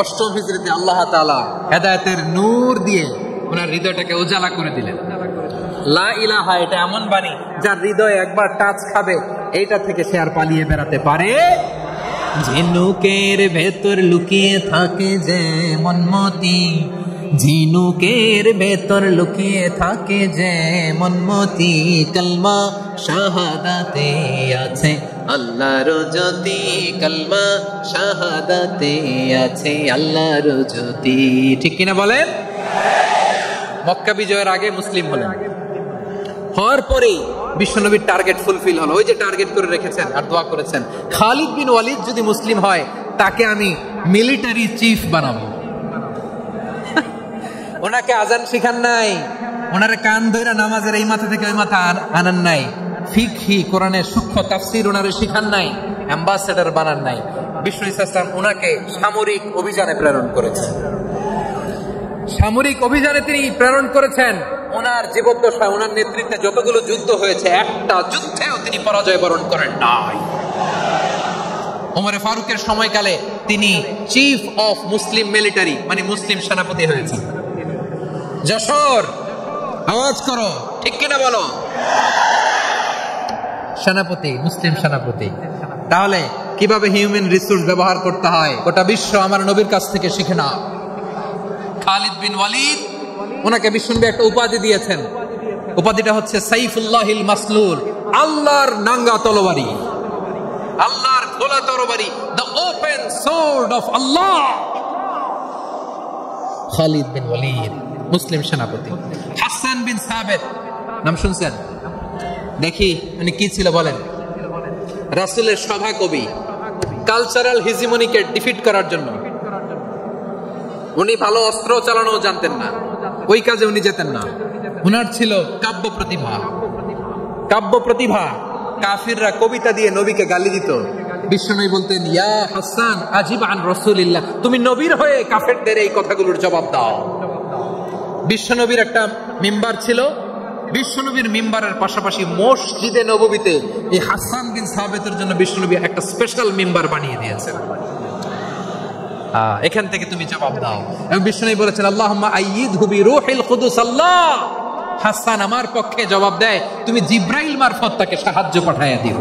8ম হিজরিতে আল্লাহ তাআলা হেদায়েতের নূর দিয়ে ওনার হৃদয়টাকে উজালা করে দিলেন। লা ইলাহা, এটা এমন বাণী যার হৃদয়ে একবার টাচ খাবে এইটা থেকে সে আর পালিয়ে বেড়াতে পারে। ঝিনুকের ভেতর লুকিয়ে থাকে যেমন মতি, ঝিনুকের ভেতর লুকিয়ে থাকে যেমন মতি, কালমা শাহাদাতে আছে আল্লাহর জ্যোতি, কালমা শাহাদাতে আছে আল্লাহর জ্যোতি। ঠিক কিনা বলেন? মক্কা বিজয়ের আগে মুসলিম হলেন, হওয়ার পরেই বিশ্বনবীর টার্গেট ফুলফিল হলো। ওই যে টার্গেট করে রেখেছেন আর দোয়া করেছেন, খালিদ বিন ওয়ালিদ যদি মুসলিম হয় তাকে আমি মিলিটারি চিফ বানাবো। ওনাকে আজান শিখান নাই, ওনারে কান ধরে নামাজের এই মাথা থেকে ওই মাথা আনান নাই, ফিকহি কোরআনের সূক্ষ্ম তাফসীর ওনারে শিখান নাই, অ্যাম্বাসেডর বানান নাই। বিষ্ণু ইসলাম ওনাকে সামরিক অভিযানে প্রেরণ করেছেন। তিনি প্রেরণ করেছেন। ওনার জীবদ্দশায় ওনার নেতৃত্বে যতগুলো যুদ্ধ হয়েছে, একটা যুদ্ধেও তিনি পরাজয় বরণ করেন নাই। ওমর ফারুকের সময়কালে তিনি চিফ অফ মুসলিম মিলিটারি, মানে মুসলিম সেনাপতি হয়েছেন। যশোর, আওয়াজ করো, ঠিক কিনা বলো? সেনাপতি, মুসলিম সেনাপতি। তাহলে কিভাবে হিউম্যান রিসোর্স ব্যবহার করতে হয় গোটা বিশ্ব আমার নবীর কাছ থেকে শিখে না। খালিদ বিন ওয়ালিদ, ওনাকে বিশ্বনবী একটা উপাধি দিয়েছেন। উপাধিটা হচ্ছে সাইফুল্লাহিল মাসলুল, আল্লাহর নাঙ্গা তরবারি, আল্লাহর খোলা তরবারি, দ্য ওপেন সোর্ড অফ আল্লাহ। খালিদ বিন ওয়ালিদ মুসলিম সেনাপতি। হাসান বিন সাবিত নাম শুনছেন? দেখি উনি কি ছিল বলেন। রাসূলের সভা কবি, কালচারাল হিজিমনিকে ডিফিট করার জন্য। উনি ভালো অস্ত্র চালানো জানতেন না, ওই কাজে উনি যেতেন না। উনার ছিল কাব্য প্রতিভা। কাফিররা কবিতা দিয়ে নবীকে গালি দিত। বিশ্বনবী বলতেন, ইয়া হাসান আজিব আন রাসূলিল্লাহ, তুমি নবীর হয়ে কাফেরদের এই কথাগুলোর জবাব দাও। বিশ্বনবীর একটা মিম্বার ছিল। বিশ্বনবীর মিম্বারের পাশাপাশি মসজিদে নববীতে এই হাসান বিন সাবিতের জন্য বিশ্বনবী একটা স্পেশাল মিম্বার বানিয়ে দিয়েছেন। এখান থেকে তুমি জবাব দাও। এবং বিশ্বনবী বলেছেন, আল্লাহুম্মা আইয়িদহু বিরূহিল কুদুস, আল্লাহ হাসান আমার পক্ষে জবাব দেয়, তুমি জিব্রাইল মারফত তাকে সাহায্য পাঠায়া দিও।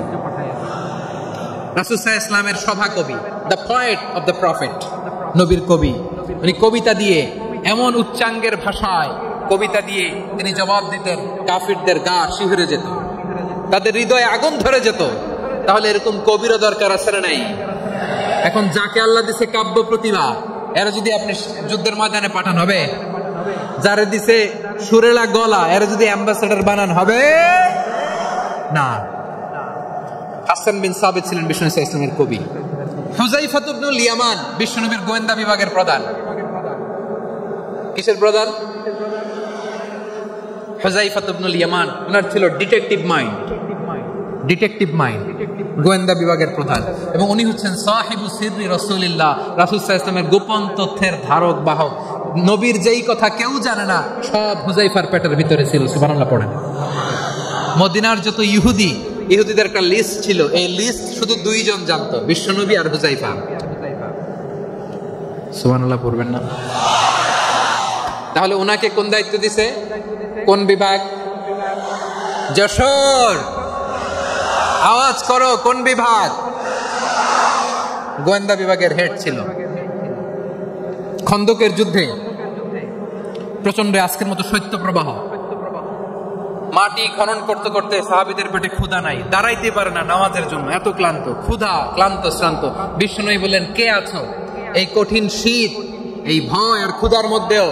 রাসূল সাল্লাল্লাহু আলাইহি ওয়াসাল্লামের সভা কবি, the poet of the prophet, নবীর কবি। উনি কবিতা দিয়ে, এমন উচ্চাঙ্গের ভাষায় কবিতা দিয়ে তিনি জবাব দিতেন, কাফিরদের গা শিহরে যেত। তাদের হৃদয়ে আগুন ধরে যেত, তাহলে এরকম কবিরও দরকার আছে না নাই? এখন যাকে আল্লাহ দিছে কাব্য প্রতিভা, এরা যদি আপনি যুদ্ধের ময়দানে পাঠান হবে? যারে দিছে সুরেলা গলা, এরা যদি অ্যাম্বাসেডর বানান হবে না। হাসান বিন সাবিত ছিলেন বিশ্বনবী সাল্লাল্লাহু আলাইহি ওয়াসাল্লামের কবি। হুযায়ফা ইবনুল ইয়ামান বিশ্বনবীর গোয়েন্দা বিভাগের প্রধান। কিসের প্রধান? হুযায়ফা ইবনুল ইয়ামান, ওনার ছিল ডিটেকটিভ মাইন্ড, গোয়েন্দা বিভাগের প্রধান, এবং উনি হচ্ছেন সাহিবু সিররি রাসূলিল্লাহ, রাসূল সাল্লাল্লাহু আলাইহি ওয়াসাল্লামের গোপন তথ্যের ধারক বাহক। নবীর যেই কথা কেউ জানে না, সব হুযায়ফার পেটের ভিতরে ছিল। সুবহানাল্লাহ পড়েন। মদিনার যত ইহুদিদের একটা লিস্ট ছিল, এই লিস্ট শুধু দুইজন জানতো, বিশ্বনবী আর হুযায়ফা। সুবহানাল্লাহ পড়বেন না? তাহলে ওনাকে কোন দায়িত্ব দিছে? কোন বিভাগ? যশোর, আওয়াজ করো, কোন বিভাগ? গোয়েন্দা বিভাগের হেড ছিল। খন্দকের যুদ্ধে প্রচন্ড আজকের মতো শৈত্য প্রবাহ, মাটি খনন করতে করতে সাহাবীদের পেটে ক্ষুধা নাই, দাঁড়াইতে পারে না নামাজের জন্য, এত ক্লান্ত, ক্ষুধা, ক্লান্ত, শ্রান্ত। বিশ্বনবী বললেন, কে আছো? এই কঠিন শীত, এই ভয় আর ক্ষুধার মধ্যেও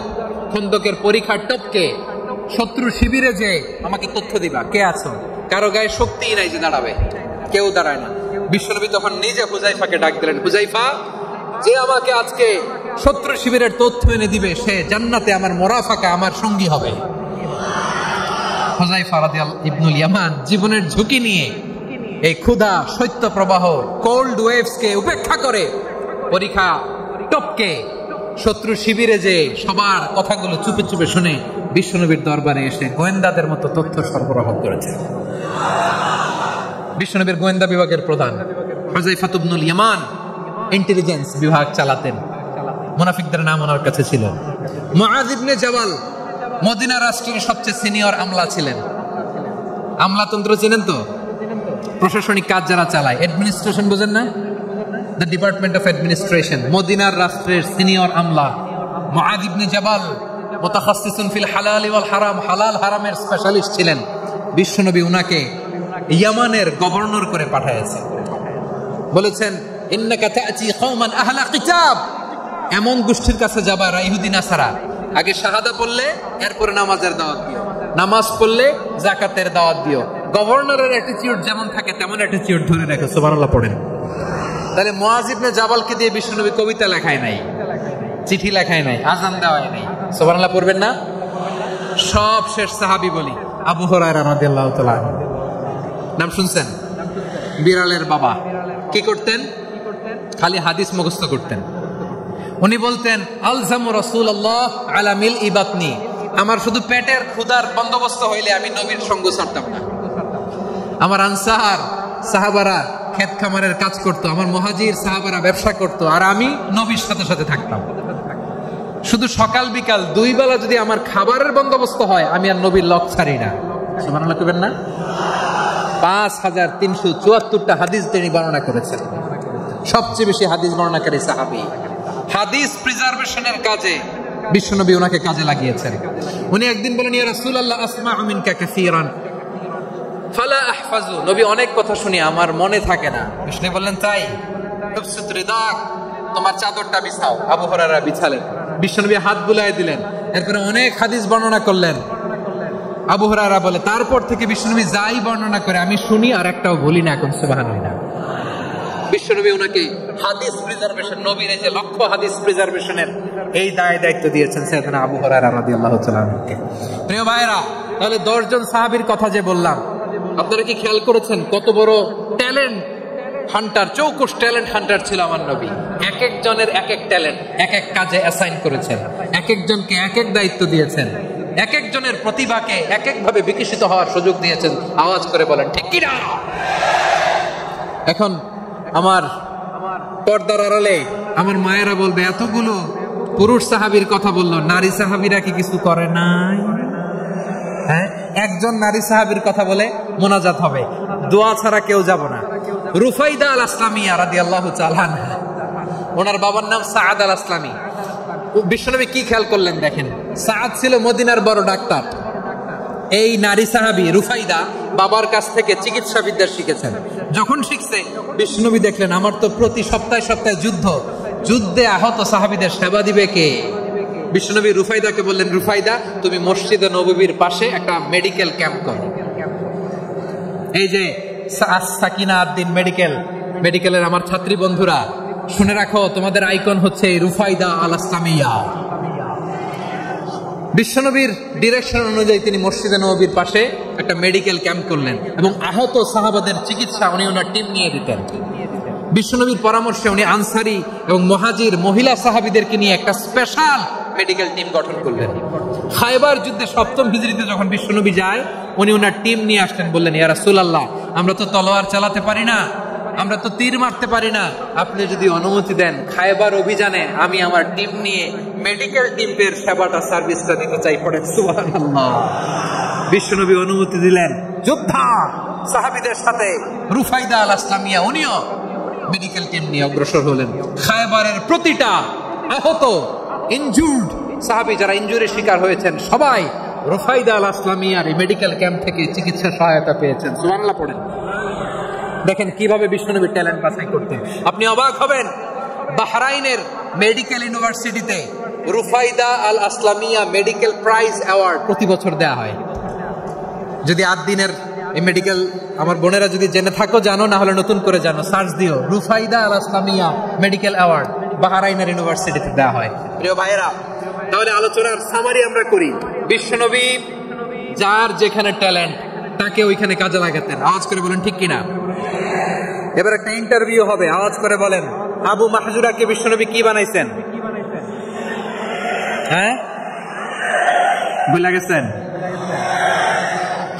খন্দকের পরীক্ষার টপকে শত্রু শিবিরে যে আমাকে তথ্য দিবা, কে আছো? কারো গায়ে শক্তিই নাই যে দাঁড়াবে, কেউ দাঁড়ায় না। বিশ্বনবী তখন নিজে হুযায়ফাকে ডাক দিলেন, হুযায়ফা, যে আমাকে আজকে শত্রু শিবিরের তথ্য এনে দিবে, সে জান্নাতে আমার মোরাফাকা, আমার সঙ্গী হবে। হুযায়ফা রাদিয়াল্লাহু ইবনুল ইয়ামান জীবনের ঝুঁকি নিয়ে এই ক্ষুধা, শৈত্য প্রবাহ, কোল্ড ওয়েভস কে উপেক্ষা করে পরীক্ষা টপকে শত্রু শিবিরে যে সবার কথাগুলো চুপে চুপে শুনে বিশ্বনবীর দরবারে এসে গোয়েন্দাদের মতো তথ্য সরবরাহ করেছে। বিশ্বনবীর গোয়েন্দা বিভাগের প্রধান হুযায়ফা ইবনুল ইয়ামান ইন্টেলিজেন্স বিভাগ চালাতেন। মুনাফিকদের নাম ওনার কাছে ছিল। মুআয ইবনে জাবাল মদিনা রাষ্ট্রের সবচেয়ে সিনিয়র আমলা ছিলেন। আমলাতন্ত্র চিনেন তো? প্রশাসনিক কাজ যারা চালায়, অ্যাডমিনিস্ট্রেশন বোঝেন না? The department of administration. মদিনার রাষ্ট্রের সিনিয়র আমলা মুআয ইবনে জাবাল মুতাখাসসিসুন ফিল হালাল ওয়াল হারাম, হালাল হারামের স্পেশালিস্ট ছিলেন। বিশ্বনবী উনাকে ইয়ামানের গভর্নর করে পাঠাইছে। বলেছেন, ইন্নাকা তা'তি কওমান আহলা কিতাব, এমন গোষ্ঠীর কাছে যাবা যারা ইহুদি নাসারা, আগে শাহাদা পড়লে এরপরে নামাজের দাওয়াত দিও, নামাজ পড়লে যাকাতের দাওয়াত দিও। গভর্নরের অ্যাটিটিউড যেমন থাকে তেমন অ্যাটিটিউড ধরে রাখে। সুবহানাল্লাহ পড়েন। তাহলে মুআয ইবনে জাবালকে দিয়ে বিশ্বনবী কবিতা লেখায় নাই, চিঠি লেখায় নাই, আযান দেওয়ায় নাই। সুবহানাল্লাহ পড়বেন না? সব শেষ সাহাবী বলি আবু হুরায়রা রাদিয়াল্লাহু তাআলা, নাম শুনছেন? বিড়ালের বাবা। কি করতেন? খালি হাদিস মুখস্থ করতেন। উনি বলতেন, আলজামু রাসূলুল্লাহ আলা মিলই বাতনি, আমার শুধু পেটের ক্ষুধার বন্দোবস্ত হইলে আমি নবীর সঙ্গ ছাড়তাম না। আমার আনসার সাহাবারা ক্ষেত খামারের কাজ করতো, আমার মুহাজির সাহাবারা ব্যবসা করতো, আর আমি নবীর সাথে সাথে থাকতাম। শুধু সকাল বিকাল দুই বেলা যদি আমার খাবারের বন্দোবস্ত হয়, আমি আর নবীর লক ছাড়ি না। সুবহানাল্লাহ কইবেন না? 5374টা হাদিস তিনি বর্ণনা করেছেন। সবচেয়ে বেশি হাদিস বর্ণনাকারী সাহাবী। হাদিস প্রিজার্ভেশনের কাজে বিশ্বনবী ওনাকে কাজে লাগিয়েছেন। উনি একদিন বলেন, ইয়া রাসূলুল্লাহ আসমাউ মিনকা কাসীরান ফালা আহফাজু, নবী অনেক কথা শুনি আমার মনে থাকে না। বিষ্ণু বললেন, তাই? তুবসিত রিদাক, তোমার চাদরটা বিছাও। আবু হুরায়রা বিছালেন, বিশ্বনবী হাত বুলায় দিলেন, এরপরে অনেক হাদিস বর্ণনা করলেন। আবু হুরায়রা বলে, তারপর থেকে বিশ্বনবী যাই বর্ণনা করে আমি শুনি আর একটাও ভুলি না। এখন সুবহানাল্লাহ। বিশ্বনবী ওনাকে হাদিস প্রিজার্ভেশন, নবীর এই যে লক্ষ্য হাদিস প্রিজার্ভেশনের এই দায়িত্ব দিয়েছেন সাইয়েদনা আবু হুরায়রা রাদিয়াল্লাহু তাআলা আনহুকে। প্রিয় ভাইরা, তাহলে 10 জন সাহাবীর কথা যে বললাম, আপনারা কি খেয়াল করেছেন কত বড় ট্যালেন্ট হান্টার, চৌকস ট্যালেন্ট হান্টার ছিল আমার নবী। এক একজনের এক এক ট্যালেন্ট, এক এক কাজে অ্যাসাইন করেছেন, এক একজনকে এক এক দায়িত্ব দিয়েছেন, এক একজনের প্রতিভাকে এক এক ভাবে বিকশিত হওয়ার সুযোগ দিয়েছেন। আওয়াজ করে বলেন ঠিক কি না? এখন আমার পর্দার আড়ালে আমার মায়েরা বলবে, এতগুলো পুরুষ সাহাবীর কথা বললো, নারী সাহাবীরা কি কিছু করে নাই? হ্যাঁ, একজন নারী সাহাবীর কথা বলে মোনাজাত হবে, দোয়া ছাড়া কেউ যাব না। রুফাইদা আল আসলামিয়া রাদিয়াল্লাহু তাআলা আনহা, ওনার বাবার নাম সাআদ আল আসলামি। বিশ্বনবী কি খেয়াল করলেন দেখেন, সাআদ ছিল মদিনার বড় ডাক্তার, এই নারী সাহাবী রুফাইদা বাবার কাছ থেকে চিকিৎসা বিদ্যা শিখেছেন। যখন শিখছে বিশ্বনবী দেখলেন আমার তো প্রতি সপ্তাহে সপ্তাহে যুদ্ধে আহত সাহাবীদের সেবা দিবে কে? বিশ্বনবী রুফাইদাকে বললেন, রুফাইদা তুমি মসজিদে নববীর পাশে একটা মেডিকেল ক্যাম্প করো। এই যে সাকিনা আদ্দিন মেডিকেলের আমার ছাত্রী বন্ধুরা শুনে রাখো, তোমাদের আইকন হচ্ছে রুফাইদা আল ইসলামিয়া। বিশ্বনবীর ডিরেকশন অনুযায়ী তিনি মসজিদে নববীর পাশে একটা মেডিকেল ক্যাম্প করলেন এবং আহত সাহাবাদের চিকিৎসা উনি ওনার টিম নিয়ে দিতেন। বিশ্বনবীর পরামর্শে উনি আনসারি এবং মুহাজির মহিলা সাহাবীদেরকে নিয়ে একটা স্পেশাল মেডিকেল টিম গঠন করলেন। খায়বার যুদ্ধে 7ম হিজরিতে যখন বিশ্বনবী যায়, উনি ওনার টিম নিয়ে আসলেন, বললেন, ইয়া রাসূলুল্লাহ, আমরা তো তলোয়ার চালাতে পারি না, আমরা তো তীর মারতে পারি না, আপনি যদি অনুমতি দেন খায়বার অভিযানে আমি আমার টিম নিয়ে মেডিকেল টিমের সেবাটা সার্ভিসটা দিতে চাই। পড়েন সুবহানাল্লাহ। বিশ্বনবী অনুমতি দিলেন, যোদ্ধা সাহাবীদের সাথে রুফাইদা আল ইসলামিয়া উনিও মেডিকেল টিম নিয়ে অগ্রসর হলেন। খায়বারের প্রতিটা আহত ইনজুর্ড সাহাবী যারা ইনজুরির শিকার হয়েছেন সবাই রুফাইদা আল ইসলামিয়ার এই মেডিকেল ক্যাম্প থেকে চিকিৎসা সহায়তা পেয়েছেন। সুবহানাল্লাহ পড়েন। দেখেন কিভাবে বিশ্বনবী ট্যালেন্ট বাছাই করতেন। আপনি অবাক হবেন, বাহরাইনের মেডিকেল ইউনিভার্সিটিতে রুফাইদা আল ইসলামিয়া মেডিকেল প্রাইজ অ্যাওয়ার্ড প্রতি বছর দেয়া হয়। যদি 8 দিনের এই মেডিকেল আমার বোনেরা যদি জেনে থাকো জানো, না হলে নতুন করে জানো, সার্চ দিও রুফাইদা আল ইসলামিয়া মেডিকেল অ্যাওয়ার্ড বাহরাইনের ইউনিভার্সিটিতে দেওয়া হয়। প্রিয় ভাইয়েরা, তাহলে আলোচনার সামারি আমরা করি। বিশ্বনবী যার যেখানে ট্যালেন্ট তাকে ওইখানে কাজে লাগাতেন। আওয়াজ করে বলেন ঠিক কিনা? এবার একটা ইন্টারভিউ হবে, আওয়াজ করে বলেন, আবু মাহজুরাকে বিশ্বনবী কি বানাইছেন? হ্যাঁ, ভুলে গেছেন?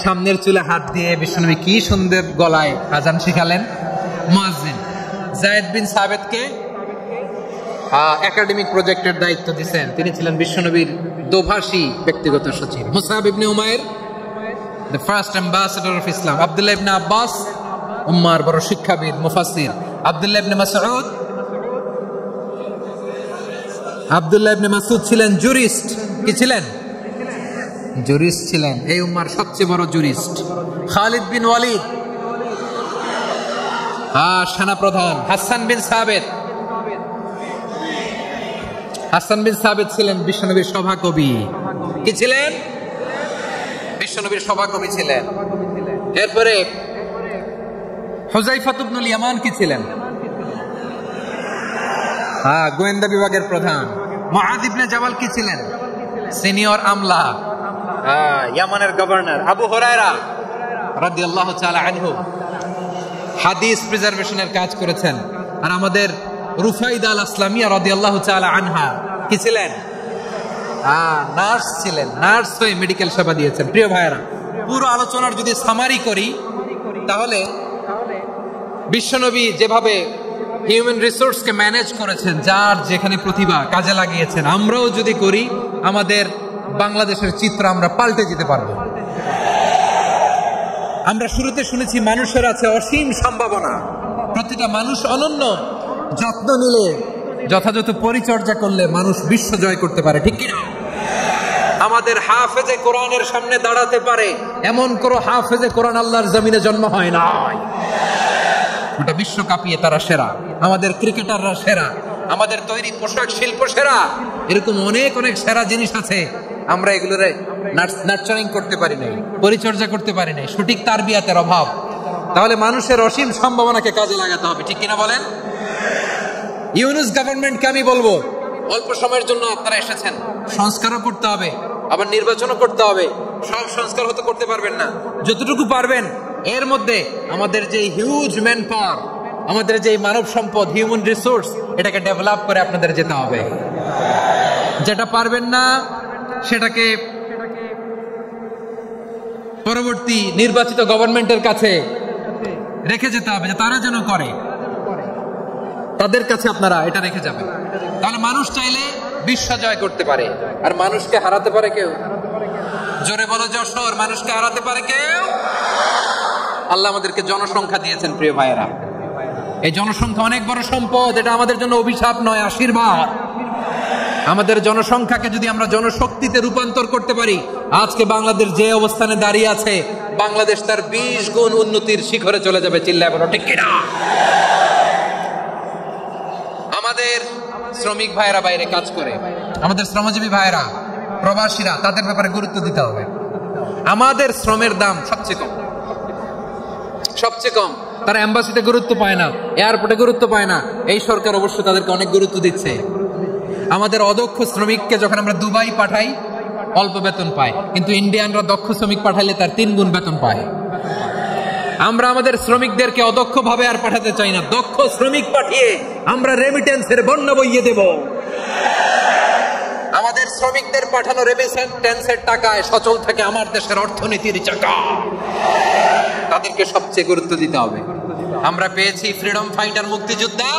সামনের চুলে হাত দিয়ে বিশ্বনবী কি সুন্দর গলায় আজান শিখালেন। মুয়াজ্জিন যায়েদ বিন সাবিতকে একাডেমিক প্রজেক্টের দায়িত্ব দিয়েছেন, তিনি ছিলেন বিশ্বনবীর দোভাষী ব্যক্তিগত সচিব। Musab ibn Umair the first ambassador of Islam, Abdullah ibn Abbas উম্মার বড় শিক্ষাবিদ মুফাসসির, আব্দুল্লাহ ইবনে মাসউদ ছিলেন জুরিস্ট। কি ছিলেন? জুরিস্ট ছিলেন, এই উম্মার সবচেয়ে বড় জুরিস্ট। খালিদ বিন ওয়ালিদ সেনাপ্রধান। হাসান বিন সাবিত ছিলেন বিশ্বনবীর সভাকবি। কি ছিলেন? বিশ্বনবীর সভাকবি ছিলেন। এরপরে হুযায়ফা ইবনুল ইয়ামান কি ছিলেন? গোয়েন্দা বিভাগের প্রধান। মুআদ ইবনে জাবাল কি ছিলেন? সিনিয়র আমলা, ইয়ামানের গভর্নর। আবু হুরায়রা রাদিয়াল্লাহু তাআলা আনহু হাদিস প্রিজার্ভেশনের কাজ করেছেন। আর আমাদের রুফাইদা আল ইসলামিয়া রাদিয়াল্লাহু তাআলা আনহা কি ছিলেন? নার্স ছিলেন, নার্স হয়ে মেডিকেল সেবা দিয়েছেন। প্রিয় ভাইয়েরা, পুরো আলোচনার যদি সামারি করি তাহলে বিশ্বনবী যেভাবে হিউম্যান রিসোর্সকে ম্যানেজ করেছেন, যার যেখানে প্রতিভা কাজে লাগিয়েছেন, আমরাও যদি করি আমাদের বাংলাদেশের চিত্র আমরা পাল্টে যেতে পারবো। আমরা শুরুতে শুনেছি মানুষের আছে অসীম সম্ভাবনা, প্রতিটা মানুষ অনন্য, যত্ন নিলে, যথাযথ পরিচর্যা করলে মানুষ বিশ্ব জয় করতে পারে। ঠিক কিনা? আমাদের হাফেজে কোরআনের সামনে দাঁড়াতে পারে এমন কোন হাফেজে কোরআন আল্লাহর জমিনে জন্ম হয় না। ওটা বিশ্ব কাঁপিয়ে তারা সেরা, আমাদের ক্রিকেটাররা সেরা, আমাদের তৈরি পোশাক শিল্প সেরা। এরকম অনেক অনেক সেরা জিনিস আছে, আমরা এগুলোর নার্চারিং করতে পারি নাই, পরিচর্যা করতে পারি নাই, সঠিক তারবিয়াতের অভাব। তাহলে মানুষের অসীম সম্ভাবনাকে কাজে লাগাতে হবে। ঠিক কিনা বলেন? ইউনুস গভর্নমেন্টকে আমি বলবো, অল্প সময়ের জন্য আপনারা এসেছেন, সংস্কারও করতে হবে, আবার নির্বাচনও করতে হবে। সব সংস্কার হতে করতে পারবেন না, যতটুকু পারবেন এর মধ্যে আমাদের যে হিউজ ম্যান পাওয়ার, আমাদের যে মানব সম্পদ, হিউম্যান রিসোর্স, এটাকে ডেভেলপ করে আপনাদের যেতে হবে। যেটা পারবেন না সেটাকে পরবর্তী নির্বাচিত গভর্নমেন্টের কাছে রেখে যেতে হবে, যে তারা যেন করে, তাদের কাছে আপনারা এটা রেখে যাবেন। তাহলে মানুষ চাইলে বিশ্ব জয় করতে পারে। আর মানুষকে হারাতে পারে কেউ? জোরে বলো যশোর, মানুষকে হারাতে পারে কেউ? আল্লাহ আমাদেরকে জনসংখ্যা দিয়েছেন প্রিয় ভাইয়েরা। এই জনসংখ্যা অনেক বড় সম্পদ, এটা আমাদের জন্য অভিশাপ নয়, আশীর্বাদ। আমাদের জনসংখ্যাকে যদি আমরা জনশক্তিতে রূপান্তর করতে পারি, আজকে বাংলাদেশ যে অবস্থানে দাঁড়িয়ে আছে, বাংলাদেশ তার 20 গুণ উন্নতির শিখরে চলে যাবে। চিল্লায় বলো ঠিক কিনা? আমাদের শ্রমিক ভাইয়েরা বাইরে কাজ করে, আমাদের শ্রমজীবী ভাইয়েরা, প্রবাসীরা, তাদের ব্যাপারে গুরুত্ব দিতে হবে। আমাদের শ্রমের দাম সবচেয়ে কম, সবচেয়ে কম। তারা এম্বাসিতে গুরুত্ব পায় না, এয়ারপোর্টে গুরুত্ব পায় না। এই সরকার অবশ্য তাদেরকে অনেক গুরুত্ব দিচ্ছে। আমাদের অদক্ষ শ্রমিককে যখন আমরা দুবাই পাঠাই, অল্প বেতন পায়, কিন্তু ইন্ডিয়ানরা দক্ষ শ্রমিক পাঠাইলে তার 3 গুণ বেতন পায়। আমরা আমাদের শ্রমিকদেরকে অদক্ষ ভাবে আর পাঠাতে চাই না, দক্ষ শ্রমিক পাঠিয়ে আমরা রেমিটেন্সের বন্যা বইয়ে দেব। আমাদের শ্রমিকদের পাঠানো রেমিটেন্সের টাকায় সচল থাকে আমার দেশের অর্থনীতির চাকা। তাদেরকে সবচেয়ে গুরুত্ব দিতে হবে। আমরা পেয়েছি ফ্রিডম ফাইটার, মুক্তিযোদ্ধা,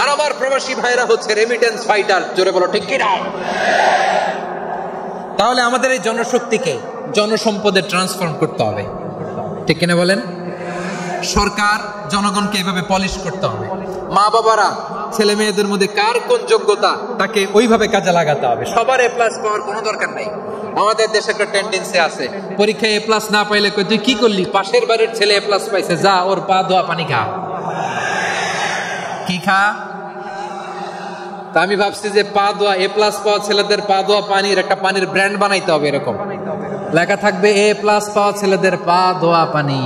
আর আমার প্রবাসী ভাইরা হচ্ছে রেমিটেন্স ফাইটার। জোরে বলো ঠিক কিনা? তাহলে আমাদের এই জনশক্তিকে জনসম্পদে ট্রান্সফর্ম করতে হবে, ঠিক কিনা বলেন? সরকার জনগণকে এভাবে পলিশ করতে হবে। মা বাবারা ছেলে মেয়েদের মধ্যে কার কোন যোগ্যতা তাকে ওইভাবে কাজে লাগাতে হবে। সবার A+ পাওয়ার কোনো দরকার নাই। আমাদের দেশে একটা টেন্ডেন্সি আছে, পরীক্ষায় A+ না পাইলে কই তুই কি করলি, পাশের বাড়ির ছেলে A+ পাইছে, যা ওর পা ধোয়া পানি খা। কি খা? তা আমি ভাবছি যে পা ধোয়া A+ পাওয়া ছেলেদের পা ধোয়া পানির একটা পানির ব্র্যান্ড বানাইতে হবে। এরকম লেখা থাকবে, A+ পাওয়া ছেলেদের পা ধোয়া পানি।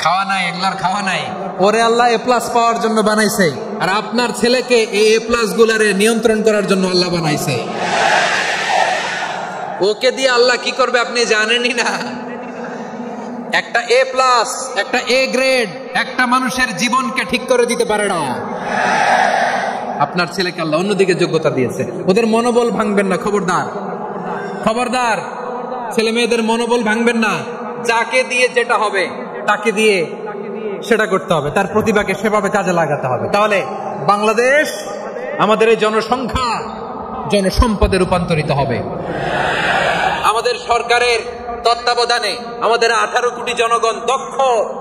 খাওয়া নাই, এগুলার খাওয়া নাই। ওরে আল্লাহ A+ পাওয়ার জন্য বানাইছে, আর আপনার ছেলেকে এই A+ গুলারে নিয়ন্ত্রণ করার জন্য আল্লাহ বানাইছে। ওকে দিয়ে আল্লাহ কি করবে আপনি জানেনই না। একটা A+, একটা A গ্রেড একটা মানুষের জীবনকে ঠিক করে দিতে পারে না। আপনার ছেলেকে আল্লাহ অন্যদিকে যোগ্যতা দিয়েছে। ওদের মনোবল ভাঙবেন না, খবরদার, খবরদার। ছেলে মেয়েদের মনোবল ভাঙবেন না। যাকে দিয়ে যেটা হবে তাকে দিয়ে সেটা করতে হবে, তার প্রতিভাকে সেভাবে কাজে লাগাতে হবে। তাহলে বাংলাদেশ, আমাদের এই জনসংখ্যা জনসম্পদে রূপান্তরিত হবে। আমাদের সরকারের তত্ত্বাবধানে আমাদের 18 কোটি জনগণ দক্ষ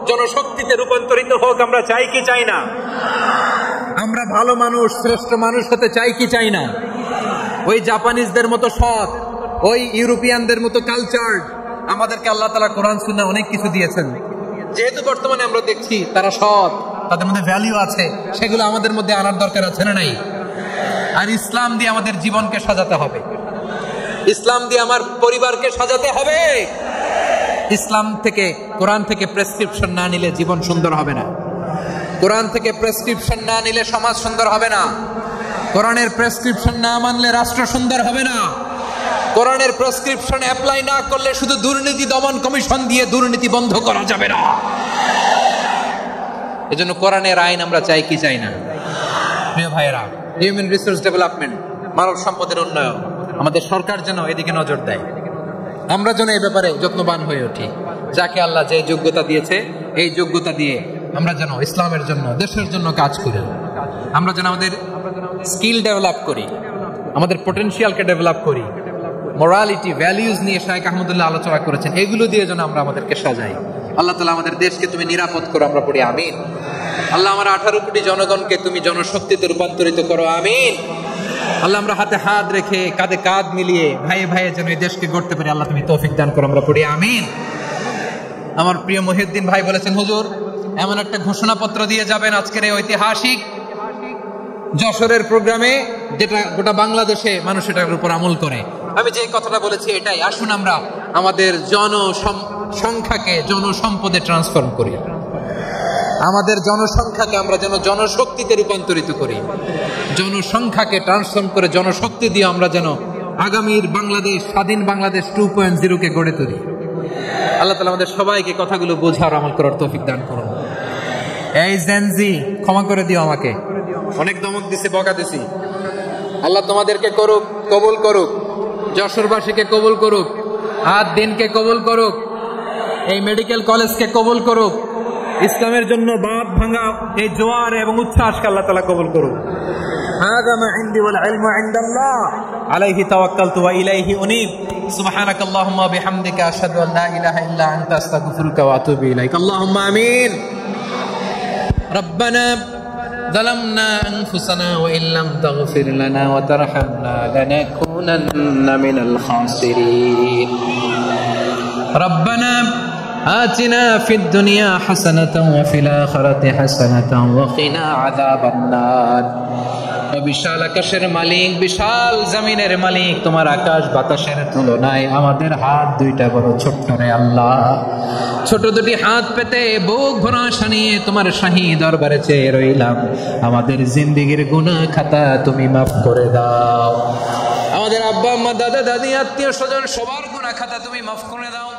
জনশক্তিতে রূপান্তরিত হোক। আমরা চাই কি চাই না? আমরা ভালো মানুষ, শ্রেষ্ঠ মানুষ হতে চাই কি চাই না? ওই জাপানিজদের মতো সৎ, ওই ইউরোপিয়ানদের মতো কালচার্ড। আমাদেরকে আল্লাহ তাআলা কোরআন সুন্নাহ অনেক কিছু দিয়েছেন। যেহেতু বর্তমানে আমরা দেখছি তারা সৎ, তাদের মধ্যে ভ্যালু আছে, সেগুলো আমাদের মধ্যে আনার দরকার আছে না নাই? আর ইসলাম দিয়ে আমাদের জীবনকে সাজাতে হবে, ইসলাম দিয়ে আমার পরিবারকে সাজাতে হবে। ইসলাম থেকে, কোরআন থেকে প্রেসক্রিপশন না নিলে জীবন সুন্দর হবে না। কোরআন থেকে প্রেসক্রিপশন না নিলে সমাজ সুন্দর হবে না। কোরআনের প্রেসক্রিপশন না মানলে রাষ্ট্র সুন্দর হবে না। কোরআনের প্রেসক্রিপশন অ্যাপ্লাই না করলে শুধু দুর্নীতি দমন কমিশন দিয়ে দুর্নীতি বন্ধ করা যাবে না। এজন্য কোরআনের আইন আমরা চাই কি চাই না? প্রিয় ভাইয়েরা, হিউম্যান রিসোর্স ডেভেলপমেন্ট, মানব সম্পদের উন্নয়ন, আমাদের সরকার যেন এদিকে নজর দেয়। আমরা যেন এই ব্যাপারে যত্নবান হয়ে উঠি। যাকে আল্লাহ যে যোগ্যতা দিয়েছে, এই যোগ্যতা দিয়ে আমরা যেন ইসলামের জন্য, দেশের জন্য কাজ করি। আমরা যেন আমাদের স্কিল ডেভেলপ করি, আমাদের পটেনশিয়ালকে ডেভেলপ করি। মোরালিটি, ভ্যালিউজ নিয়ে শাইখ আহমদুল্লাহ আলোচনা করেছেন। এগুলো দিয়ে যেন আমরা আমাদেরকে সাজাই। আল্লাহ তাআলা আমাদের দেশকে তুমি নিরাপদ করো, আমরা পড়ি আমিন। আল্লাহ আমার 18 কোটি জনগণকে তুমি জনশক্তিতে রূপান্তরিত করো, আমিন। আল্লাহ আমরা হাতে হাত রেখে, কাঁধে কাঁধ মিলিয়ে, ভাইয়ে ভাইয়ে যেন এই দেশকে গড়তে পারি, আল্লাহ তুমি তৌফিক দান করো, আমরা পড়ি আমিন। আমার প্রিয় মহিউদ্দিন ভাই বলেছেন, হুজুর এমন একটা ঘোষণাপত্র দিয়ে যাবেন আজকের এই ঐতিহাসিক যশোরের প্রোগ্রামে, যেটা গোটা বাংলাদেশে মানুষ এটার উপর আমল করে। আমি যে কথাটা বলেছি এটাই, আসুন আমরা আমাদের জনসংখ্যাকে জনসম্পদে ট্রান্সফর্ম করি। আমাদের জনসংখ্যাকে আমরা যেন জনশক্তিতে রূপান্তরিত করি। জনসংখ্যাকে ট্রান্সফর্ম করে জনশক্তি দিয়ে আমরা যেন আগামীর বাংলাদেশ, স্বাধীন বাংলাদেশ 2.0 কে গড়ে তুলি। আল্লাহ তাআলা আমাদের সবাইকে কথাগুলো বোঝার, আমল করার তৌফিক দান করুন। এই জেনজি, ক্ষমা করে দিও আমাকে, অনেক ধমক দিছি, বকা দিছি। আল্লাহ তোমাদেরকে করুক, কবুল করুক, যশোরবাসীকে কবুল করুক, আর দিনকে কবুল করুক, এই মেডিকেল কলেজকে কবুল করুক, ইসলামের জন্য বাঁধ ভাঙা এই জোয়ার এবং উচ্ছ্বাসকে আল্লাহ তাআলা কবুল করুক। হাযা মা ইনদি ওয়াল ইলমু ইনদাল্লাহ আলাইহি তাওয়াক্কালতু ওয়া ইলাইহি উনীব। সুবহানাকাল্লাহুম্মা ওয়া বিহামদিকা আশহাদু আল লা ইলাহা ইল্লা আনতা আস্তাগফিরুকা ওয়া আতুবু ইলাইক। আল্লাহুম্মা আমিন। রব্বানা যালামনা আনফুসানা ওয়া ইল্লাম তাগফির লানা ওয়া তারহামনা লানাকুনান্না মিনাল খাসিরিন রব্বানা আতিনা ফিদ দুনিয়া হাসানাতাও ওয়া ফিল আখিরাতি হাসানাতাও ওয়া কিনা আযাবান নার। বিশাল আকাশের মালিক, বিশাল জমিনের মালিক, তোমার আকাশ বাতাসের তুলনায় আমাদের হাত দুইটা বড় ছোট্ট রে আল্লাহ। ছোট দুটি হাত পেতে বুক ভরা আশা নিয়ে তোমার শাহী দরবারে চেয়ে রইলাম। আমাদের জিন্দেগির গুনাহ খাতা তুমি মাফ করে দাও। আমাদের আব্বা আম্মা দাদা দাদি আত্মীয় স্বজন সবার গুনাহ খাতা তুমি মাফ করে দাও।